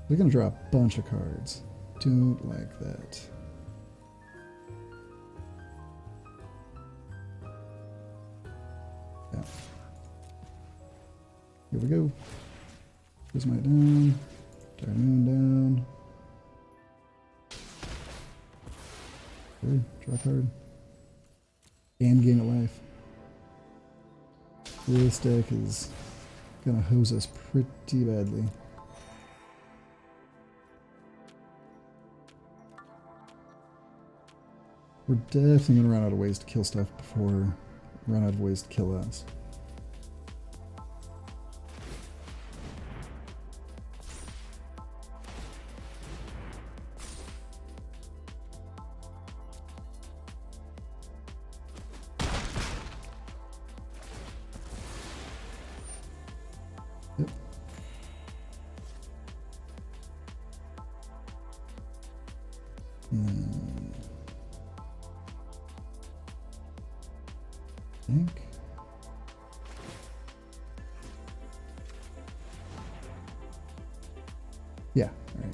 We're gonna draw a bunch of cards. Don't like that. Yeah. Here we go. Prismite down. Dark Moon down. Okay, draw a card. And gain a life. This deck is gonna hose us pretty badly. We're definitely going to run out of ways to kill stuff before we run out of ways to kill us. Yep. Think. Yeah, all right.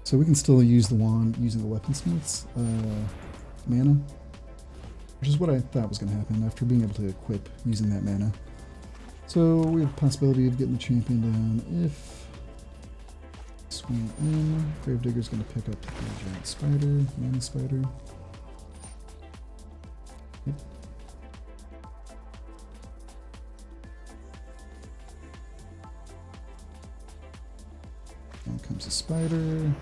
So we can still use the wand using the weaponsmith's mana, which is what I thought was going to happen after being able to equip using that mana. So we have the possibility of getting the champion down if swing in. Gravedigger's going to pick up the giant spider, mana spider. Yep. Down comes a spider.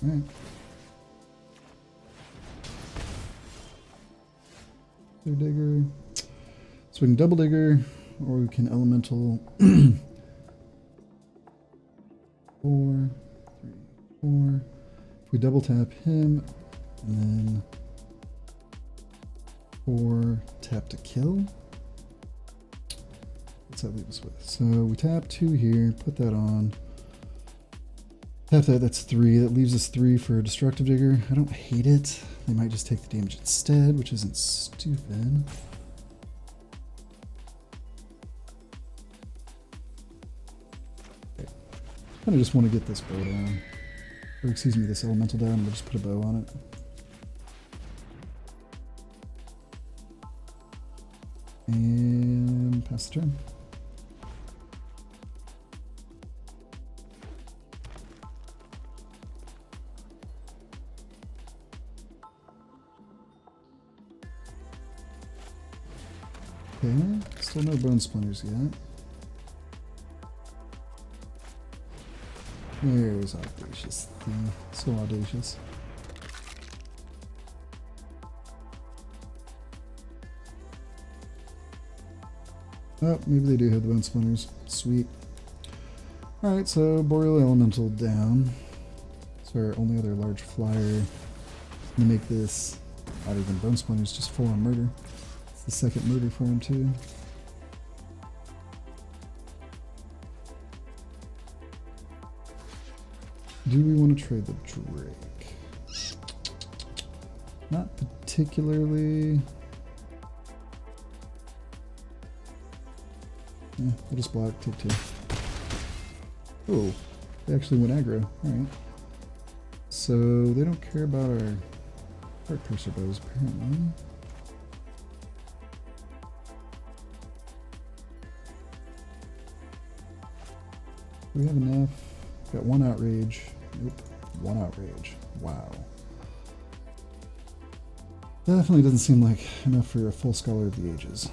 All right. Digger. So we can double digger, or we can elemental. 4, 3, 4. If we double tap him, and then 4 tap to kill. What's that leave us with? So we tap 2 here, put that on. Tap that, that's 3. That leaves us 3 for destructive digger. I don't hate it. They might just take the damage instead, which isn't stupid. Okay. I kind of just want to get this bow down. Or excuse me, this elemental down, and we'll just put a bow on it. And pass the turn. Okay, still no bone splinters yet. There's audacious thief. So audacious. Oh, maybe they do have the bone splinters. Sweet. Alright, so Boreal Elemental down. It's our only other large flyer. I'm gonna make this not even bone splinters, just full on murder. It's the second murder for him too. Do we want to trade the Drake? Not particularly. Yeah, we'll just block, take 2. Oh, they actually went aggro. Alright. So they don't care about our heart piercer bows, apparently. Do we have enough? Got 1 outrage. Nope. 1 outrage. Wow. Definitely doesn't seem like enough for a full Scholar of the Ages.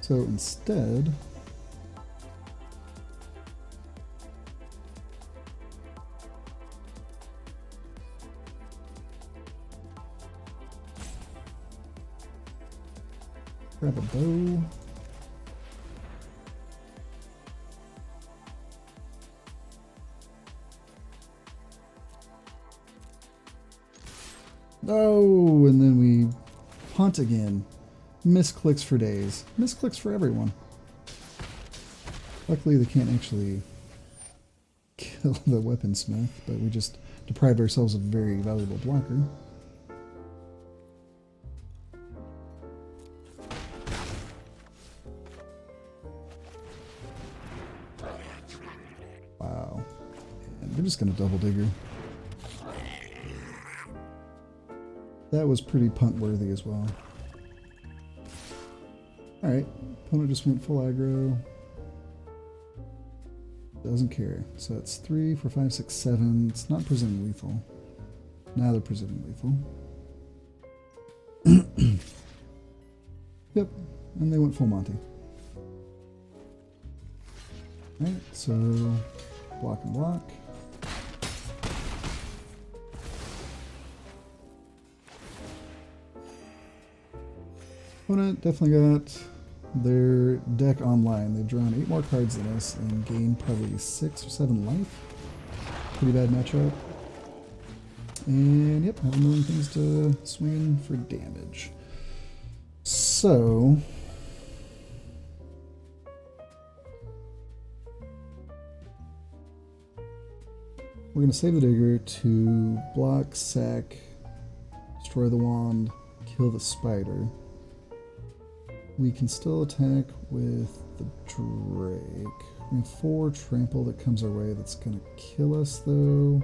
So instead, grab a bow. Oh, and then we hunt again. Misclicks for days. Misclicks for everyone. Luckily, they can't actually kill the weaponsmith, but we just deprived ourselves of a very valuable blocker. Wow. And we're just going to double digger. That was pretty punt worthy as well. Alright, opponent just went full aggro. Doesn't care. So that's 3, 4, 5, 6, 7. It's not presenting lethal. Now they're presenting lethal. Yep, and they went full Monty. Alright, so block and block. Opponent definitely got their deck online. They've drawn 8 more cards than us and gained probably 6 or 7 life. Pretty bad matchup. And yep, have a million things to swing in for damage. So we're going to save the digger to block, sack, destroy the wand, kill the spider. We can still attack with the Drake. We have 4 trample that comes our way that's going to kill us though.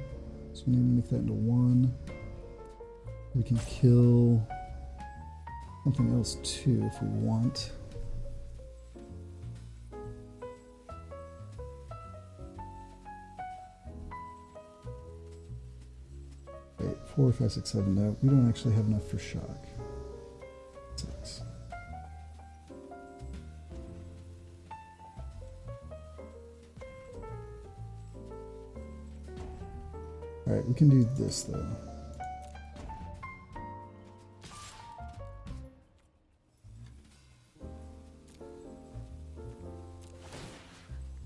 So we need to make that into 1. We can kill something else too if we want. Wait, 4, 5, 6, 7. No, we don't actually have enough for shock. Sucks. Alright, we can do this though.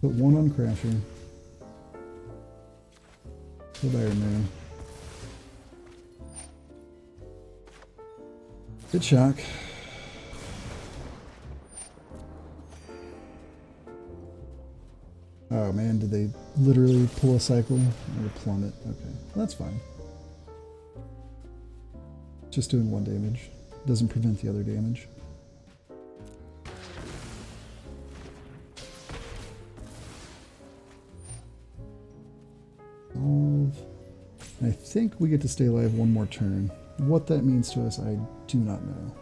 Put 1 on Crasher. Kill Iron Man. Good shock. Oh man, did they literally pull a cycle or plummet? Okay, well, that's fine. Just doing 1 damage. Doesn't prevent the other damage. I think we get to stay alive 1 more turn. What that means to us, I do not know.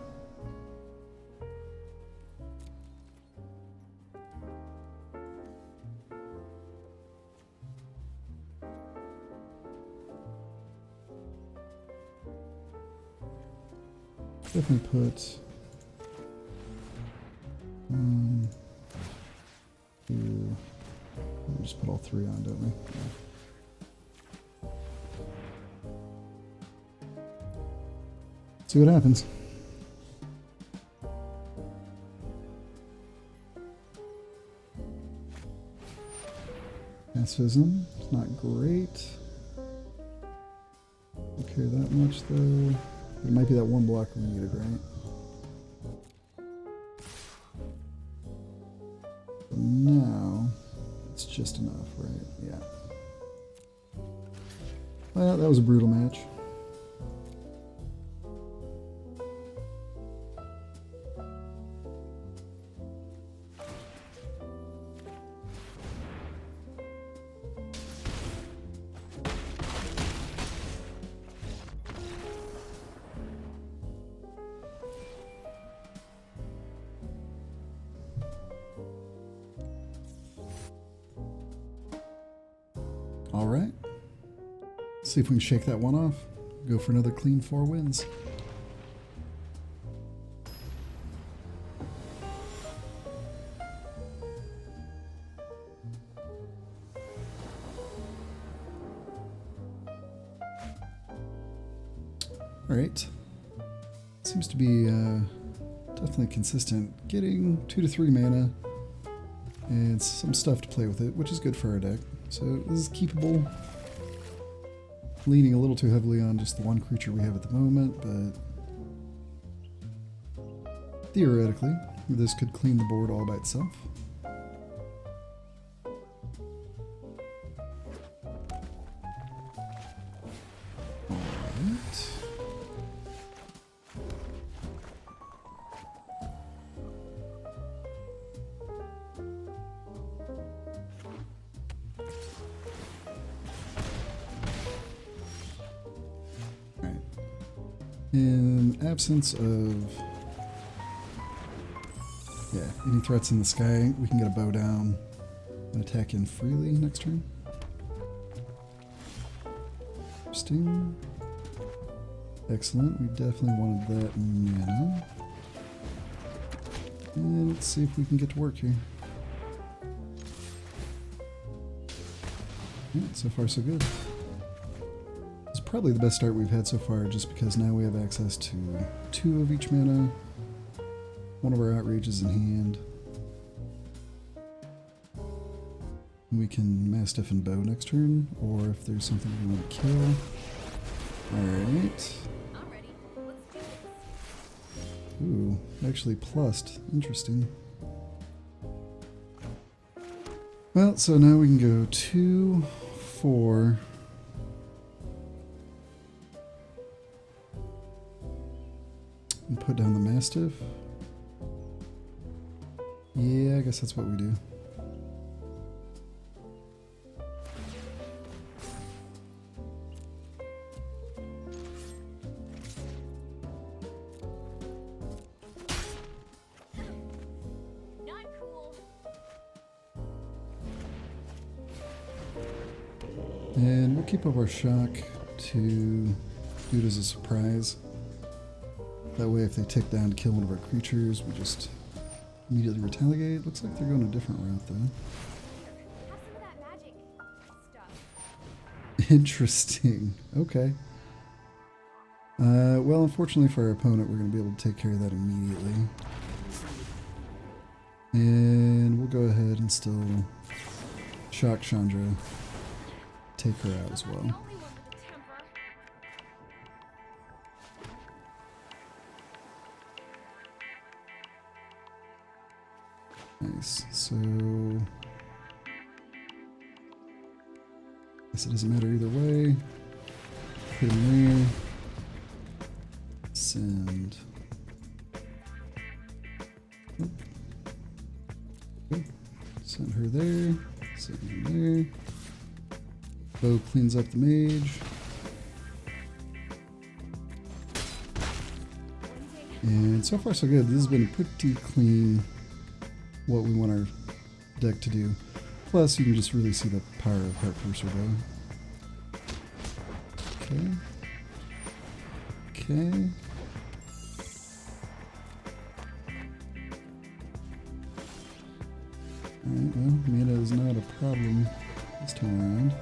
Definitely put 1, 2. We just put all 3 on, don't we? Yeah. See what happens. Pacifism, it's not great. Don't care that much though. It might be that 1 block we needed, right? So now it's just enough, right? Yeah. Well, that was a brutal match. All right. See if we can shake that one off. Go for another clean 4 wins. All right. Seems to be definitely consistent. Getting 2 to 3 mana and some stuff to play with it, which is good for our deck. So this is keepable. Leaning a little too heavily on just the 1 creature we have at the moment, but theoretically, this could clean the board all by itself. Alright. In absence of any threats in the sky, we can get a bow down and attack in freely next turn. Interesting. Excellent. We definitely wanted that mana. And let's see if we can get to work here. Yeah, so far so good. It's probably the best start we've had so far, just because now we have access to 2 of each mana, 1 of our outrages in hand. We can Mastiff and Bow next turn, or if there's something we want to kill. Alright. I'm ready. Let's do this. Ooh, actually plussed. Interesting. Well, so now we can go 2, 4. And put down the Mastiff. Yeah, I guess that's what we do. Not cool. And we'll keep up our shock to do it as a surprise. That way if they tick down to kill one of our creatures, we just immediately retaliate. Looks like they're going a different route though. Have some of that magic stuff. Interesting. Okay. Well, unfortunately for our opponent, we're going to be able to take care of that immediately. And we'll go ahead and still shock Chandra. Take her out as well. The only one with temper. Nice. So, guess it doesn't matter either way. Put him there. Send. Oop. Good. Send her there. Send him there. Bow cleans up the mage. And so far so good. This has been pretty clean what we want our deck to do. Plus you can just really see the power of Heart Piercer Bow. Okay. Okay. Alright, well, mana is not a problem this time around.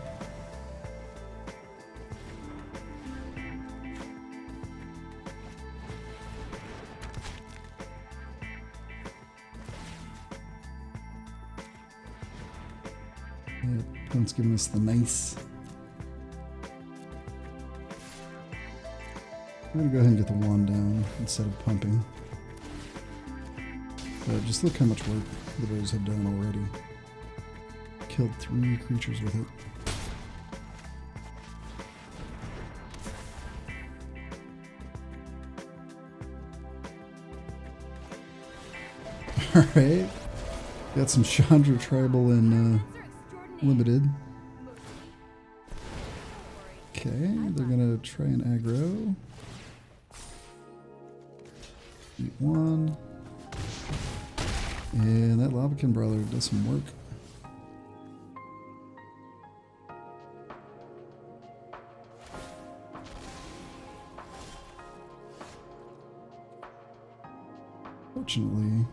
Yeah, opponent's giving us the nice. I'm gonna go ahead and get the wand down instead of pumping. But just look how much work the bows have done already. Killed 3 creatures with it. Alright. Got some Chandra Tribal and Limited. Okay, they're gonna try and aggro. Eat 1. And that Lavakin Brawler does some work. Fortunately,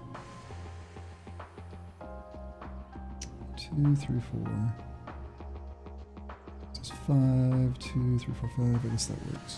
2, 3, 4. This is 5, 2, 3, 4, 5. I guess that works.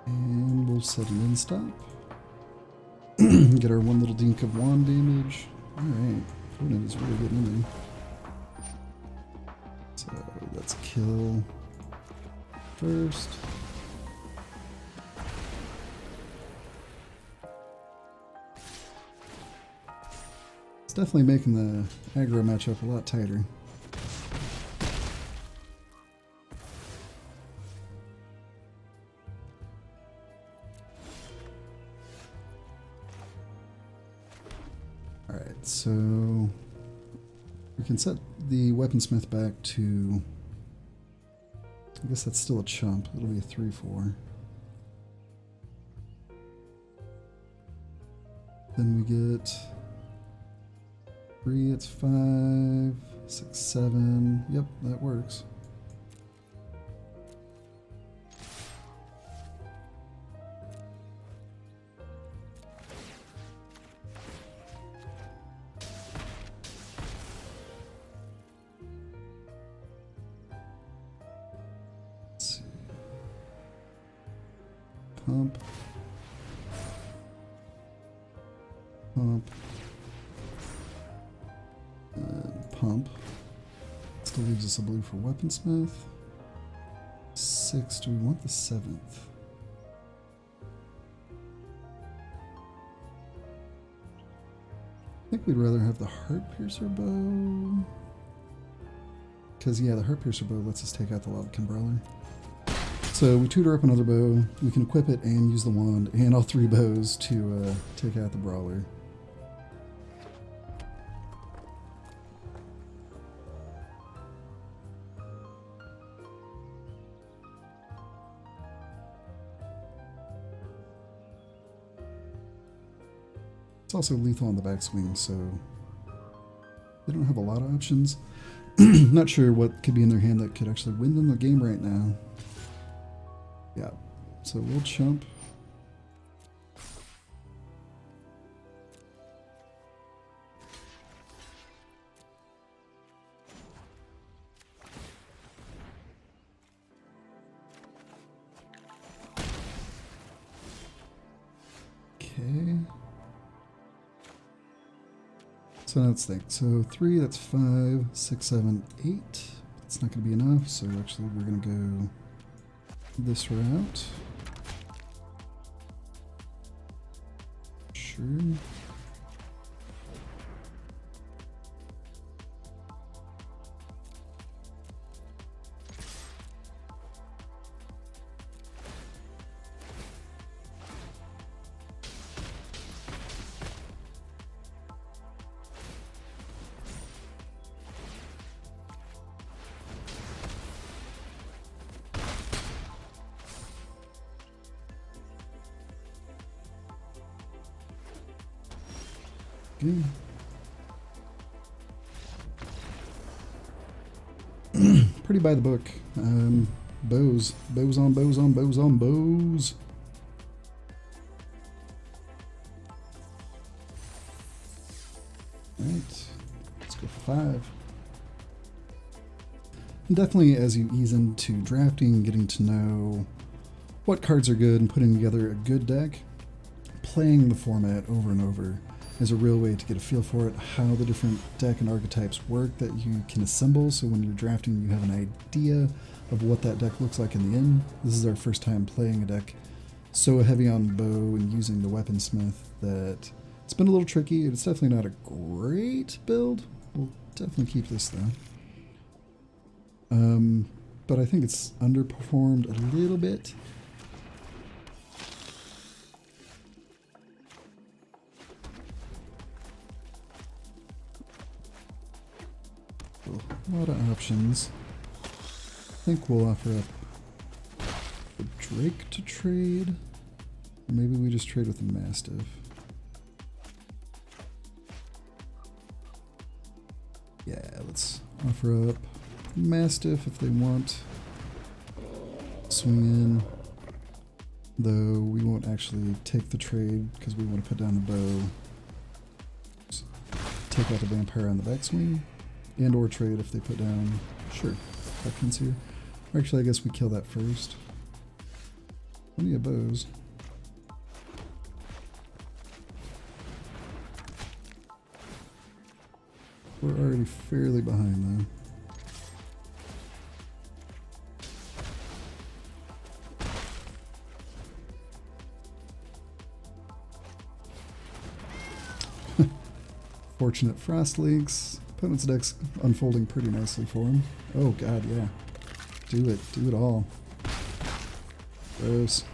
And we'll set an end stop. Get our 1 little dink of wand damage. Alright, opponent is really getting in there. So let's kill first. It's definitely making the aggro matchup a lot tighter. Alright, so we can set the weaponsmith back to I guess that's still a chump. It'll be a 3/4. Then we get 3, it's 5, 6, 7. Yep, that works. Let's see. Pump. Pump. Pump. Still leaves us a blue for Weaponsmith. 6. Do we want the 7th? I think we'd rather have the Heart Piercer bow. Because, yeah, the Heart Piercer bow lets us take out the Lavakin Brawler. So we tutor up another bow. We can equip it and use the wand and all 3 bows to take out the Brawler. It's also lethal on the backswing, so they don't have a lot of options. Not sure what could be in their hand that could actually win them the game right now. Yeah, so we'll chump. Okay. So now let's think. So 3, that's 5, 6, 7, 8. That's not going to be enough, so actually we're going to go this route. Sure. Good. Pretty by the book. Bows. Bows on bows on bows on bows. Alright. Let's go for 5. And definitely as you ease into drafting, getting to know what cards are good and putting together a good deck, playing the format over and over is a real way to get a feel for it, how the different deck and archetypes work that you can assemble, so when you're drafting you have an idea of what that deck looks like in the end. This is our first time playing a deck so heavy on bow and using the Weaponsmith that it's been a little tricky. It's definitely not a great build. We'll definitely keep this though. But I think it's underperformed a little bit. A lot of options. I think we'll offer up the Drake to trade. Or maybe we just trade with the Mastiff. Yeah, let's offer up Mastiff if they want. Swing in. Though we won't actually take the trade because we want to put down the bow. Just take out the Vampire on the backswing. And or trade if they put down, sure, Huckins here. Or actually, I guess we kill that first. Plenty of bows. We're already fairly behind though. Fortunate Frost Leaks. Opponent's deck's unfolding pretty nicely for him. Oh god, yeah. Do it. Do it all. Gross.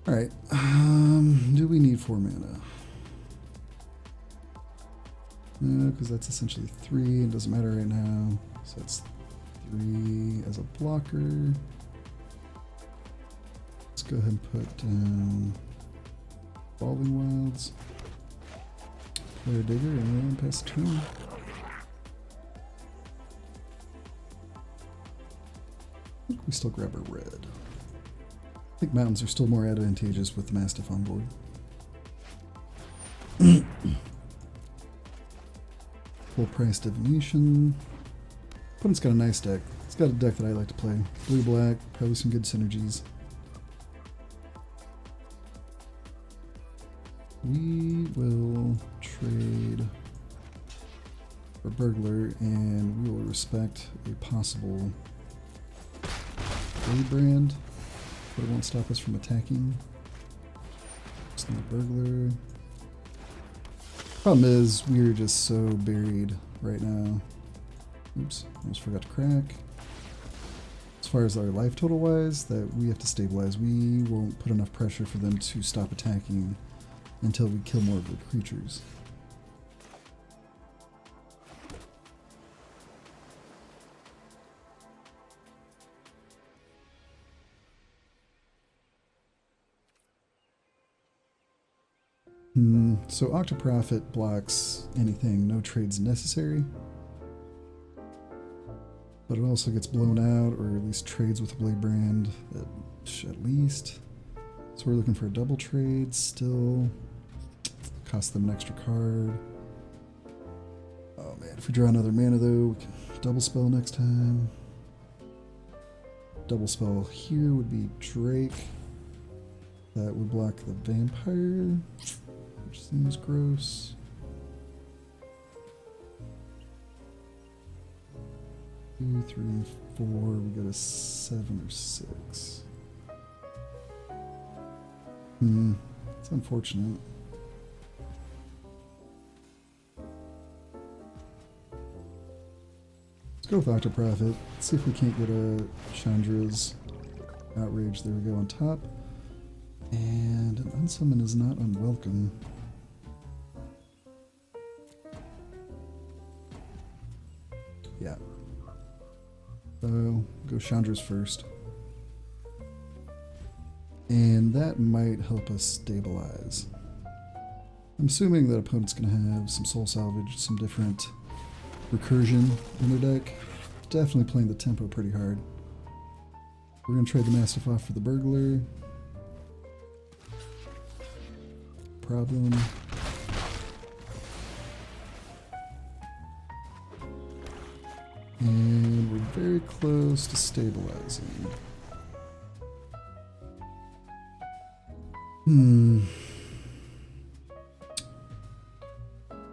Alright. Do we need 4 mana? No, because that's essentially 3. It doesn't matter right now. So that's 3 as a blocker. Let's go ahead and put down Evolving Wilds, Player Digger, and pass the turn. I think we still grab our red. I think mountains are still more advantageous with the Mastiff on board. Full price divination. Opponent's got a nice deck. It's got a deck that I like to play. Blue-black, probably some good synergies. We will trade for Burglar, and we will respect a possible Blade Brand, but it won't stop us from attacking. Just need a Burglar. Problem is, we're just so buried right now. Oops, almost forgot to crack. As far as our life total wise, that we have to stabilize. We won't put enough pressure for them to stop attacking until we kill more of the creatures. So Octoprophet blocks anything, no trades necessary. But it also gets blown out, or at least trades with a Blade Brand, at least. So we're looking for a double trade still. Cost them an extra card. Oh man, if we draw another mana though, we can double spell next time. Double spell here would be Drake. That would block the Vampire, which seems gross. Two, 3, 4, we go to 7 or 6. It's unfortunate. Let's go with Octoprophet. Let's see if we can't get a Chandra's Outrage. There we go on top. And an unsummon is not unwelcome. Yeah. So, go Chandra's first. And that might help us stabilize. I'm assuming that opponent's going to have some Soul Salvage, some different recursion in their deck. Definitely playing the tempo pretty hard. We're going to trade the Mastiff off for the Burglar. Problem. And we're very close to stabilizing.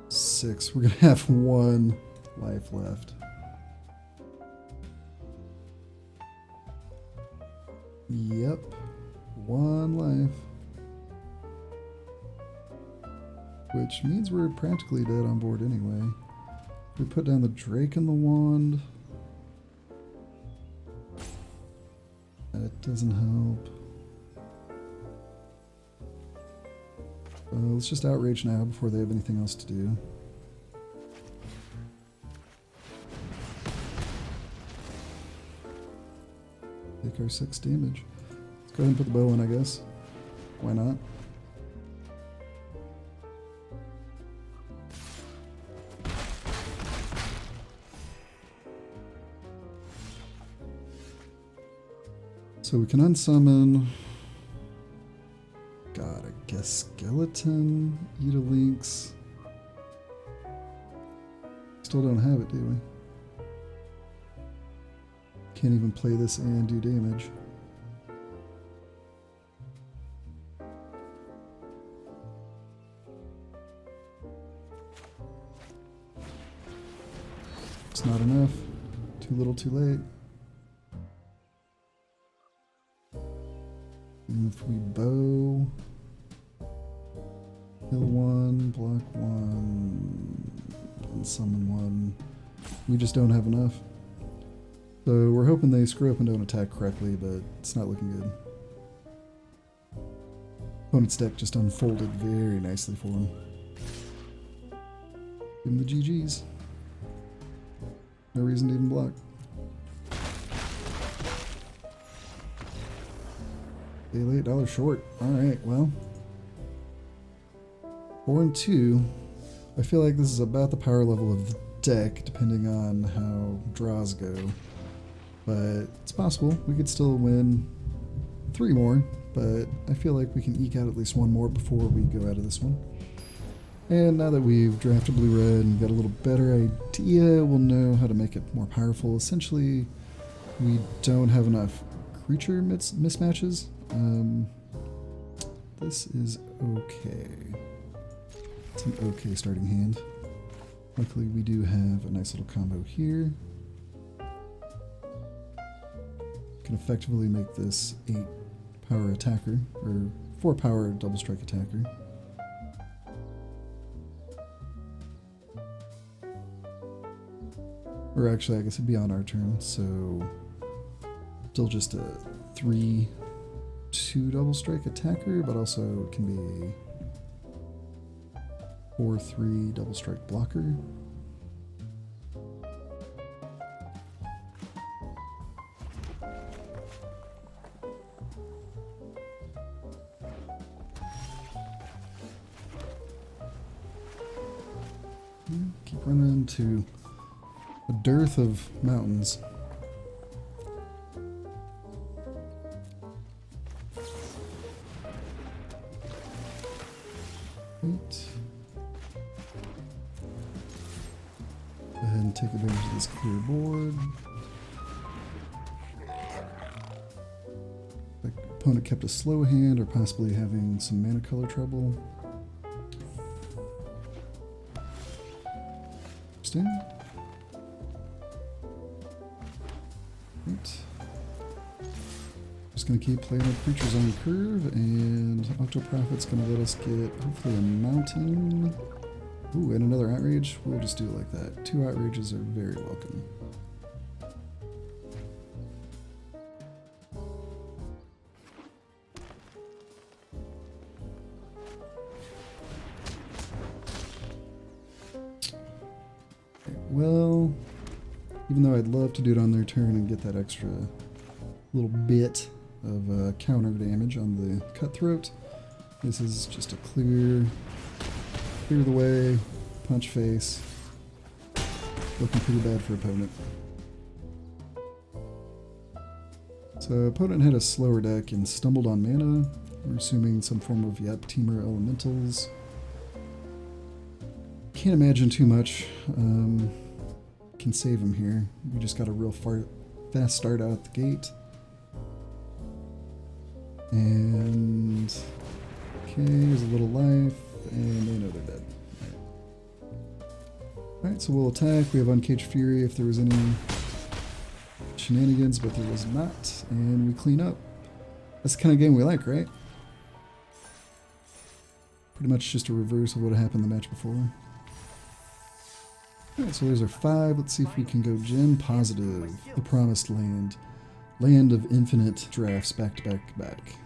6. We're gonna have 1 life left. Yep. 1 life. Which means we're practically dead on board anyway. We put down the Drake and the Wand. That doesn't help. Let's just Outrage now before they have anything else to do. Take our 6 damage. Let's go ahead and put the bow in, I guess. Why not? So we can unsummon. God, I guess Skeleton, Eat a Lynx. Still don't have it, do we? Can't even play this and do damage. It's not enough. Too little, too late. And if we bow, kill 1, block 1, and summon 1, we just don't have enough. So we're hoping they screw up and don't attack correctly, but it's not looking good. Opponent's deck just unfolded very nicely for him. Give him the GGs. No reason to even block. $8 short. Alright, well. 4 and 2. I feel like this is about the power level of the deck, depending on how draws go. But it's possible. We could still win 3 more, but I feel like we can eke out at least 1 more before we go out of this one. And now that we've drafted blue-red and got a little better idea, we'll know how to make it more powerful. Essentially, we don't have enough creature mismatches. This is okay. It's an okay starting hand. Luckily, we do have a nice little combo here. Can effectively make this 8 power attacker, or 4 power double strike attacker. Or actually, I guess it'd be on our turn, so still just a 3/2 double strike attacker, but also it can be a 4/3 double strike blocker. Keep running into a dearth of mountains. Right. Go ahead and take advantage of this clear board. The opponent kept a slow hand or possibly having some mana color trouble. Interesting. Right. Just gonna keep playing with creatures on the curve, and Octoprophet's gonna let us get hopefully a mountain. Ooh, and another outrage. We'll just do it like that. 2 outrages are very welcome. Okay, well, even though I'd love to do it on their turn and get that extra little bit of counter damage on the Cutthroat, this is just a clear the way, punch face. Looking pretty bad for opponent. So opponent had a slower deck and stumbled on mana. We're assuming some form of Temur Elementals. Can't imagine too much can save him here. We just got a real fast start out the gate. And okay, there's a little life, and they know they're dead. Alright, so we'll attack. We have Uncaged Fury if there was any shenanigans, but there was not. And we clean up. That's the kind of game we like, right? Pretty much just a reverse of what happened the match before. Alright, so there's our 5. Let's see if we can go Gen positive. The Promised Land. Land of infinite drafts back to back to back.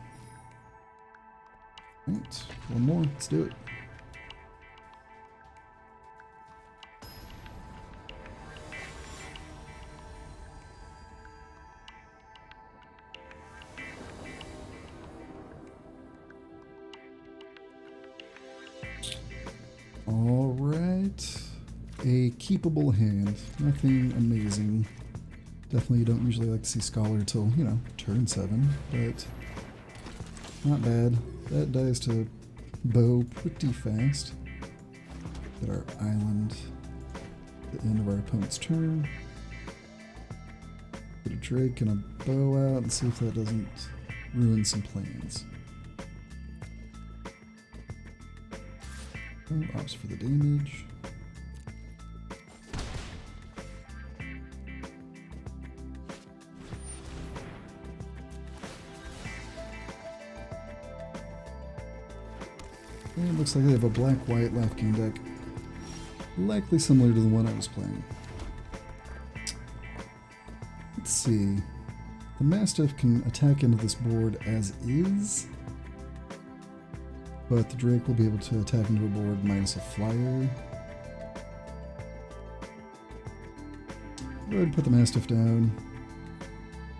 Alright, 1 more. Let's do it. Alright. A keepable hand. Nothing amazing. Definitely don't usually like to see Scholar till, you know, turn 7, but not bad. That dies to bow pretty fast. Get our island at the end of our opponent's turn. Put a Drake and a bow out and see if that doesn't ruin some plans. Oh, opts for the damage. And it looks like they have a black-white left game deck. Likely similar to the one I was playing. Let's see. The Mastiff can attack into this board as is, but the Drake will be able to attack into a board minus a flyer. Go ahead and put the Mastiff down.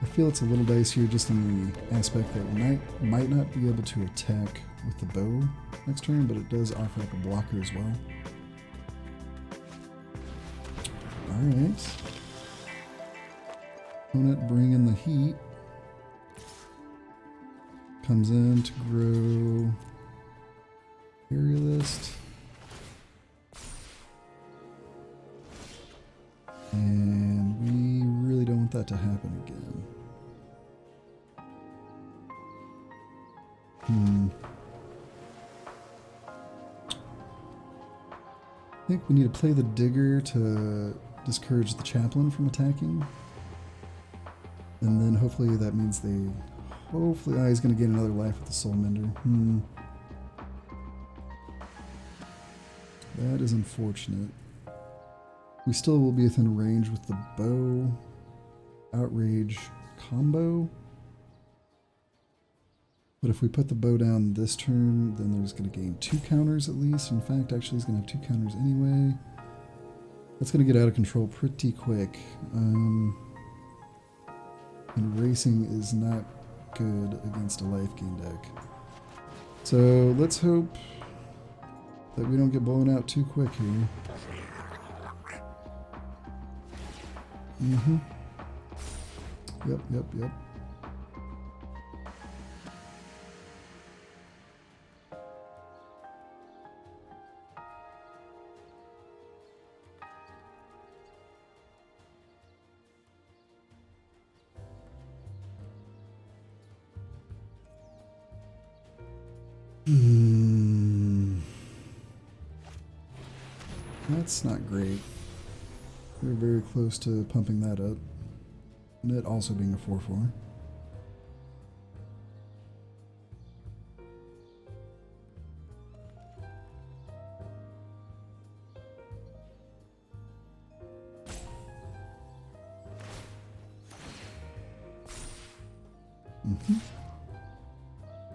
I feel it's a little dicier just in the aspect that we might not be able to attack with the bow next turn, but it does offer up a blocker as well. Alright. Opponent bringing the heat. Comes in to grow Imperialist. And we really don't want that to happen again. I think we need to play the Digger to discourage the Chaplain from attacking. And then hopefully that means they... Hopefully... he's going to gain another life with the Soul Mender. That is unfortunate. We still will be within range with the bow. Outrage combo. But if we put the bow down this turn, then there's going to gain 2 counters at least. In fact, actually he's going to have 2 counters anyway. That's going to get out of control pretty quick. And racing is not good against a life gain deck. So let's hope that we don't get blown out too quick here. Yep. That's not great. We're very close to pumping that up. And it also being a 4/4.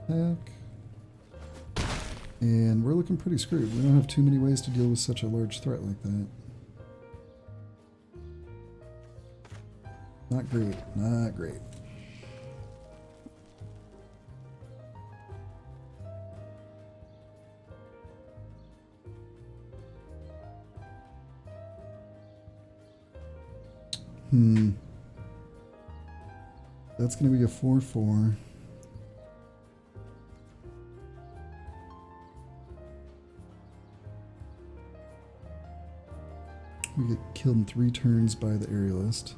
Attack. And we're looking pretty screwed. We don't have too many ways to deal with such a large threat like that. Not great. Not great. That's going to be a 4/4. We get killed in 3 turns by the aerialist.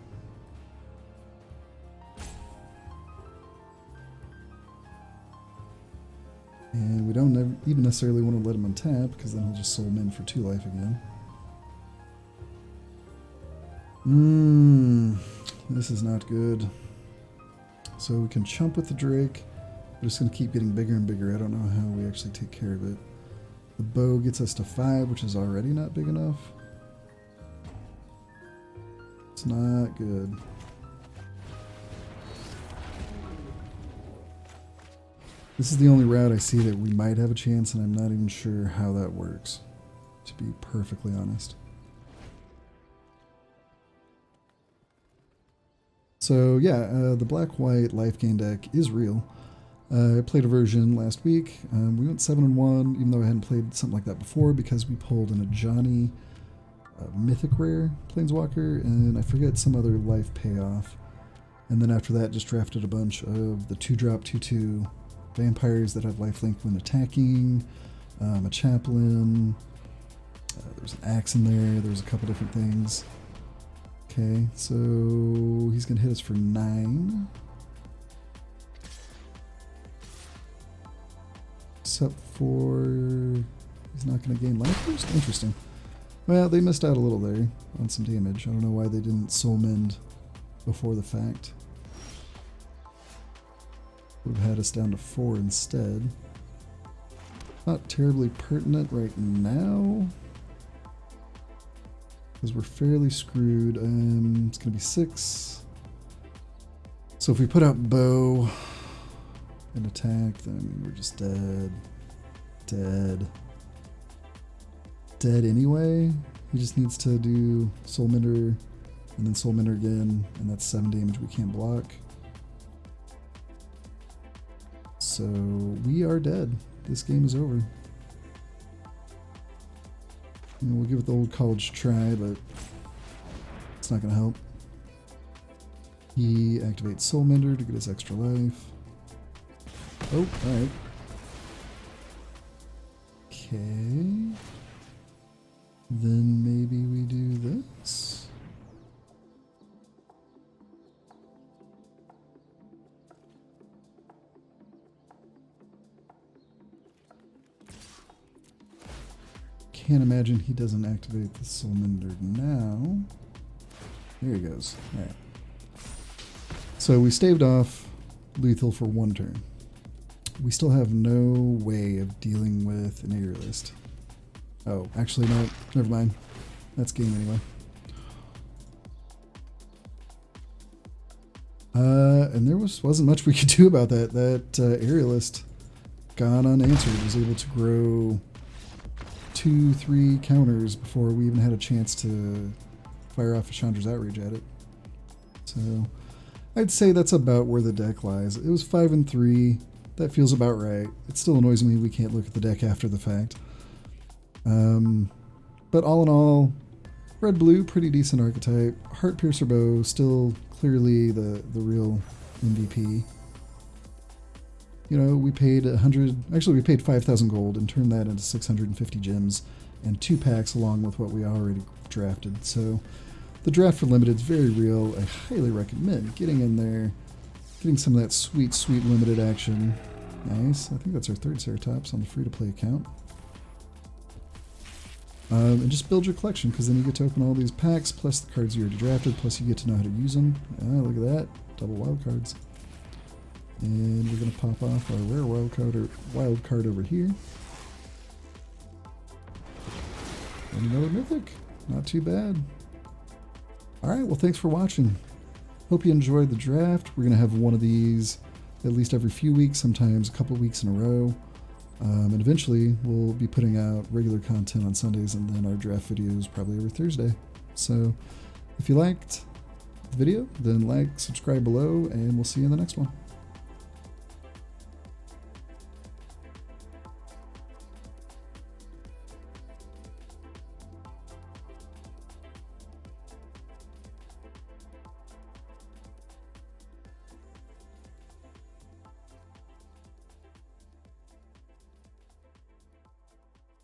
And we don't even necessarily want to let him untap, because then he'll just soul him in for 2 life again. This is not good. So we can chump with the Drake. We're just going to keep getting bigger and bigger. I don't know how we actually take care of it. The bow gets us to 5, which is already not big enough. It's not good. This is the only route I see that we might have a chance, and I'm not even sure how that works, to be perfectly honest. So yeah, the black-white life gain deck is real. I played a version last week. We went 7-1, even though I hadn't played something like that before, because we pulled an Ajani Mythic Rare Planeswalker, and I forget some other life payoff. And then after that, just drafted a bunch of the 2-drop 2/2 vampires that have lifelink when attacking, a chaplain, there's an axe in there, there's a couple different things. Okay, so he's going to hit us for 9. Except for he's not going to gain life boost? Interesting. Well, they missed out a little there on some damage. I don't know why they didn't soul mend before the fact. Would have had us down to 4 instead. Not terribly pertinent right now, because we're fairly screwed. It's going to be 6. So if we put out bow and attack, then we're just dead. Dead anyway. He just needs to do Soul Mender and then Soul Mender again, and that's 7 damage we can't block. So we are dead. This game is over. And we'll give it the old college try, but it's not going to help. He activates Soul Mender to get his extra life. Oh, alright. Okay. Then maybe we do this. Can't imagine he doesn't activate the Soul Mender now. There he goes. Alright. So we staved off lethal for one turn. We still have no way of dealing with an Aerialist. Oh, actually no, never mind. That's game anyway. And there wasn't much we could do about that. That Aerialist gone unanswered, was able to grow 2-3 counters before we even had a chance to fire off a Chandra's Outrage at it. So I'd say that's about where the deck lies. It was 5-3. That feels about right. It still annoys me we can't look at the deck after the fact. But all in all, red-blue, pretty decent archetype. Heart Piercer Bow, still clearly the real MVP. You know, we paid 5,000 gold and turned that into 650 gems and 2 packs along with what we already drafted. So the draft for limited is very real. I highly recommend getting in there, getting some of that sweet, sweet limited action. Nice. I think that's our 3rd Ceratops on the free-to-play account. And just build your collection, because then you get to open all these packs, plus the cards you already drafted, plus you get to know how to use them. Ah, look at that. Double wild cards. And we're going to pop off our rare wild card over here. And another mythic. Not too bad. Alright, well thanks for watching. Hope you enjoyed the draft. We're going to have one of these at least every few weeks, sometimes a couple weeks in a row. And eventually we'll be putting out regular content on Sundays and then our draft videos probably every Thursday. So if you liked the video, then like, subscribe below, and we'll see you in the next one.